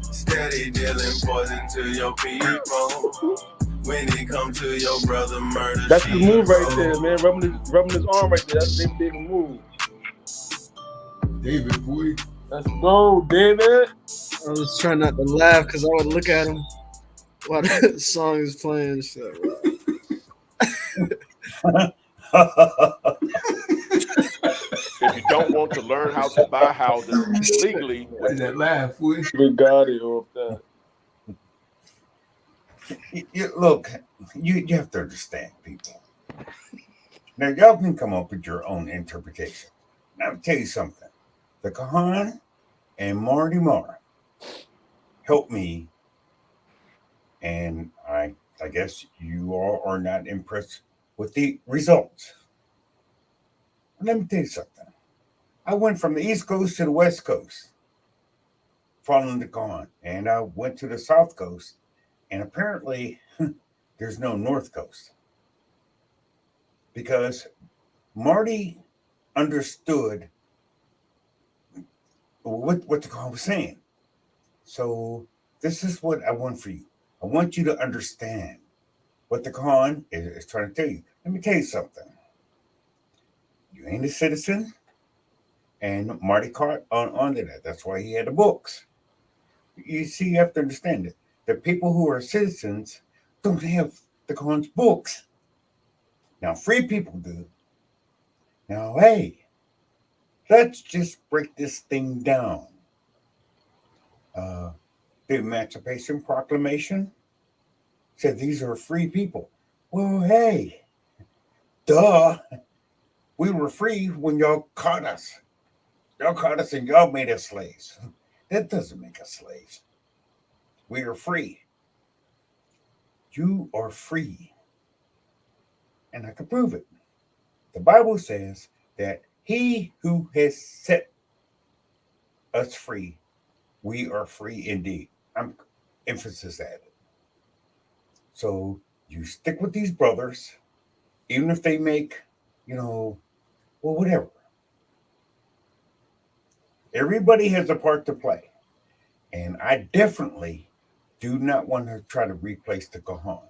Speaker 13: Steady dealing poison to your people. When it comes to your brother murder,
Speaker 9: That's the move right there, man. Rubbing his arm right there. That's David David move.
Speaker 1: David, boy.
Speaker 9: Let's go, David.
Speaker 4: I was trying not to laugh because I would look at him while the song is playing. So,
Speaker 16: If you don't want to learn how to buy houses legally,
Speaker 1: Why that laugh, boy?
Speaker 9: We got it off that.
Speaker 5: Look, you have to understand, people. Now, y'all can come up with your own interpretation. Now, I'll tell you something. The Kahan and Marty Marr helped me, and I guess you all are not impressed with the results. Let me tell you something. I went from the East Coast to the West Coast following the Kahan, and I went to the South Coast, and apparently there's no North Coast because Marty understood what the Kahan was saying. So this is what I want for you. I want you to understand what the Kahan is trying to tell you. Let me tell you something. You ain't a citizen, and Marty caught on to that. That's why he had the books. You see, you have to understand it. The people who are citizens don't have the Kahan's books. Now, free people do. Now, hey, let's just break this thing down. The Emancipation Proclamation said these are free people. Well, hey, duh. We were free when y'all caught us. Y'all caught us and y'all made us slaves. That doesn't make us slaves. We are free. You are free. And I can prove it. The Bible says that he who has set us free, we are free indeed. I'm emphasis at it. So you stick with these brothers, even if they make, well, whatever. Everybody has a part to play. And I definitely do not want to try to replace the Kahan.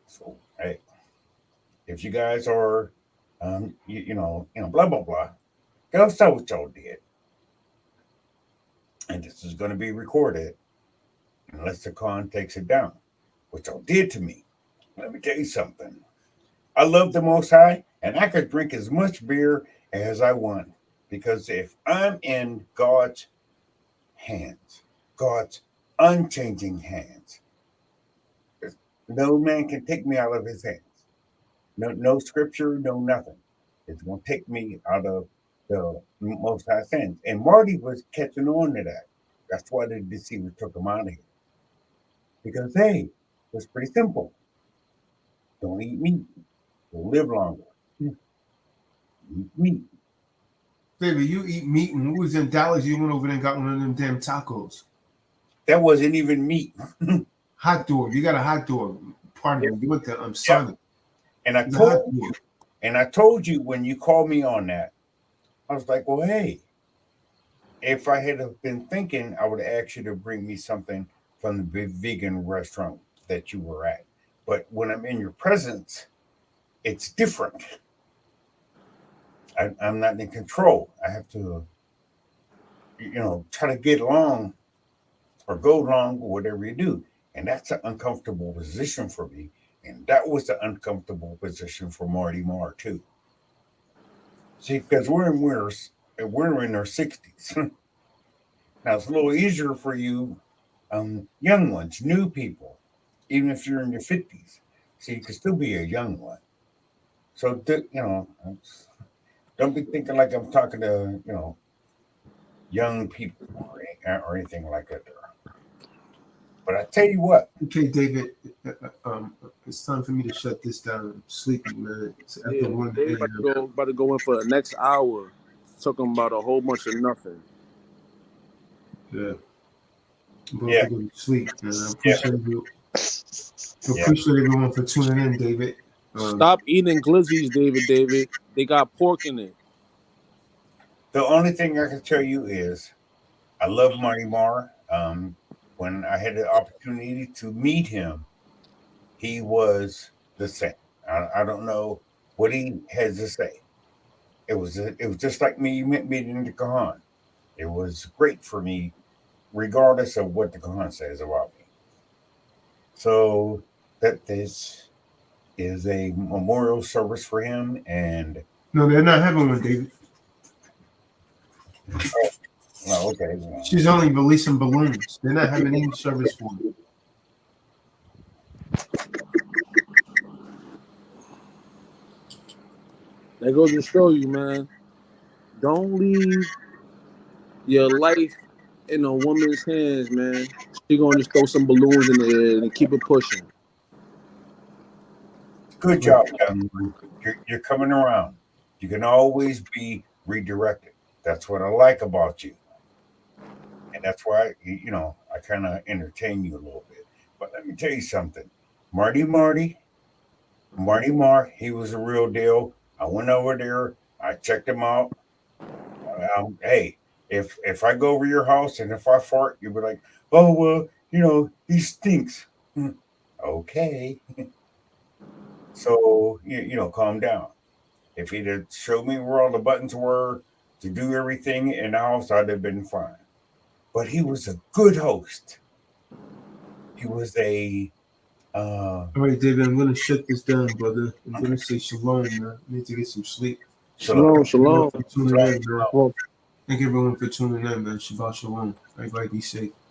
Speaker 5: So, hey, if you guys are, blah, blah, blah, go say what y'all did. And this is going to be recorded unless the Kahan takes it down, what y'all did to me. Let me tell you something. I love the Most High, and I could drink as much beer as I want because if I'm in God's hands, God's unchanging hands, no man can take me out of his hands. No scripture, no nothing. It's going to take me out of the Most High hands. And Marty was catching on to that. That's why the deceivers took him out of here. Because, hey, it's pretty simple. Don't eat meat. You'll live longer. Eat meat.
Speaker 1: David, you eat meat. When we was in Dallas, you went over there and got one of them damn tacos.
Speaker 5: That wasn't even meat.
Speaker 1: Hot dog. You got a hot dog. Pardon me. You went to Sonic.
Speaker 5: And I told you when you called me on that, I was like, well, hey, if I had been thinking, I would have asked you to bring me something from the big vegan restaurant that you were at. But when I'm in your presence, it's different. I'm not in control. I have to, try to get along or go along with whatever you do. And that's an uncomfortable position for me. And that was the uncomfortable position for Marty Marr, too. See, because we're in our 60s. Now, it's a little easier for you young ones, new people, even if you're in your 50s. So you can still be a young one. So, don't be thinking like I'm talking to, young people or anything like that. But I tell you what.
Speaker 1: Okay, David, it's time for me to shut this down. I'm sleepy, man. It's after 1
Speaker 9: They about to go in for the next hour, talking about a whole bunch of nothing.
Speaker 1: Yeah. I'm about to go to sleep, man. I appreciate you. Appreciate everyone for tuning in, David.
Speaker 9: Stop eating glizzies, David. They got pork in it.
Speaker 5: The only thing I can tell you is I love Marty Marr. When I had the opportunity to meet him, he was the same. I don't know what he has to say. It was just like me meeting the Kahan. It was great for me, regardless of what the Kahan says about me. So that this is a memorial service for him, and
Speaker 1: no, they're not having one, David.
Speaker 5: Oh, okay.
Speaker 1: She's only releasing balloons. They're not having any service for him.
Speaker 9: That goes to show you, man. Don't leave your life in a woman's hands, man. She gonna just throw some balloons in the air and keep it pushing.
Speaker 5: Good job, young man. You're coming around. You can always be redirected. That's what I like about you. And that's why, I kind of entertain you a little bit. But let me tell you something. Marty Marr, he was a real deal. I went over there. I checked him out. Hey, if I go over your house and if I fart, you'll be like, oh, well, he stinks. Okay. So, calm down. If he'd have showed me where all the buttons were to do everything in the house, I'd have been fine. But he was a good host. He was a.
Speaker 1: All right, David, I'm going to shut this down, brother. I'm going to say shalom, man. I need to get some sleep.
Speaker 9: Shalom.
Speaker 1: Thank you, everyone, for tuning in, man. Shabbat shalom. Everybody be safe.